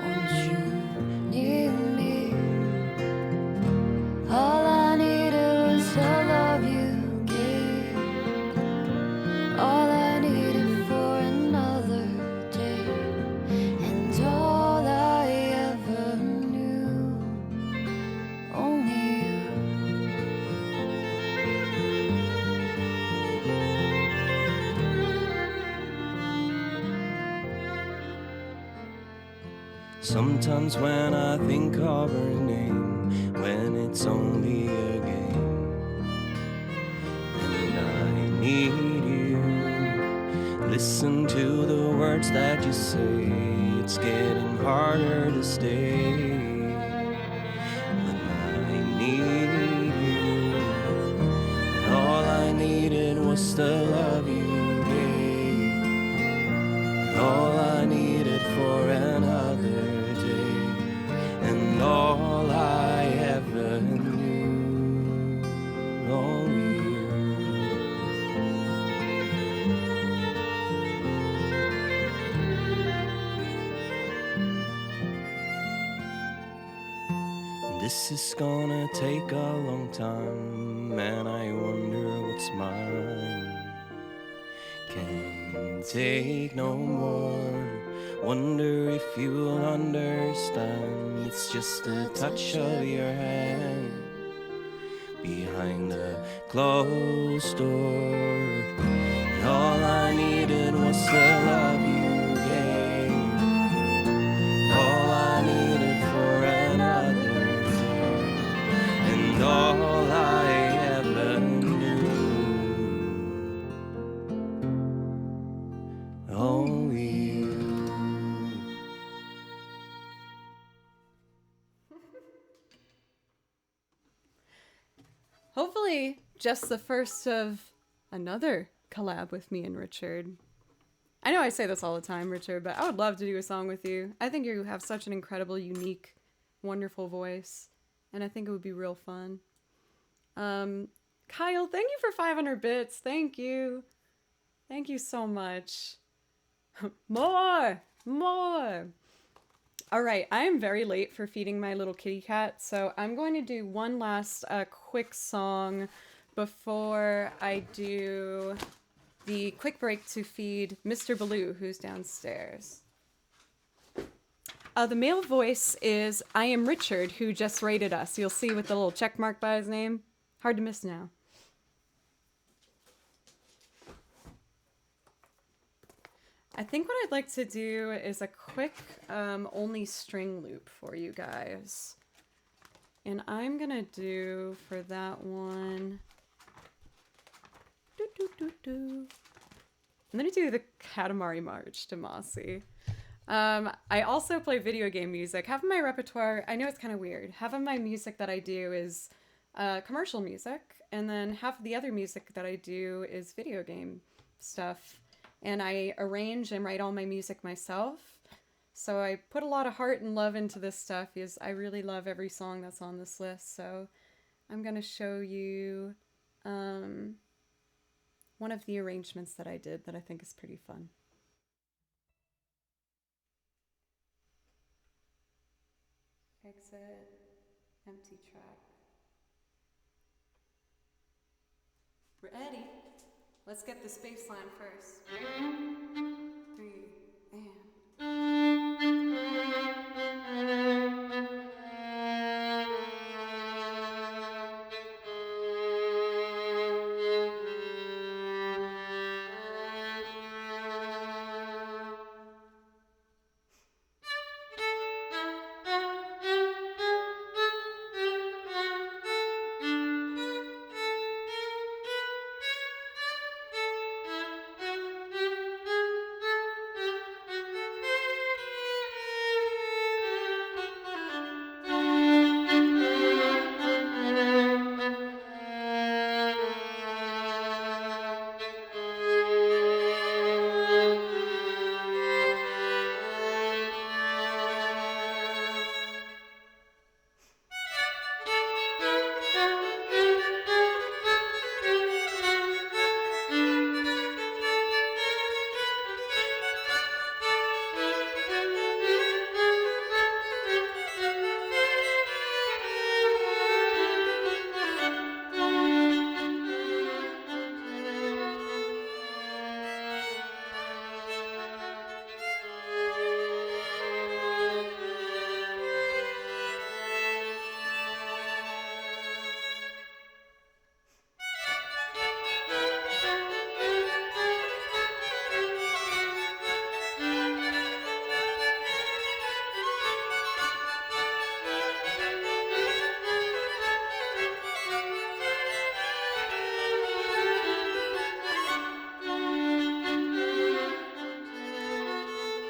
Won't you near me? All I needed was the love you gave. All I needed for another day, and all I ever knew, only you. Sometimes when I think of her name, when it's only a game, and I need you. Listen to the words that you say, it's getting harder to stay. When I need you, and all I needed was the love you gave, and all I needed for another day, and all I ever knew, only you. This is gonna take a long time, and I wonder what's mine. Can't take no more. Wonder if you'll understand. It's just a touch of your hand behind the closed door. And all I needed was the love you gave. All I needed for another day, and all I ever knew, only you. Hopefully, just the first of another collab with me and Richard. I know I say this all the time, Richard, but I would love to do a song with you. I think you have such an incredible, unique, wonderful voice, and I think it would be real fun. Kyle, thank you for 500 bits. Thank you. Thank you so much. More! All right, I am very late for feeding my little kitty cat, so I'm going to do one last quick song before I do the quick break to feed Mr. Baloo, who's downstairs. The male voice is I Am Richard, who just rated us. You'll see with the little check mark by his name. Hard to miss now. I think what I'd like to do is a quick only string loop for you guys. And I'm gonna do for that one. I'm gonna do the Katamari March to Mossy. I also play video game music. Half of my repertoire, I know it's kind of weird. Half of my music that I do is commercial music, and then half of the other music that I do is video game stuff. And I arrange and write all my music myself. So I put a lot of heart and love into this stuff because I really love every song that's on this list. So I'm going to show you one of the arrangements that I did that I think is pretty fun. Exit, empty track. Ready? Let's get this bass line first. 3 and...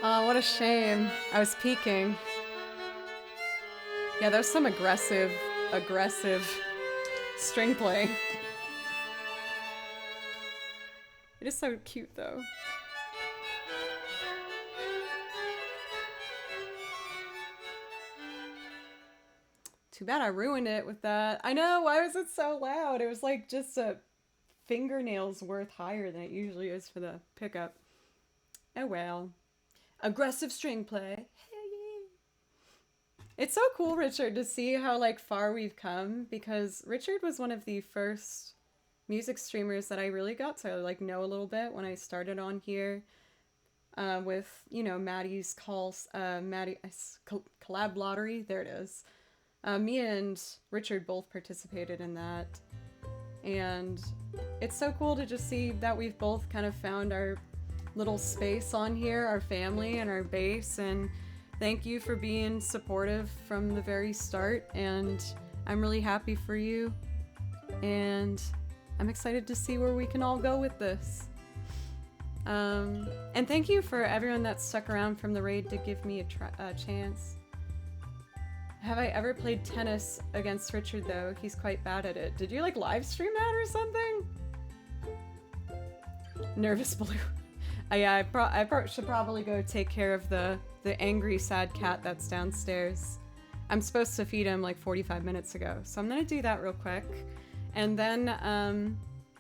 Oh, what a shame. I was peeking. Yeah, there's some aggressive string play. It is so cute though. Too bad I ruined it with that. I know, why was it so loud? It was like just a fingernail's worth higher than it usually is for the pickup. Oh well. Aggressive string play. Hell yeah. It's so cool, Richard, to see how like far we've come, because Richard was one of the first music streamers that I really got to like know a little bit when I started on here with, you know, Maddie's collab lottery. There it is. Me and Richard both participated in that. And it's so cool to just see that we've both kind of found our little space on here, our family and our base, and thank you for being supportive from the very start, and I'm really happy for you, and I'm excited to see where we can all go with this. And thank you for everyone that stuck around from the raid to give me a chance. Have I ever played tennis against Richard though? He's quite bad at it. Did you like live stream that or something? Nervous Blue. Yeah, I should probably go take care of the angry, sad cat that's downstairs. I'm supposed to feed him like 45 minutes ago, so I'm gonna do that real quick. And then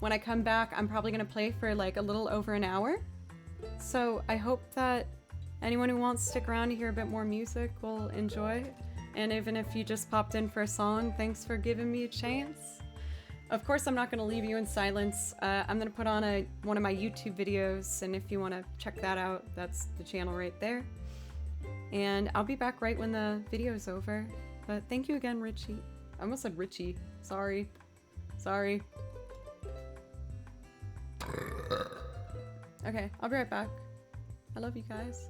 when I come back, I'm probably gonna play for like a little over an hour. So I hope that anyone who wants to stick around to hear a bit more music will enjoy. And even if you just popped in for a song, thanks for giving me a chance. Of course, I'm not going to leave you in silence. I'm going to put on one of my YouTube videos, and if you want to check that out, that's the channel right there. And I'll be back right when the video's over. But thank you again, Richie. I almost said Richie. Sorry. Sorry. Okay, I'll be right back. I love you guys.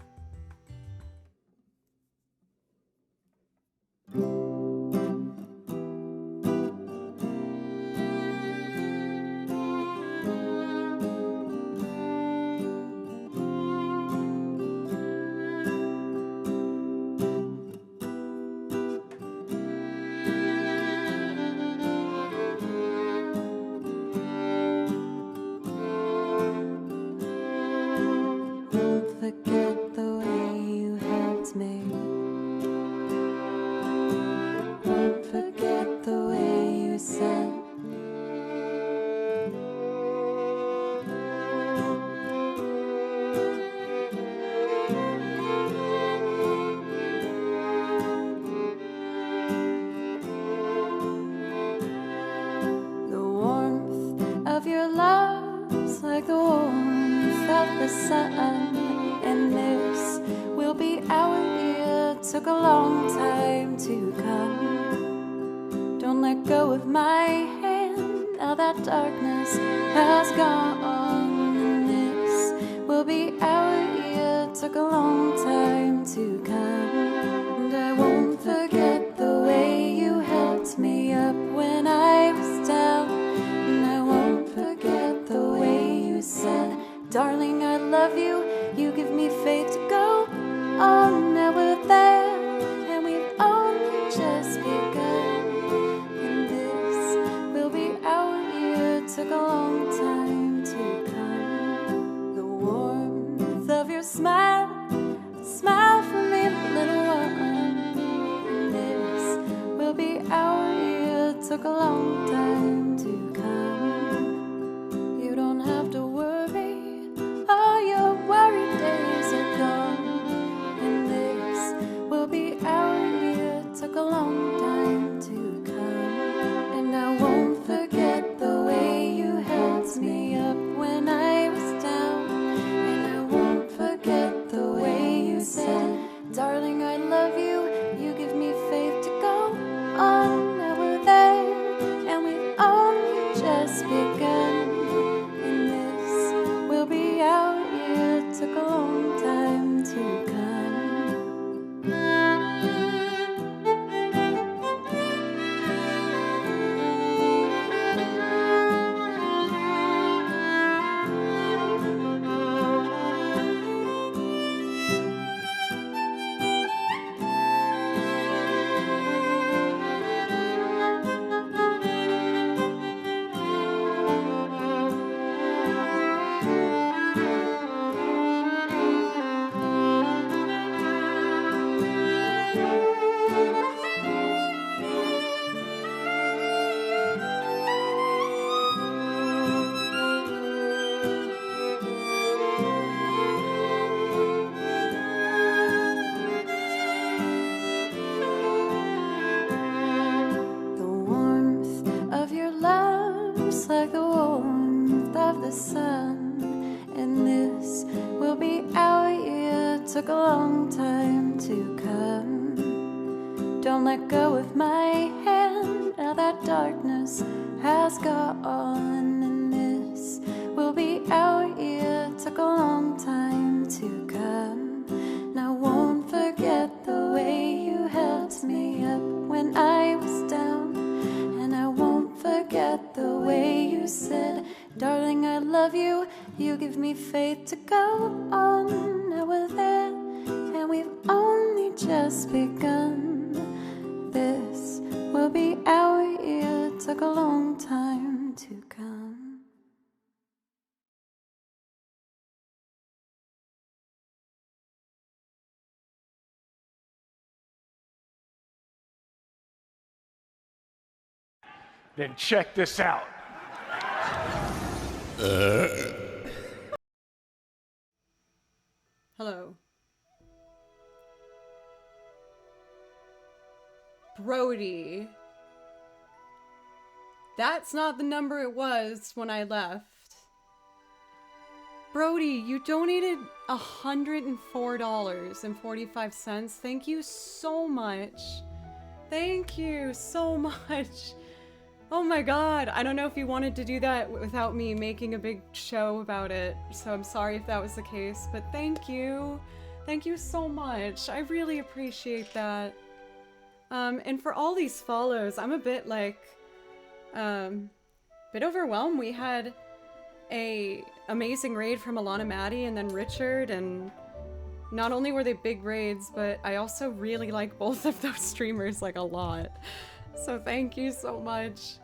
of your love's like the warmth of the sun, and this will be our year. Took a long time to come. Don't let go of my hand, now that darkness has gone, and this will be our year. Took a long time to come. And I won't forget the way you helped me up when I was down. And I won't forget the way you said, darling, I love you. You give me faith to go on. Now we're there, and we've only just begun. And this will be our year. Took a long time to come. The warmth of your smile, smile for me, little one. And this will be our year. Took a long time to come. You don't have to worry, all your worried days are gone. And this will be our year. Took a long time to come. And I won't forget the way you helped me up when I was down. And I won't forget the way you said, darling, I love you. You give me faith to go on. Now we're there, and we've only just begun. And this will be our year. Took a long time to come. The warmth of your love's like the warmth of the sun, and this will be our year. Took a long time to come. Don't let go of my hand, now that darkness has gone, and this will be our year. Took a long time to come. Now won't forget the way you helped me up when I was down. And I won't forget the way you said, darling, I love you. You give me faith to go on. Now we're there, and we've only just begun. This will be our year. Took a long time to come. Then check this out. Hello. Brody. That's not the number it was when I left. Brody, you donated $104.45. Thank you so much. Thank you so much. Oh my god, I don't know if you wanted to do that without me making a big show about it, so I'm sorry if that was the case, but thank you. Thank you so much. I really appreciate that. And for all these follows, I'm a bit bit overwhelmed. We had a amazing raid from Alana Maddie and then Richard, and not only were they big raids, but I also really like both of those streamers like a lot. So thank you so much.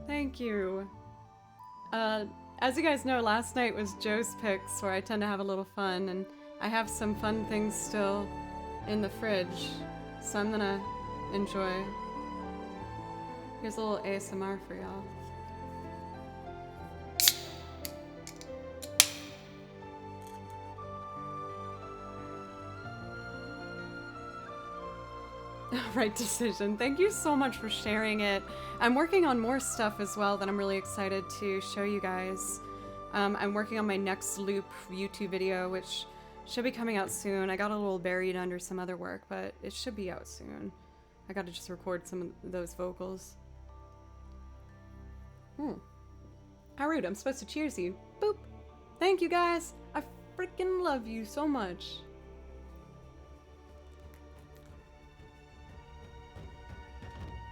Thank you. As you guys know, last night was Joe's Picks, where I tend to have a little fun, and I have some fun things still in the fridge, so I'm gonna enjoy. Here's a little ASMR for y'all. Right decision. Thank you so much for sharing it. I'm working on more stuff as well that I'm really excited to show you guys. I'm working on my next loop YouTube video, which should be coming out soon. I got a little buried under some other work, but it should be out soon. I gotta just record some of those vocals. How rude, I'm supposed to cheers you. Boop. Thank you guys. I freaking love you so much.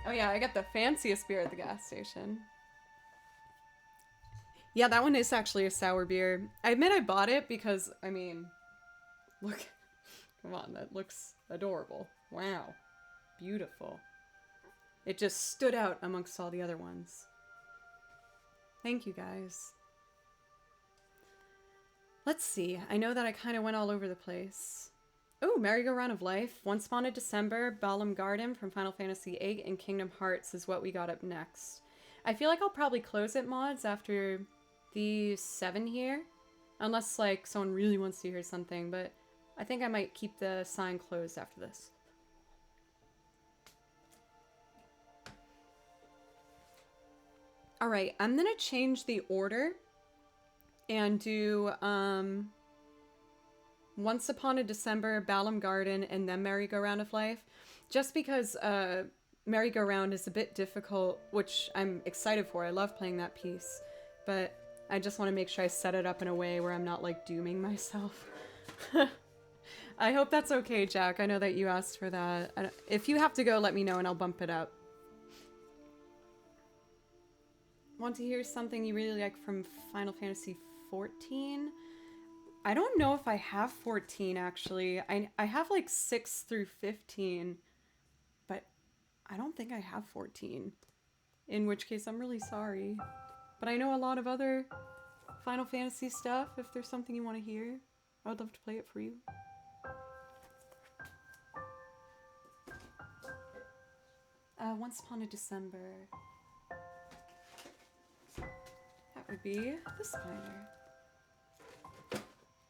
Oh yeah, I got the fanciest beer at the gas station. Yeah, that one is actually a sour beer. I admit I bought it because, I mean, look, come on, that looks adorable. Wow, beautiful. It just stood out amongst all the other ones. Thank you guys. Let's see, I know that I kind of went all over the place. Oh, Merry-Go-Round of Life, Once Upon a December, Balamb Garden from Final Fantasy VIII, and Kingdom Hearts is what we got up next. I feel like I'll probably close it, mods, after the 7 here. Unless, like, someone really wants to hear something, but I think I might keep the sign closed after this. Alright, I'm gonna change the order and do, Once Upon a December, Balamb Garden, and then Merry-Go-Round of Life. Just because Merry-Go-Round is a bit difficult, which I'm excited for. I love playing that piece. But I just want to make sure I set it up in a way where I'm not, like, dooming myself. I hope that's okay, Jack. I know that you asked for that. If you have to go, let me know and I'll bump it up. Want to hear something you really like from Final Fantasy XIV? I don't know if I have 14, actually. I have, like, 6 through 15. But I don't think I have 14. In which case, I'm really sorry. But I know a lot of other Final Fantasy stuff. If there's something you want to hear, I would love to play it for you. Once Upon a December. That would be this binder.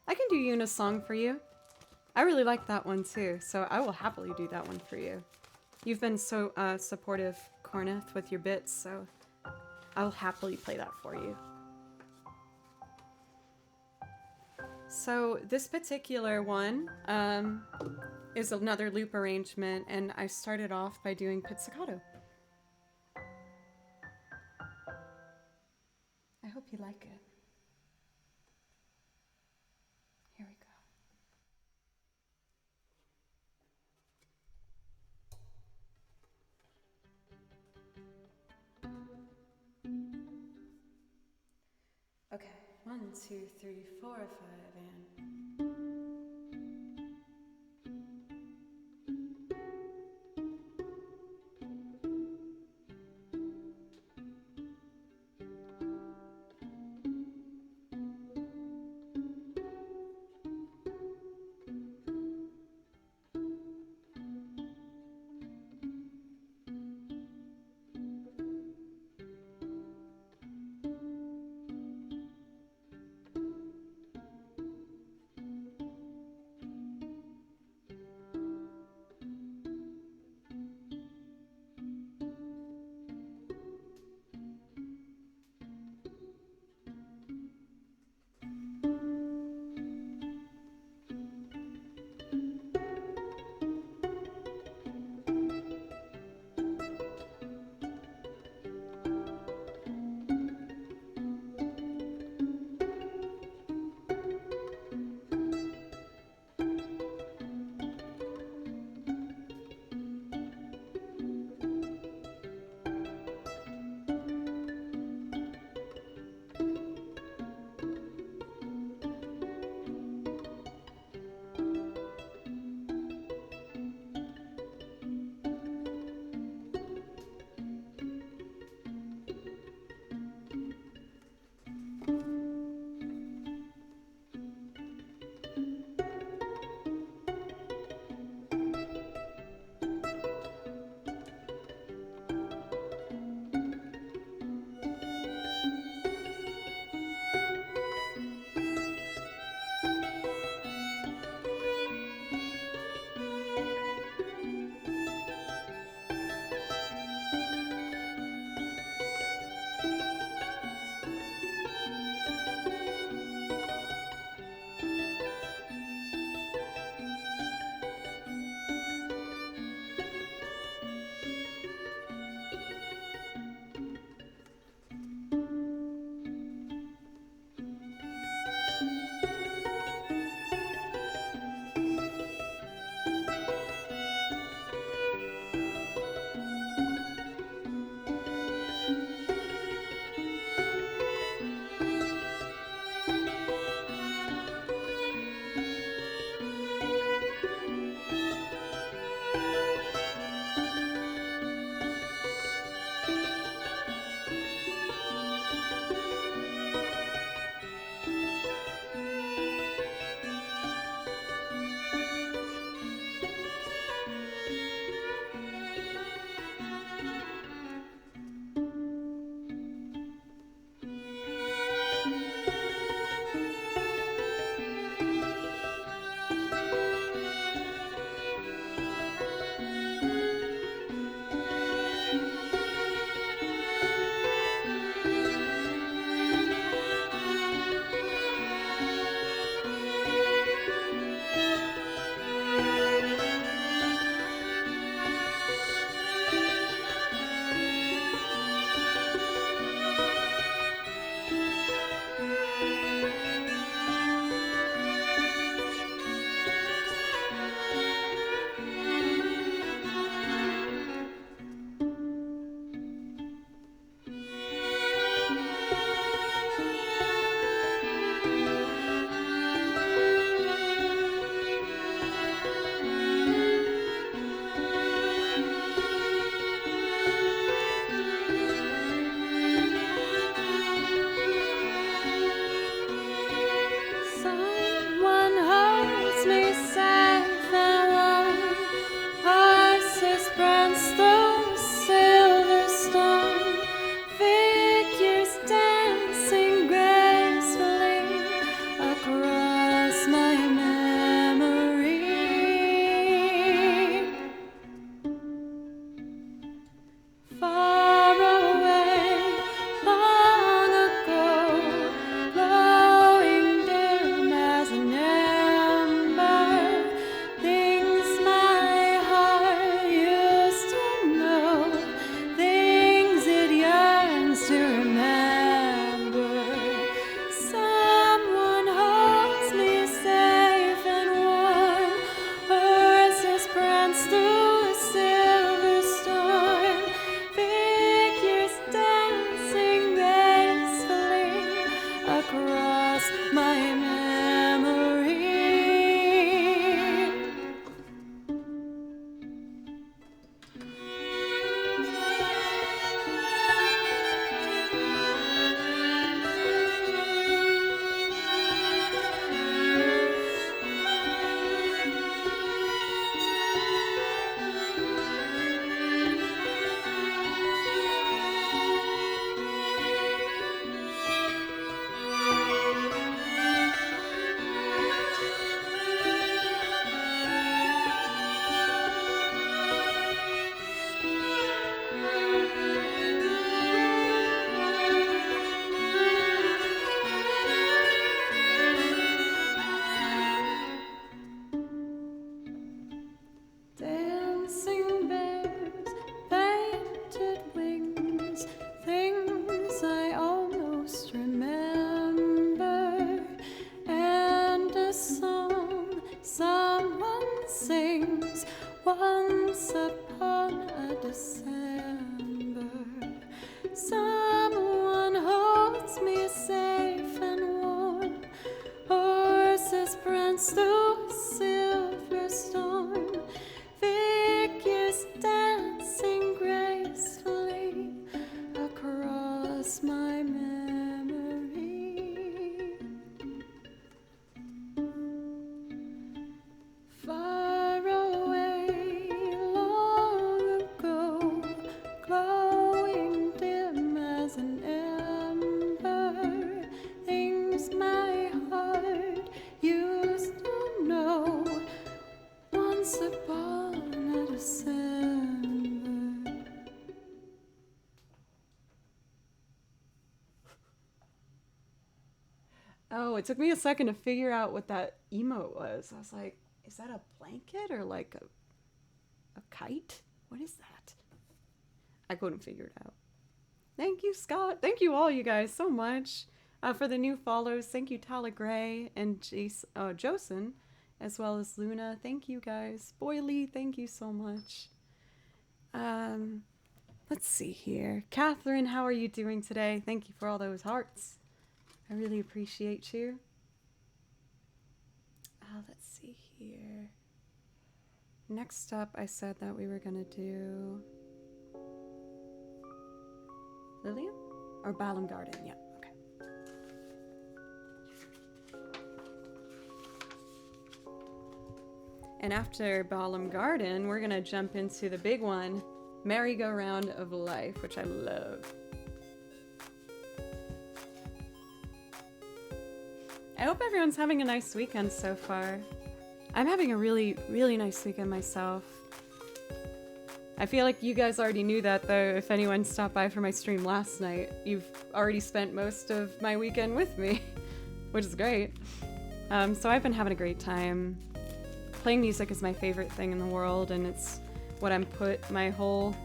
I can do Yuna's song for you. I really like that one too, so I will happily do that one for you. You've been so supportive, Corneth, with your bits, so I'll happily play that for you. So this particular one is another loop arrangement, and I started off by doing pizzicato. I hope you like it. Here we go. Okay, 1, 2, 3, 4, 5, and... dance through a silver storm, figures dancing gracefully across my memory. Far away, long ago, glowing dim as an ember, things my heart used to know once upon a December. Oh, it took me a second to figure out what that emote was. I was like, is that a blanket or like a kite? What is that? I couldn't figure it out. Thank you, Scott. Thank you all, you guys, so much for the new follows. Thank you, Tala Gray and Josen, as well as Luna. Thank you, guys. Boyley, thank you so much. Let's see here. Catherine, how are you doing today? Thank you for all those hearts. I really appreciate you. Let's see here. Next up, I said that we were gonna do Lillian or Balam Garden. Yeah, okay. And after Balam Garden, we're gonna jump into the big one, Merry-Go-Round of Life, which I love. I hope everyone's having a nice weekend so far. I'm having a really, really nice weekend myself. I feel like you guys already knew that, though. If anyone stopped by for my stream last night, you've already spent most of my weekend with me, which is great. So I've been having a great time. Playing music is my favorite thing in the world, and it's what I'm put my whole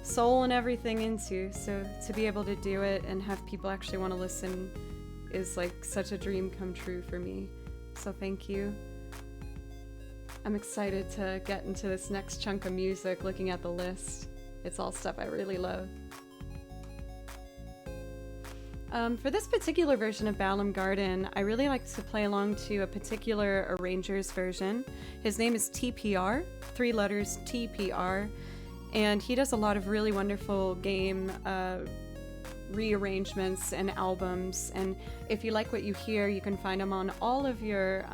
soul and everything into. So to be able to do it and have people actually want to listen is like such a dream come true for me. So thank you. I'm excited to get into this next chunk of music, looking at the list. It's all stuff I really love. For this particular version of Balam Garden, I really like to play along to a particular arranger's version. His name is TPR, 3 letters TPR, and he does a lot of really wonderful game rearrangements and albums. And if you like what you hear, you can find him on all of your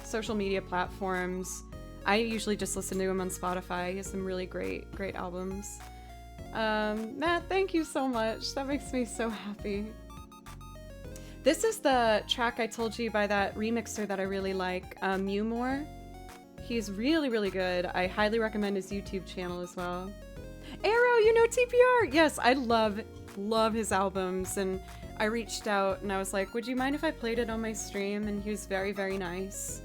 social media platforms. I usually just listen to him on Spotify. He has some really great albums. Matt, thank you so much. That makes me so happy. This is the track I told you by that remixer that I really like, Mewmore. He's really, really good. I highly recommend his YouTube channel as well. Arrow, you know TPR! Yes, I love his albums, and I reached out and I was like, would you mind if I played it on my stream? And he was very, very nice.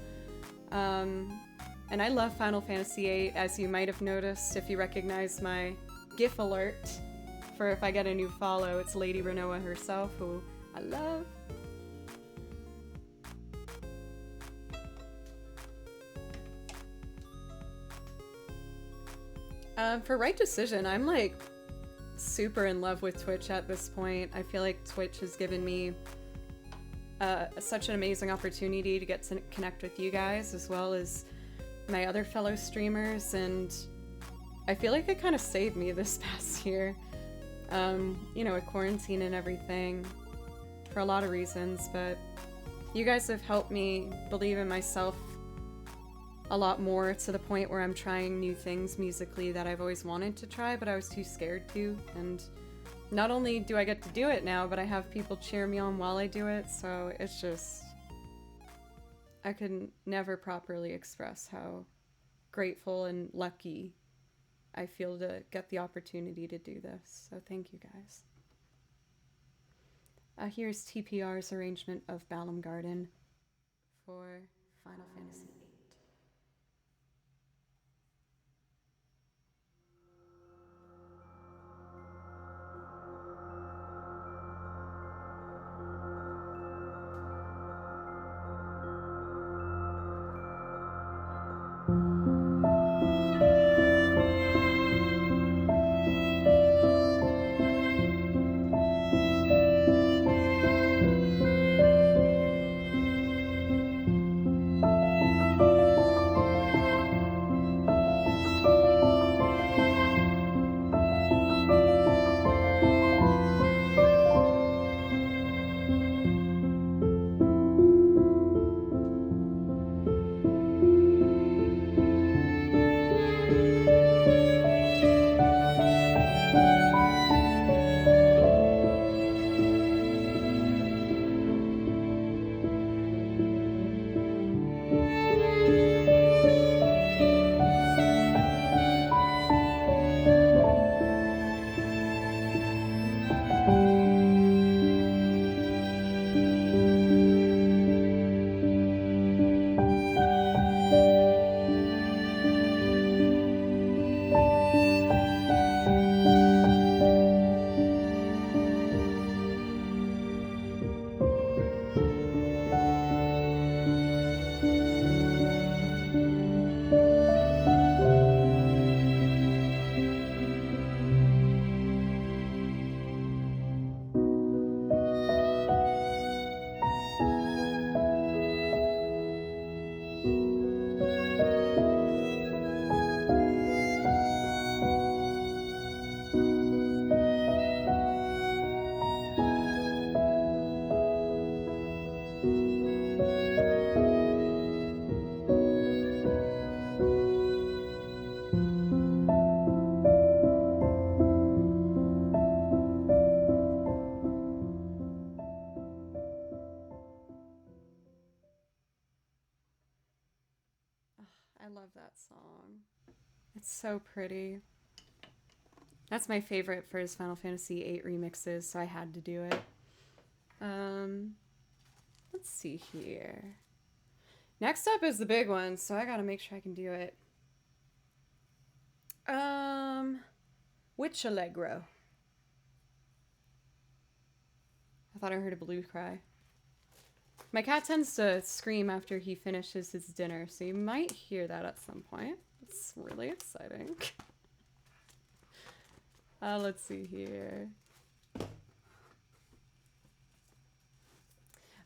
And I love Final Fantasy VIII, as you might have noticed if you recognize my GIF alert for if I get a new follow. It's Lady Renoa herself, who I love. For Right Decision, I'm like super in love with Twitch at this point. I feel like Twitch has given me such an amazing opportunity to get to connect with you guys as well as my other fellow streamers, and I feel like it kind of saved me this past year, you know, with quarantine and everything, for a lot of reasons, but you guys have helped me believe in myself a lot more, to the point where I'm trying new things musically that I've always wanted to try, but I was too scared to. And not only do I get to do it now, but I have people cheer me on while I do it, so it's just, I could never properly express how grateful and lucky I feel to get the opportunity to do this. So thank you guys. Here's TPR's arrangement of Balam Garden for Final Fantasy VIII. love that song. It's so pretty. That's my favorite for his Final Fantasy VIII remixes, so I had to do it. Let's see here. Next up is the big one, so I gotta make sure I can do it. Witch Allegro. I thought I heard a blue cry. My cat tends to scream after he finishes his dinner, so you might hear that at some point. It's really exciting. Let's see here.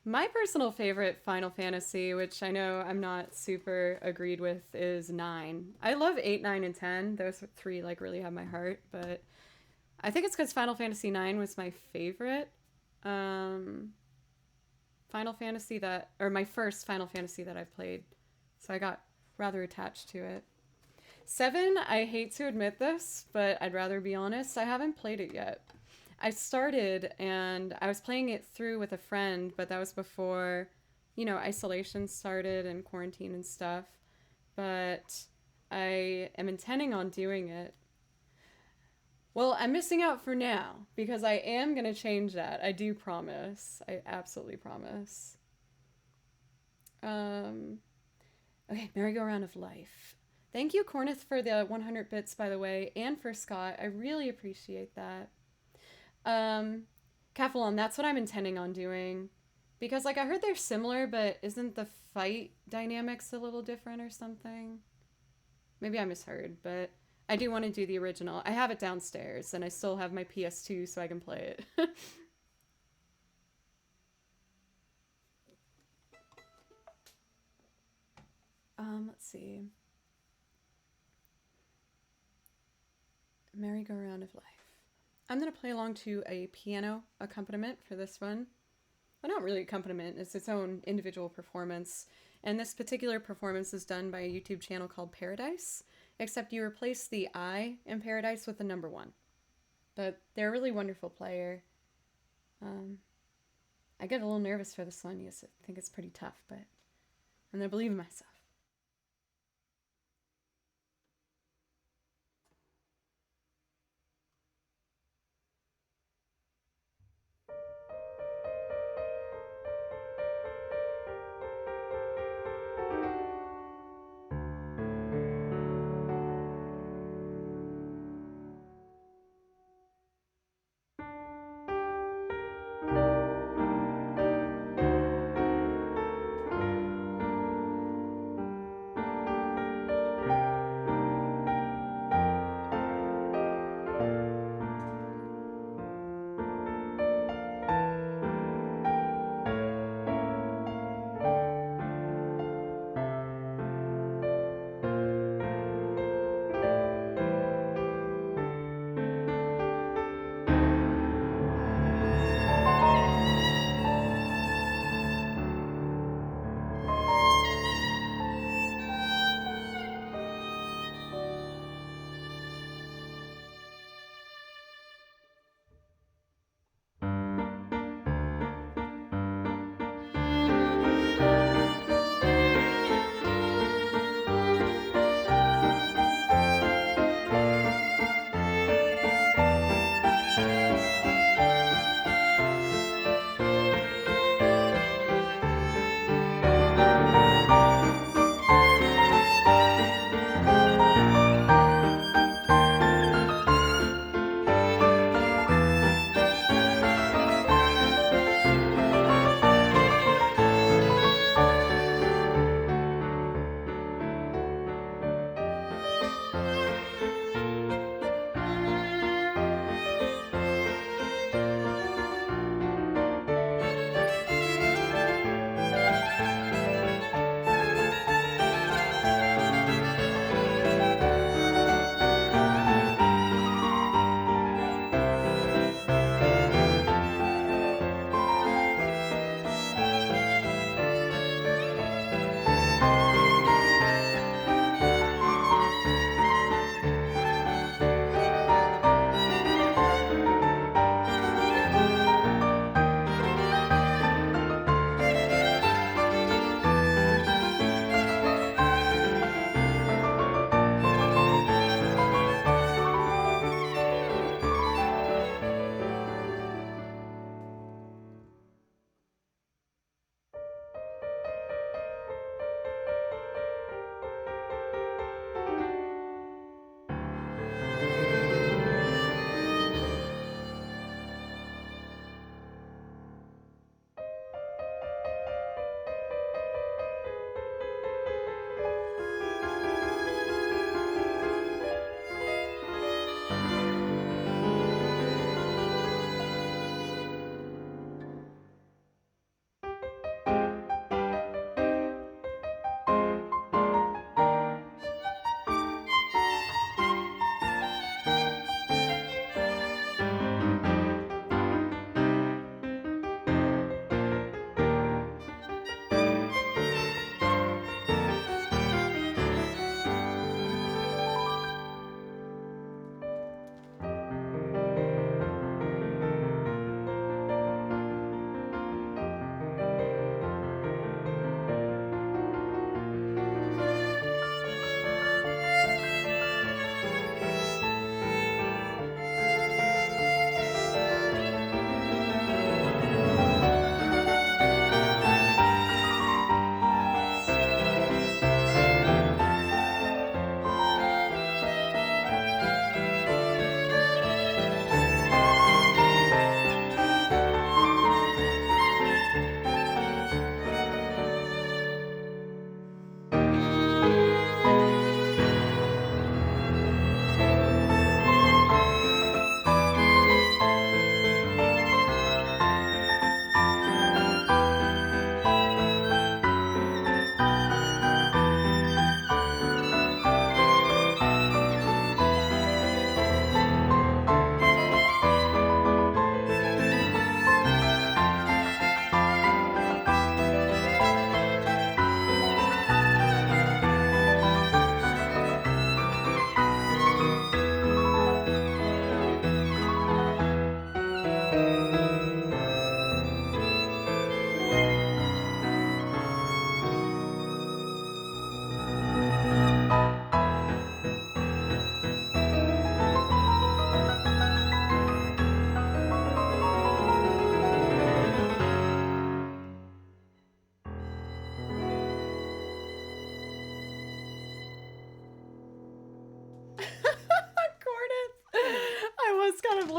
My personal favorite Final Fantasy, which I know I'm not super agreed with, is 9. I love 8, 9, and 10. Those three like really have my heart, but I think it's because Final Fantasy 9 was my favorite. Final Fantasy my first Final Fantasy that I've played. So I got rather attached to it. 7, I hate to admit this, but I'd rather be honest, I haven't played it yet. I started and I was playing it through with a friend, but that was before, isolation started and quarantine and stuff. But I am intending on doing it. Well, I'm missing out for now because I am going to change that. I do promise. I absolutely promise. Okay, Merry-Go-Round of Life. Thank you, Cornith, for the 100 bits, by the way, and for Scott. I really appreciate that. Cathalon, that's what I'm intending on doing. Because, I heard they're similar, but isn't the fight dynamics a little different or something? Maybe I misheard, but I do want to do the original. I have it downstairs, and I still have my PS2 so I can play it. Let's see. Merry-Go-Round of Life. I'm going to play along to a piano accompaniment for this one. Well, not really accompaniment, it's its own individual performance. And this particular performance is done by a YouTube channel called Paradise, except you replace the I in Paradise with the number 1. But they're a really wonderful player. I get a little nervous for this one. Yes, I think it's pretty tough, but I'm going to believe in myself.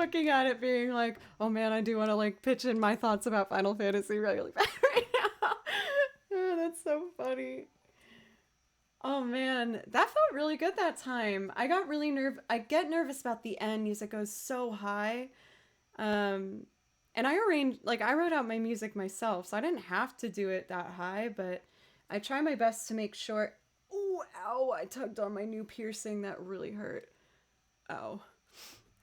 looking at it being like, oh man, I do want to like pitch in my thoughts about Final Fantasy really bad right now. Oh, that's so funny. Oh man, that felt really good that time. I got really I get nervous about the end. Music goes so high. And I wrote out my music myself, so I didn't have to do it that high, but I try my best to make sure. Ooh, ow, I tugged on my new piercing. That really hurt. Ow.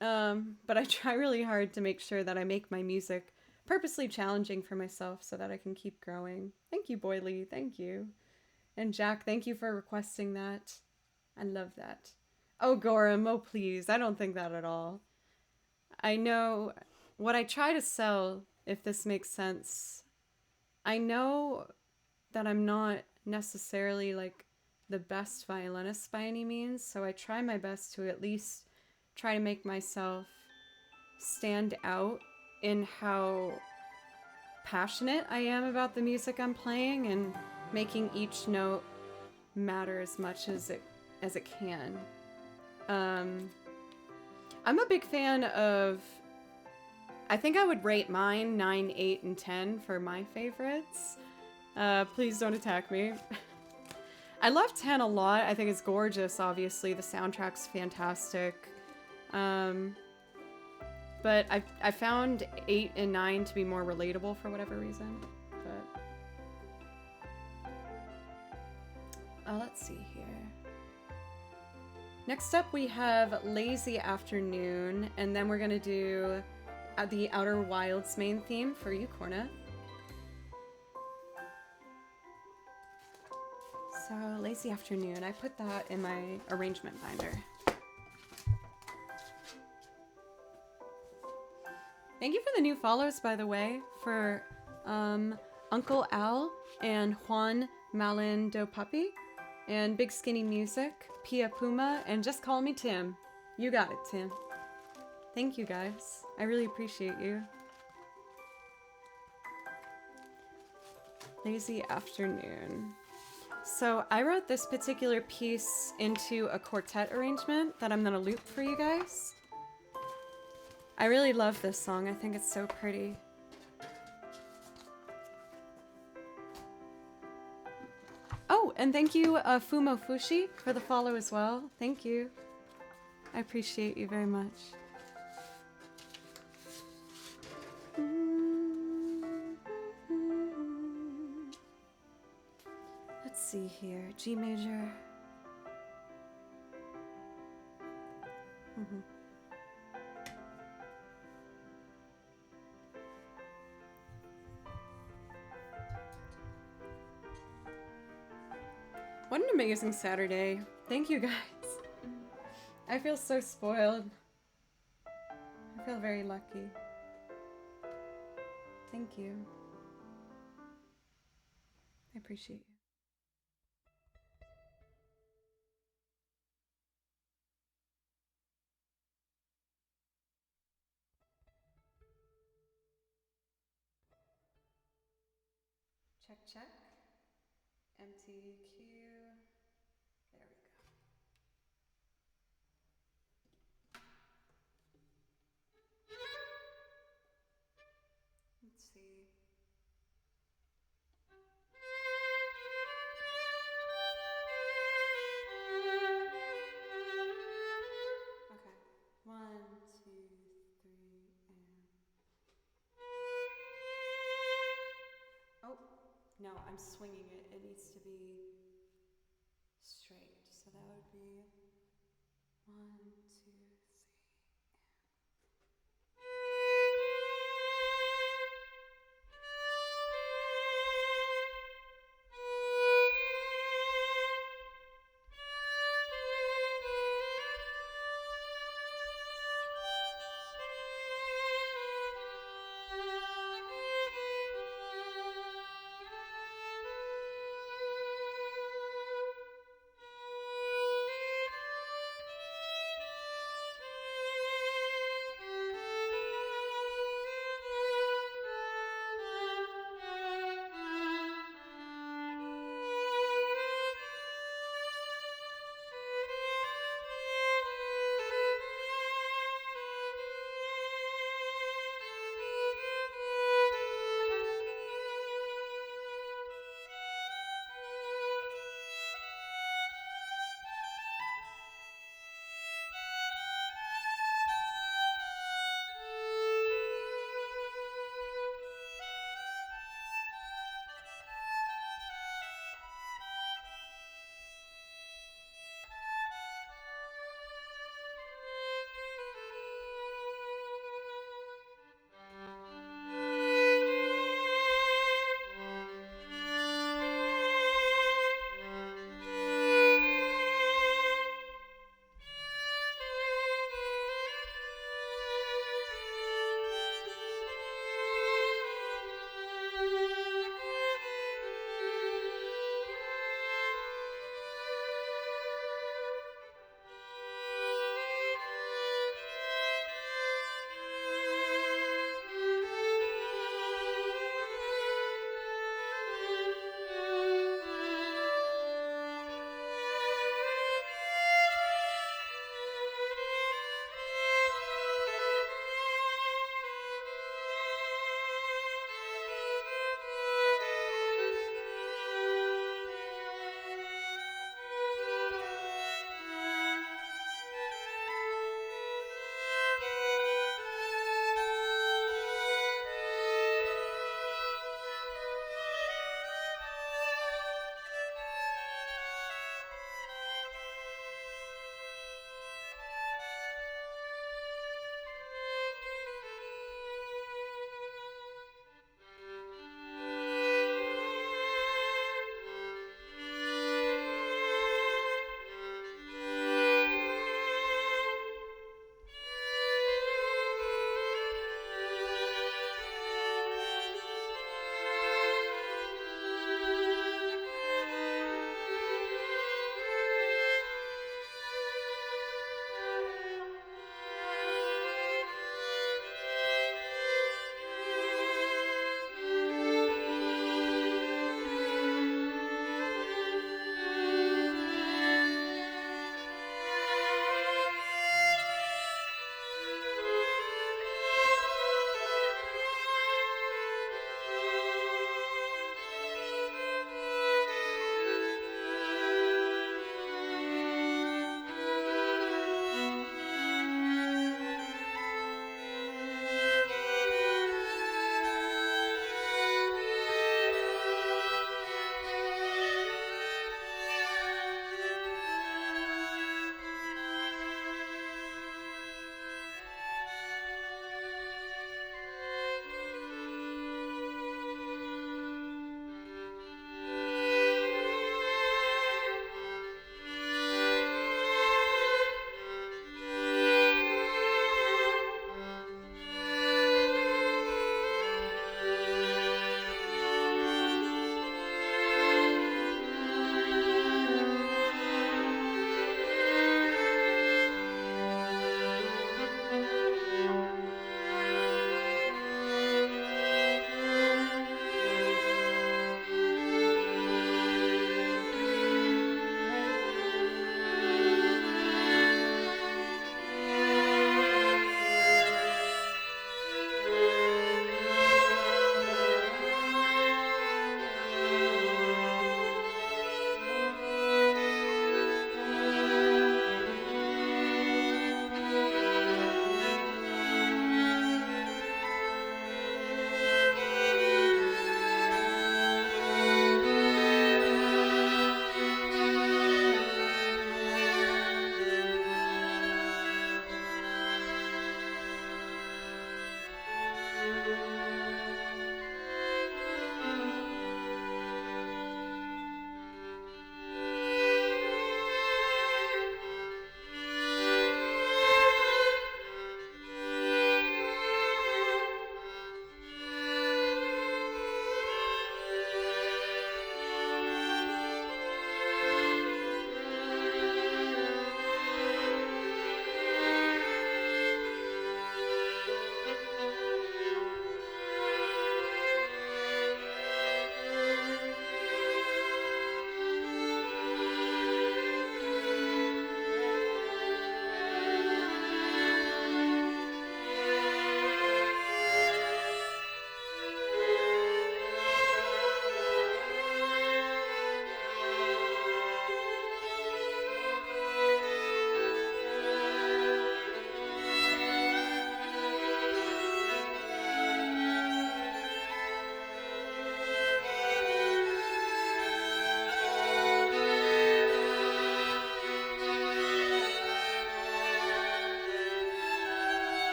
But I try really hard to make sure that I make my music purposely challenging for myself so that I can keep growing. Thank you, Boyley. Thank you. And Jack, thank you for requesting that. I love that. Oh, Gorham, oh please. I don't think that at all. I know what I try to sell, if this makes sense. I know that I'm not necessarily like the best violinist by any means, so I try my best to at least try to make myself stand out in how passionate I am about the music I'm playing and making each note matter as much as it can. I'm a big fan of, I think I would rate mine 9, 8, and 10 for my favorites. Please don't attack me. I love 10 a lot. I think it's gorgeous, obviously. The soundtrack's fantastic. But I found 8 and 9 to be more relatable for whatever reason. But let's see here. Next up we have Lazy Afternoon, and then we're gonna do the Outer Wilds main theme for you, Corna. So, Lazy Afternoon, I put that in my arrangement binder. Thank you for the new follows, by the way, for Uncle Al and Juan Malindo Puppy, and Big Skinny Music, Pia Puma, and Just Call Me Tim. You got it, Tim. Thank you, guys. I really appreciate you. Lazy Afternoon. So I wrote this particular piece into a quartet arrangement that I'm gonna loop for you guys. I really love this song. I think it's so pretty. Oh, and thank you, Fumo Fushi, for the follow as well. Thank you. I appreciate you very much. Let's see here. G major. What an amazing Saturday. Thank you, guys. I feel so spoiled. I feel very lucky. Thank you. I appreciate you. Check, check. MTQ. There we go. Let's see. Okay. 1, 2, 3, and... Oh, no, I'm swinging it. It needs to be straight. So that would be 1, 2, 3.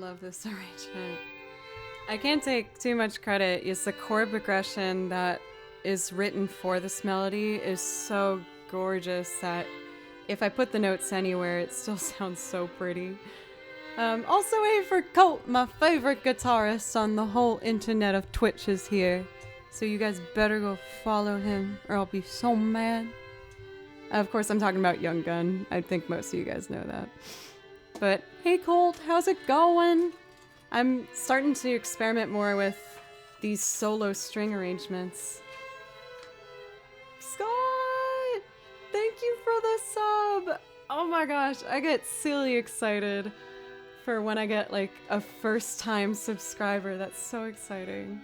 love this arrangement. I can't take too much credit. It's the chord progression that is written for this melody is so gorgeous that if I put the notes anywhere, it still sounds so pretty. Also, A for Colt, my favorite guitarist on the whole internet of Twitch, is here. So you guys better go follow him or I'll be so mad. Of course, I'm talking about Young Gun. I think most of you guys know that. But hey Colt, how's it going? I'm starting to experiment more with these solo string arrangements. Scott! Thank you for the sub! Oh my gosh, I get silly excited for when I get like a first time subscriber. That's so exciting.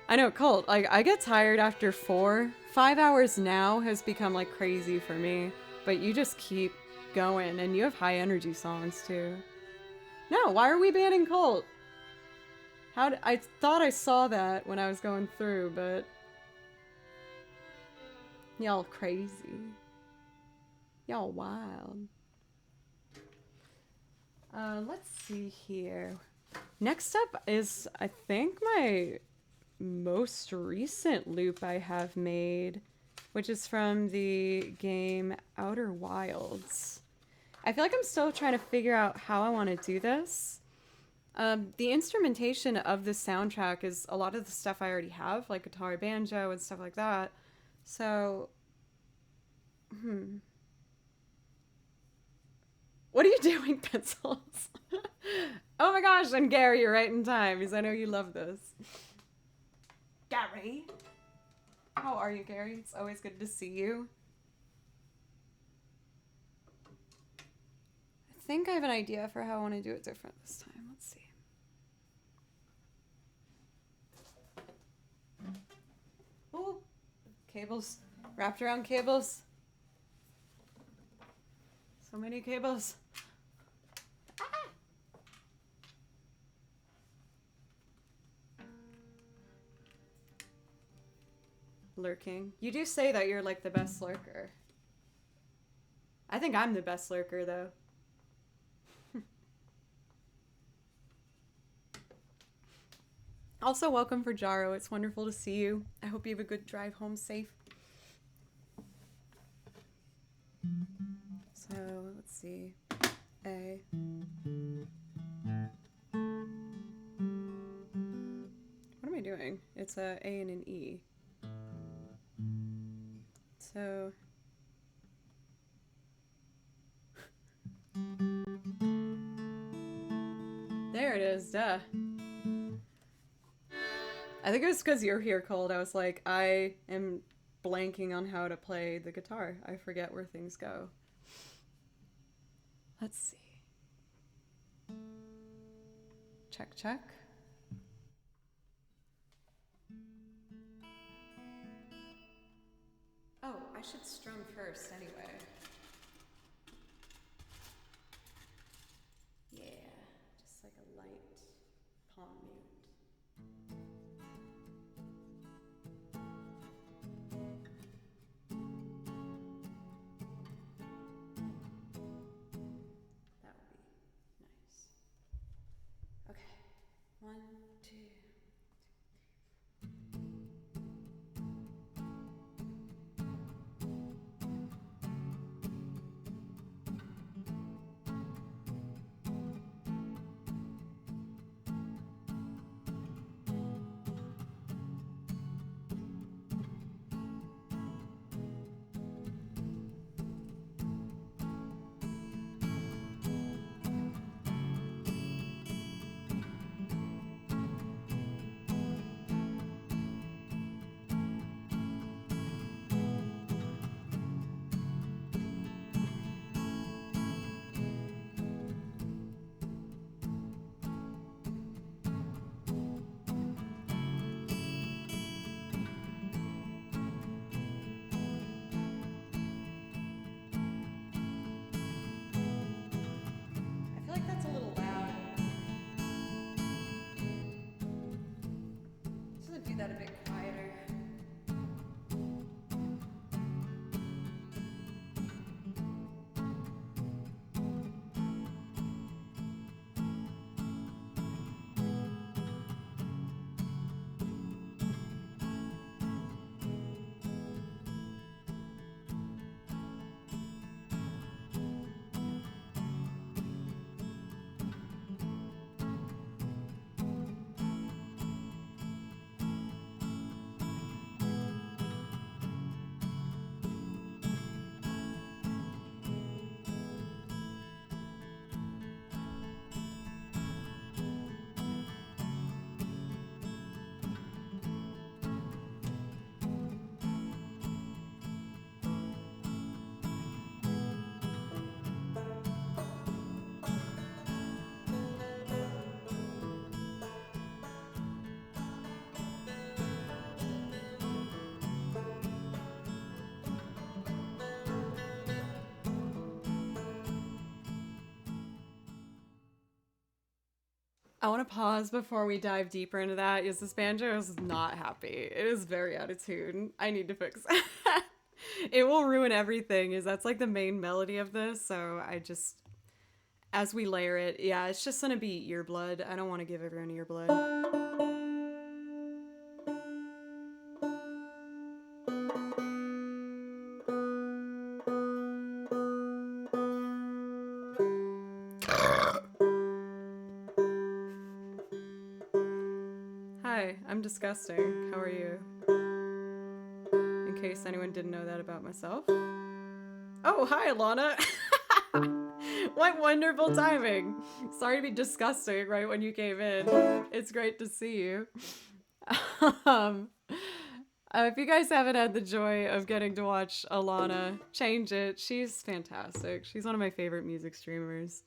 I know, Colt, like I get tired after 4. 5 hours now has become like crazy for me, but you just keep going and you have high energy songs too. No, why are we banning Colt? I thought I saw that when I was going through, but y'all crazy. Y'all wild. Let's see here. Next up is, I think, my most recent loop I have made, which is from the game Outer Wilds. I feel like I'm still trying to figure out how I want to do this. The instrumentation of the soundtrack is a lot of the stuff I already have, like guitar, banjo, and stuff like that. So, What are you doing, Pencils? Oh my gosh, and Gary, you're right in time, because I know you love this. Gary! How are you, Gary? It's always good to see you. I think I have an idea for how I want to do it different this time. Let's see. Ooh, cables. Wrapped around cables. So many cables. Ah! Lurking. You do say that you're like the best lurker. I think I'm the best lurker though. Also, welcome for Jaro. It's wonderful to see you. I hope you have a good drive home safe. So, let's see. A. What am I doing? It's a A and an E. So... There it is, duh. I think it was because you're here, Cold. I was like, I am blanking on how to play the guitar. I forget where things go. Let's see. Check, check. Oh, I should strum first anyway. Yeah, just like a light palm mute. That would be nice. Okay, 1, 2. I want to pause before we dive deeper into that. Is this banjo is not happy. It is very out of tune. I need to fix that. It will ruin everything. Is that's like the main melody of this. So I just, as we layer it, yeah, it's just gonna be ear blood. I don't want to give everyone ear blood. Hi, I'm disgusting. How are you? In case anyone didn't know that about myself. Oh, hi, Alana. What wonderful timing. Sorry to be disgusting right when you came in. It's great to see you. If you guys haven't had the joy of getting to watch Alana, change it. She's fantastic. She's one of my favorite music streamers.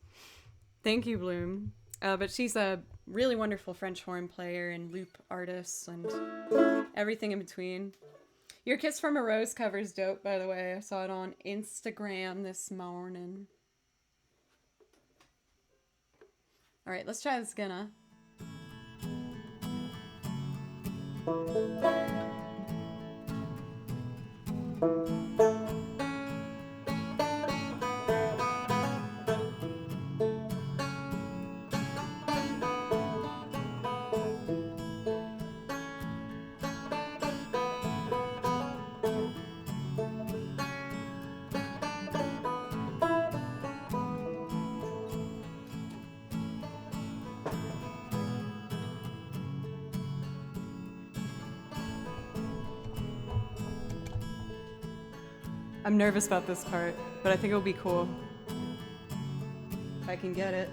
Thank you, Bloom. But she's a really wonderful French horn player and loop artist and everything in between. Your Kiss from a Rose cover's dope, by the way. I saw it on Instagram this morning. All right, let's try this again, huh? I'm nervous about this part, but I think it'll be cool. If I can get it.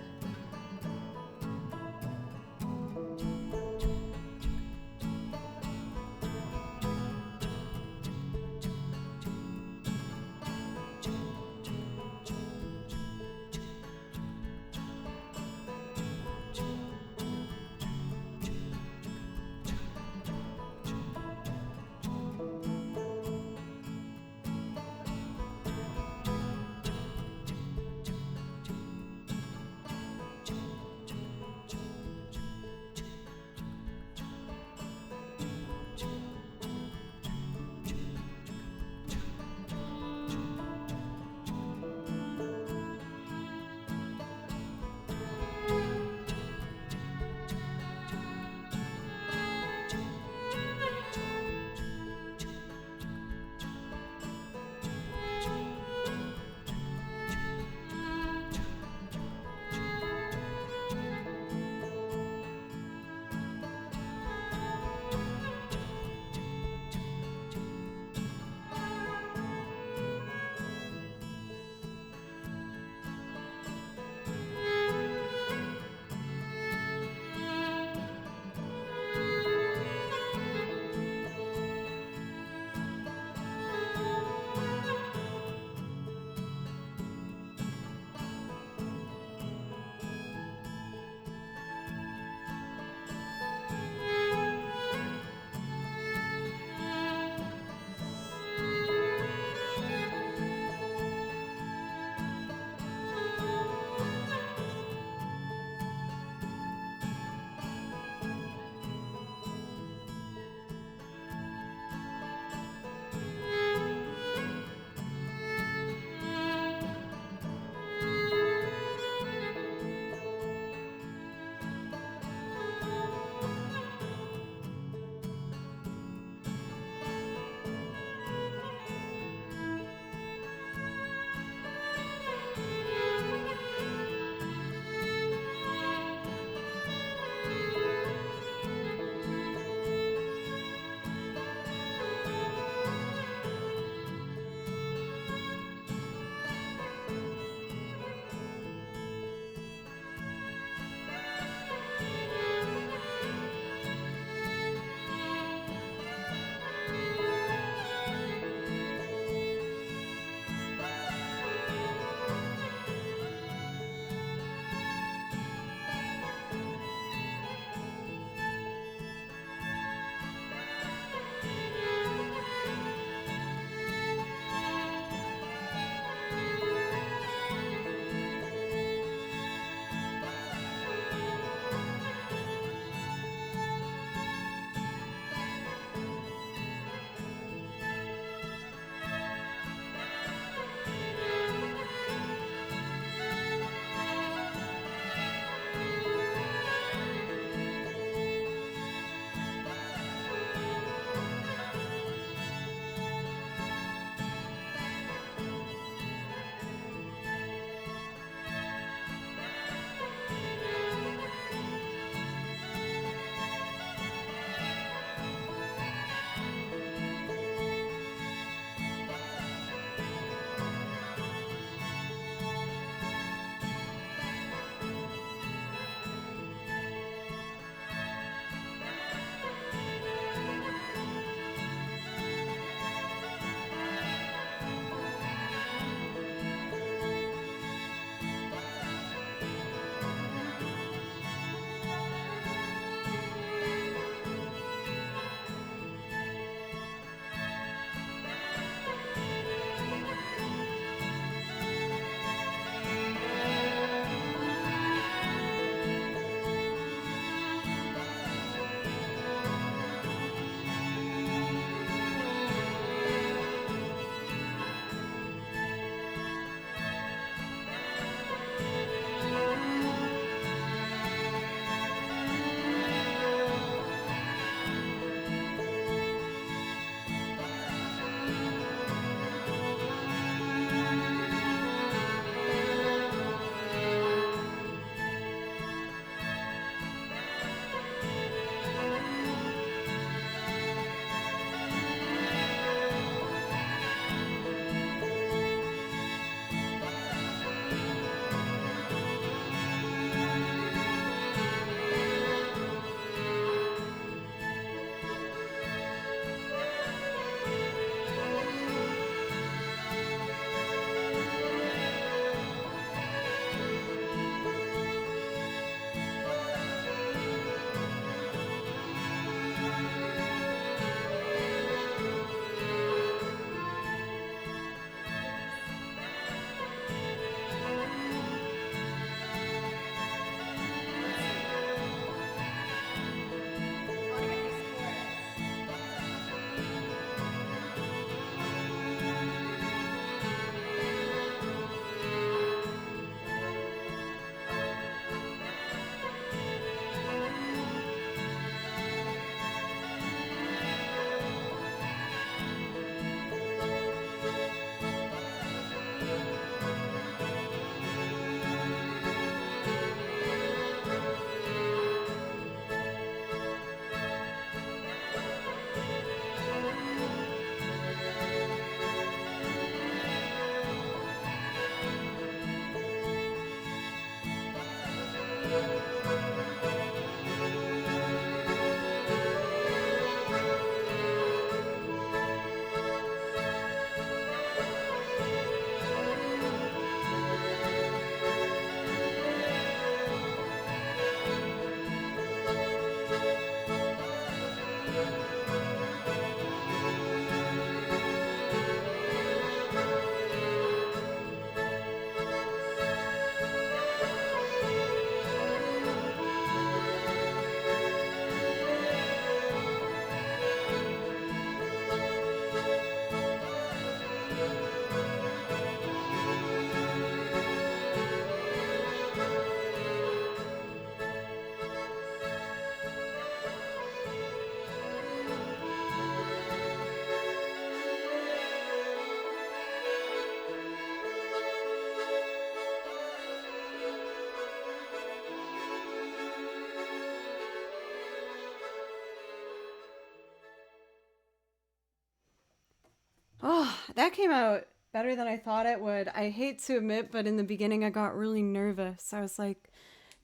that came out better than I thought it would. I hate to admit, but in the beginning I got really nervous. I was like,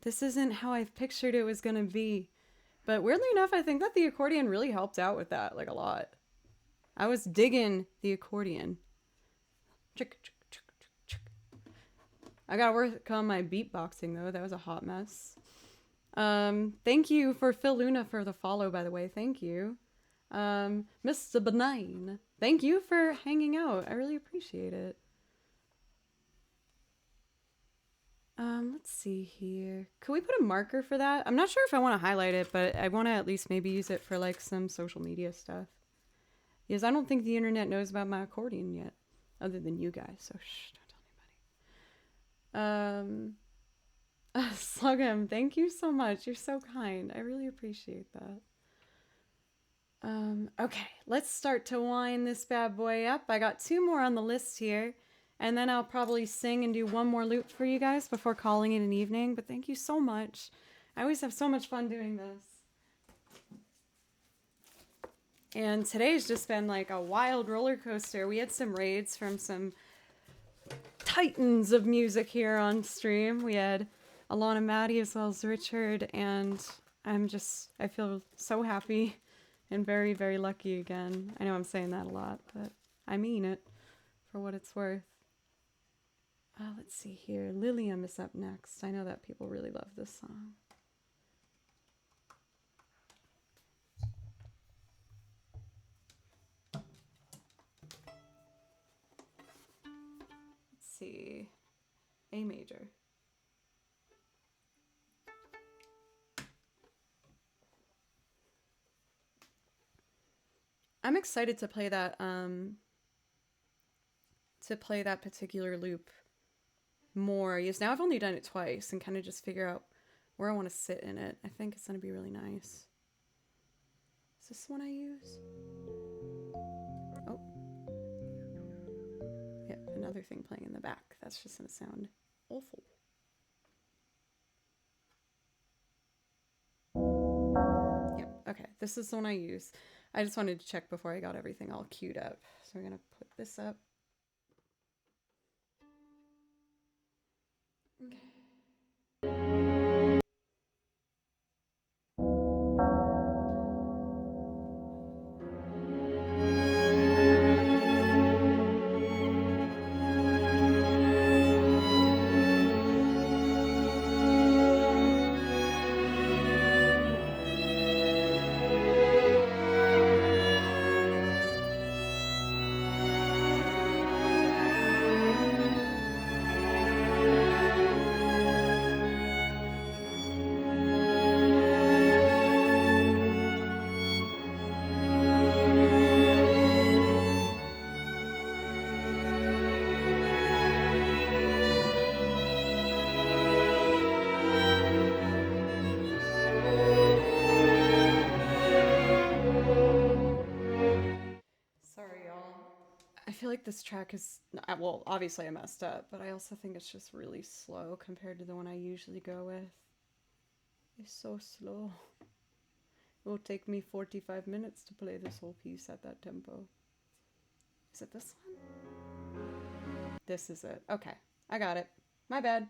this isn't how I pictured it was gonna be. But weirdly enough, I think that the accordion really helped out with that, like a lot. I was digging the accordion. I gotta work on my beatboxing though. That was a hot mess. Thank you for Phil Luna for the follow, by the way. Thank you. Mr. Benign, thank you for hanging out. I really appreciate it. Let's see here. Could we put a marker for that? I'm not sure if I want to highlight it, but I want to at least maybe use it for like some social media stuff. Because I don't think the internet knows about my accordion yet, other than you guys. So shh, don't tell anybody. Slugum, thank you so much. You're so kind. I really appreciate that. Okay, let's start to wind this bad boy up. I got 2 more on the list here, and then I'll probably sing and do 1 more loop for you guys before calling it an evening. But thank you so much. I always have so much fun doing this. And today's just been like a wild roller coaster. We had some raids from some titans of music here on stream. We had Alana Maddie as well as Richard, and I feel so happy and very, very lucky again. I know I'm saying that a lot, but I mean it for what it's worth. Let's see here. Lilium is up next. I know that people really love this song. Let's see. A major. I'm excited to play that particular loop more. Yes, now I've only done it twice and kind of just figure out where I want to sit in it. I think it's going to be really nice. Is this one I use? Oh. Yep, another thing playing in the back. That's just going to sound awful. Yep, okay. This is the one I use. I just wanted to check before I got everything all queued up. So we're going to put this up. Okay. I feel like this track is, well, obviously I messed up, but I also think it's just really slow compared to the one I usually go with. It's so slow. It will take me 45 minutes to play this whole piece at that tempo. Is it this one? This is it. Okay, I got it. My bad.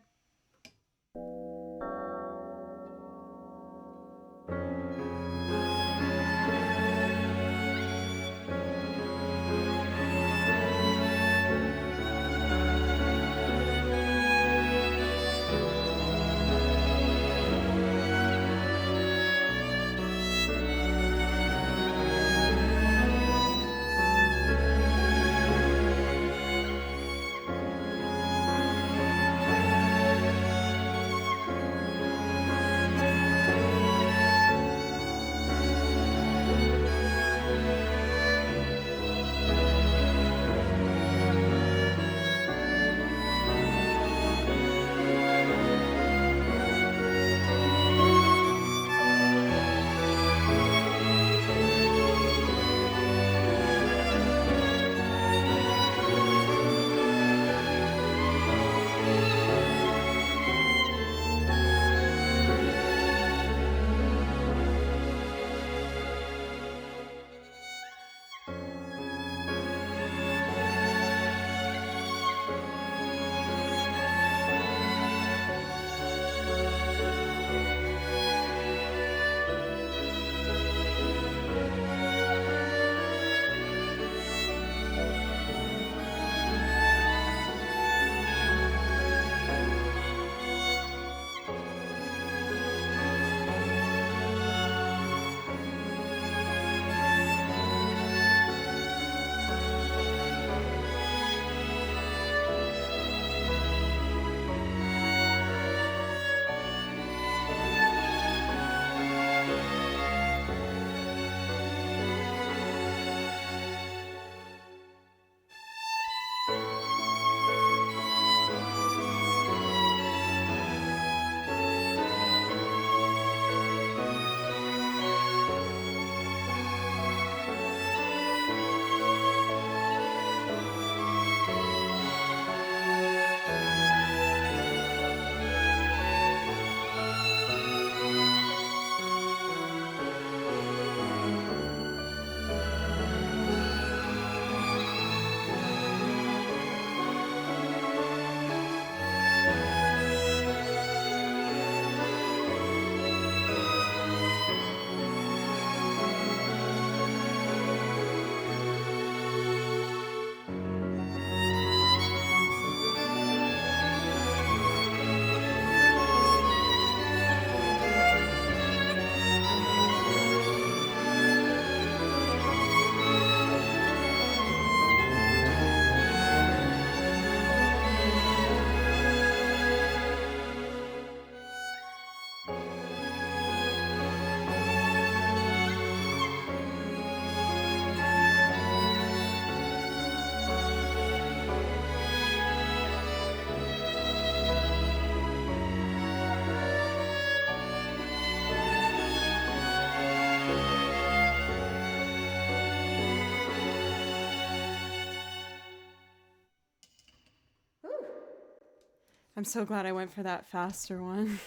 I'm so glad I went for that faster one.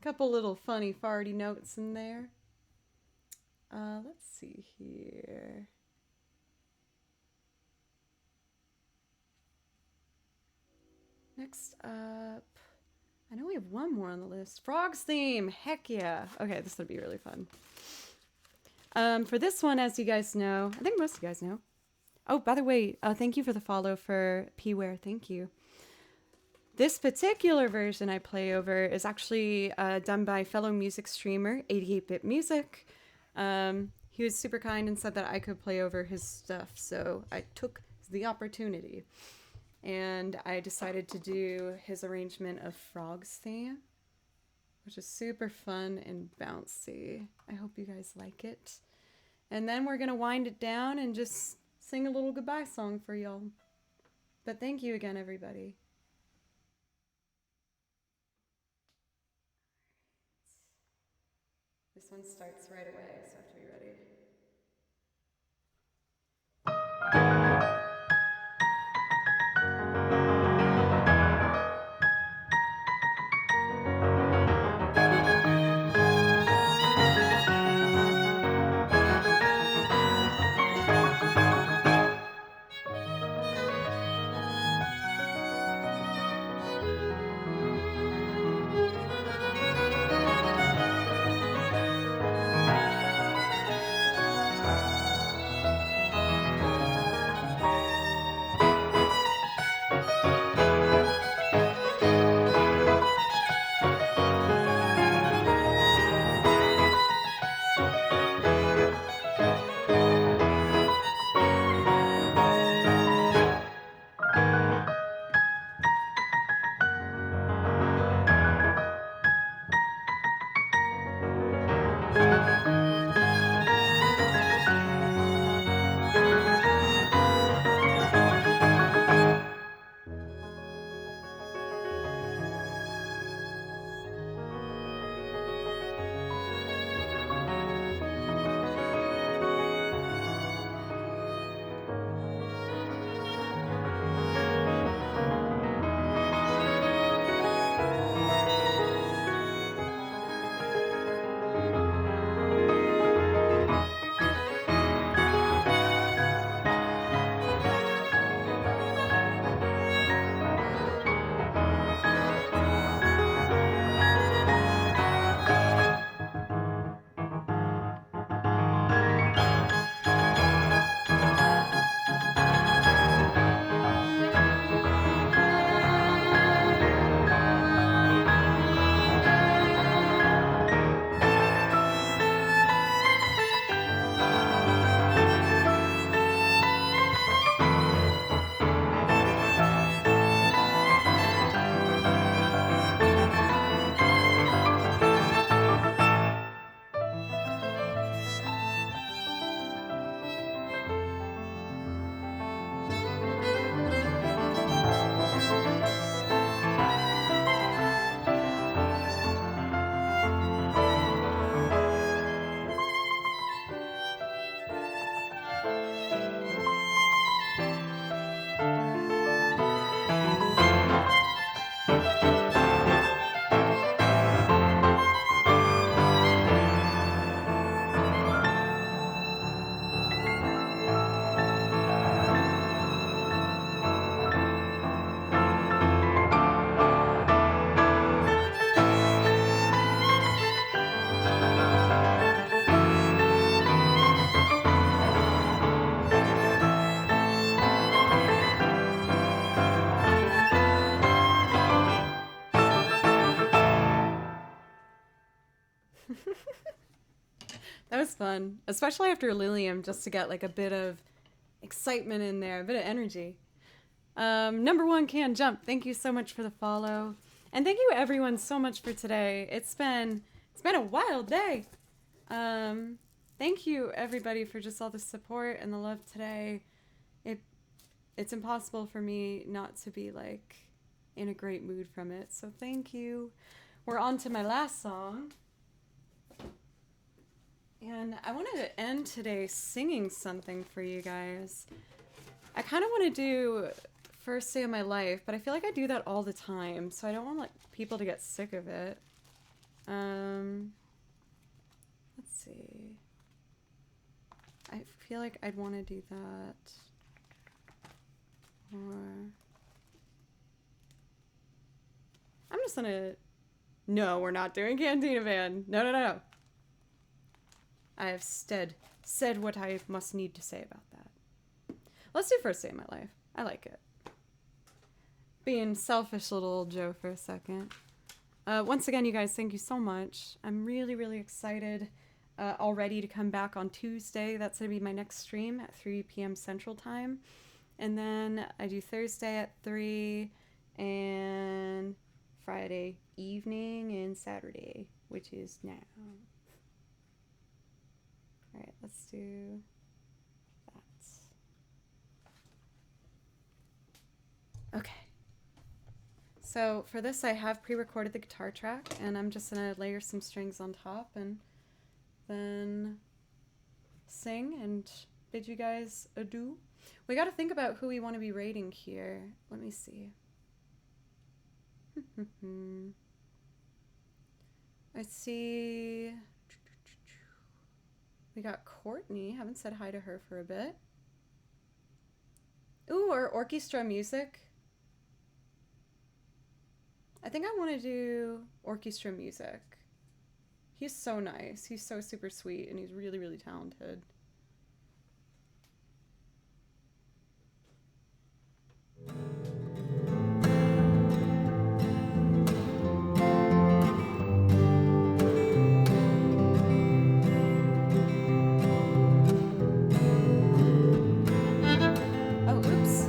Couple little funny farty notes in there. Let's see here. Next up, I know we have one more on the list. Frogs theme, heck yeah. Okay, this would be really fun. For this one, as you guys know, I think most of you guys know. Oh, by the way, thank you for the follow for P-Ware, thank you. This particular version I play over is actually done by fellow music streamer, 88-Bit Music. He was super kind and said that I could play over his stuff, so I took the opportunity. And I decided to do his arrangement of Frogs theme, which is super fun and bouncy. I hope you guys like it. And then we're going to wind it down and just sing a little goodbye song for y'all. But thank you again, everybody. This one starts right away, so I have to be ready. That was fun, especially after Lilium, just to get like a bit of excitement in there, a bit of energy. Number one can jump. Thank you so much for the follow, and thank you everyone so much for today. It's been a wild day. Thank you everybody for just all the support and the love today. It's impossible for me not to be like in a great mood from it. So thank you. We're on to my last song. And I wanted to end today singing something for you guys. I kind of want to do first day of my life, but I feel like I do that all the time, so I don't want like people to get sick of it. Let's see. I feel like I'd want to do that. Or I'm just gonna. No, we're not doing Cantina Van. No, no, no, no. I have said what I must need to say about that. Let's do first day of my life. I like it. Being selfish little old Joe for a second. Once again, you guys, thank you so much. I'm really, really excited already to come back on Tuesday. That's going to be my next stream at 3 p.m. Central Time. And then I do Thursday at 3 and Friday evening and Saturday, which is now. All right, let's do that. Okay. So for this, I have pre-recorded the guitar track, and I'm just gonna layer some strings on top and then sing and bid you guys adieu. We gotta think about who we want to be rating here. Let me see. I see. We got Courtney. Haven't said hi to her for a bit. Ooh, or orchestra music. I think I want to do orchestra music. He's so nice. He's so super sweet, and he's really, really talented. Oh, oops.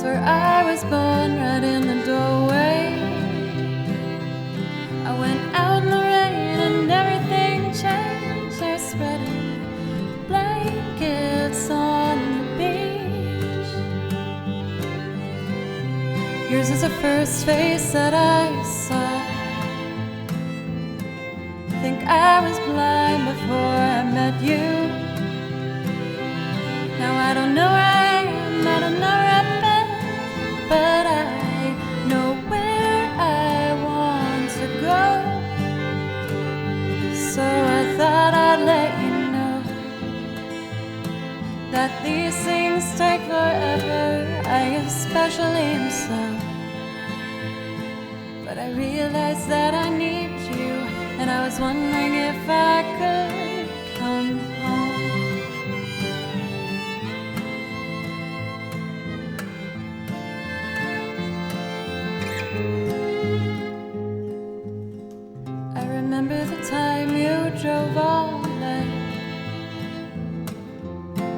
where I was born, right in the doorway. I went out in the rain and everything changed. They're spreading blankets on the beach. Yours is the first face that I saw. Think I was blind before I met you. Now I don't know where I am, I don't know where I've been, but I know where I want to go. So I thought I'd let you know that these things take forever. I especially am so. But I realized that I need you, and I was wondering if I could come home. I remember the time you drove all night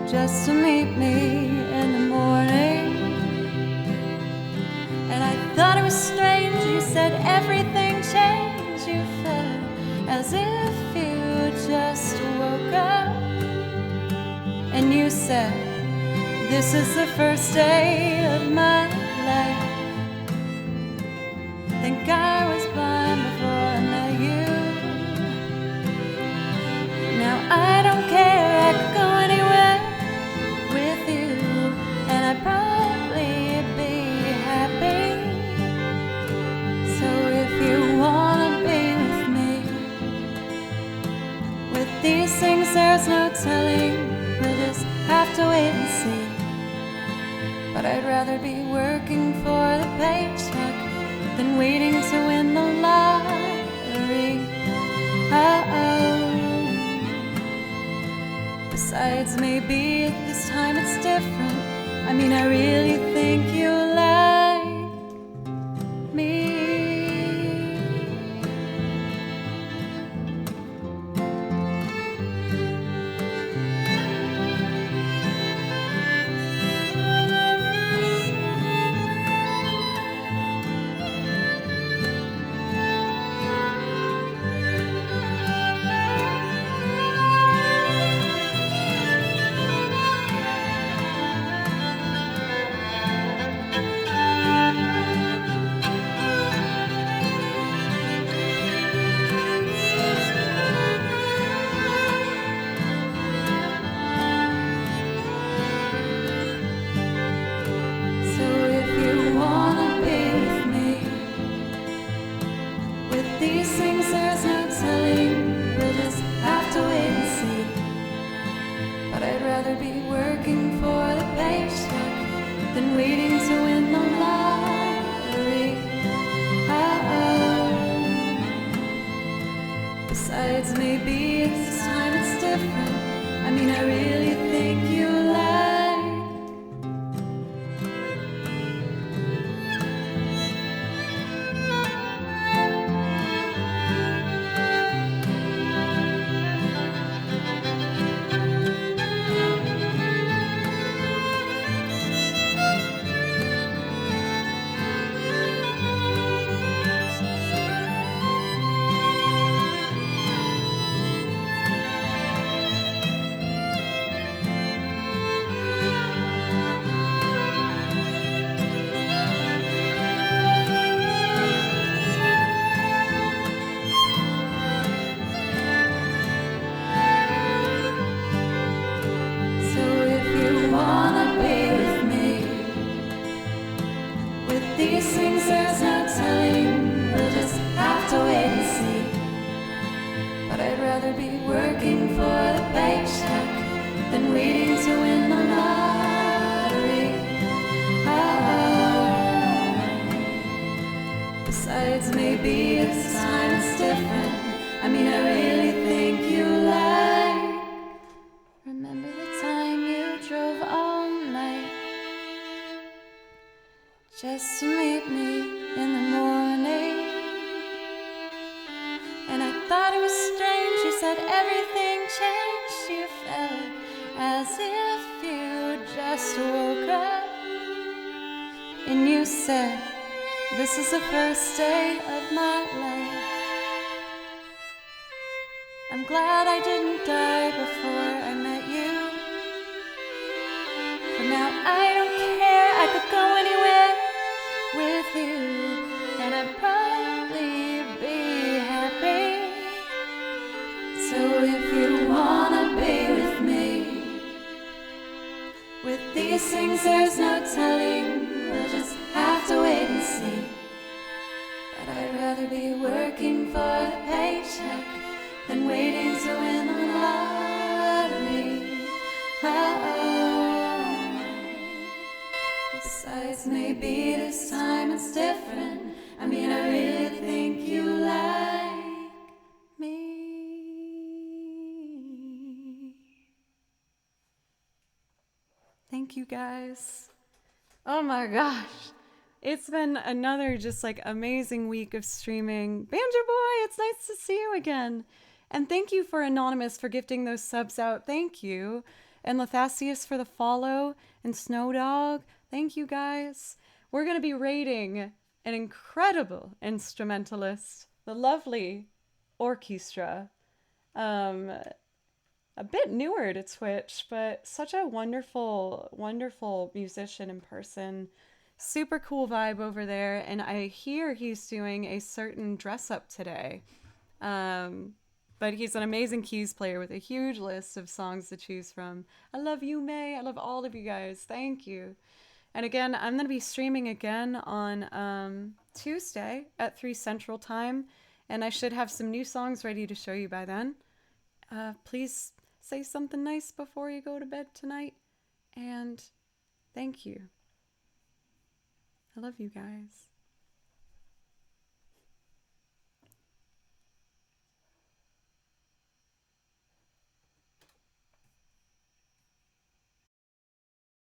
just to meet me in the morning. And I thought it was strange, you said everything changed. You felt as if you just woke up. And you said, this is the first day of my life. Think I was blind before I met you. Now I don't care, I could go anywhere with you, and I'd probably be happy. So if you wanna be with me, with these things there's no telling, we'll just have to wait and see. But I'd rather be working for the paycheck than waiting to win the lottery. Besides, maybe at this time it's different. I mean, I really think you like me. These things there's no telling, we'll just have to wait and see. But I'd rather be working for the paycheck than waiting to win the lottery. Besides, maybe this time it's different. I mean, I really think you like. These things there's no telling, we'll just have to wait and see. But I'd rather be working for the paycheck than waiting to win the lottery. Besides, maybe this time it's different. I mean, I really think you like. Remember the time you drove all night just to meet me in the morning? And I thought it was strange, you said everything changed. You felt as if you just woke up. you said, this is the first day of my life. I'm glad I didn't die before I met you. But now I don't care, I could go anywhere with you, and I'd probably be happy. So if you wanna be with me, with these things there's no telling, we'll just have to wait and see. But I'd rather be working for the paycheck than waiting to win the lottery. Oh. Besides, maybe this time it's different. I mean, I really think you like me. Thank you guys. Oh my gosh. It's been another just like amazing week of streaming. Banjo Boy, it's nice to see you again. And thank you for Anonymous for gifting those subs out. Thank you. And Lethasius for the follow. And Snow Dog. Thank you guys. We're going to be rating an incredible instrumentalist, the lovely Orchestra. A bit newer to Twitch, but such a wonderful, wonderful musician in person. Super cool vibe over there. And I hear he's doing a certain dress up today. But he's an amazing keys player with a huge list of songs to choose from. I love you, May. I love all of you guys. Thank you. And again, I'm going to be streaming again on Tuesday at 3 Central Time. And I should have some new songs ready to show you by then. Please say something nice before you go to bed tonight. And thank you. I love you guys.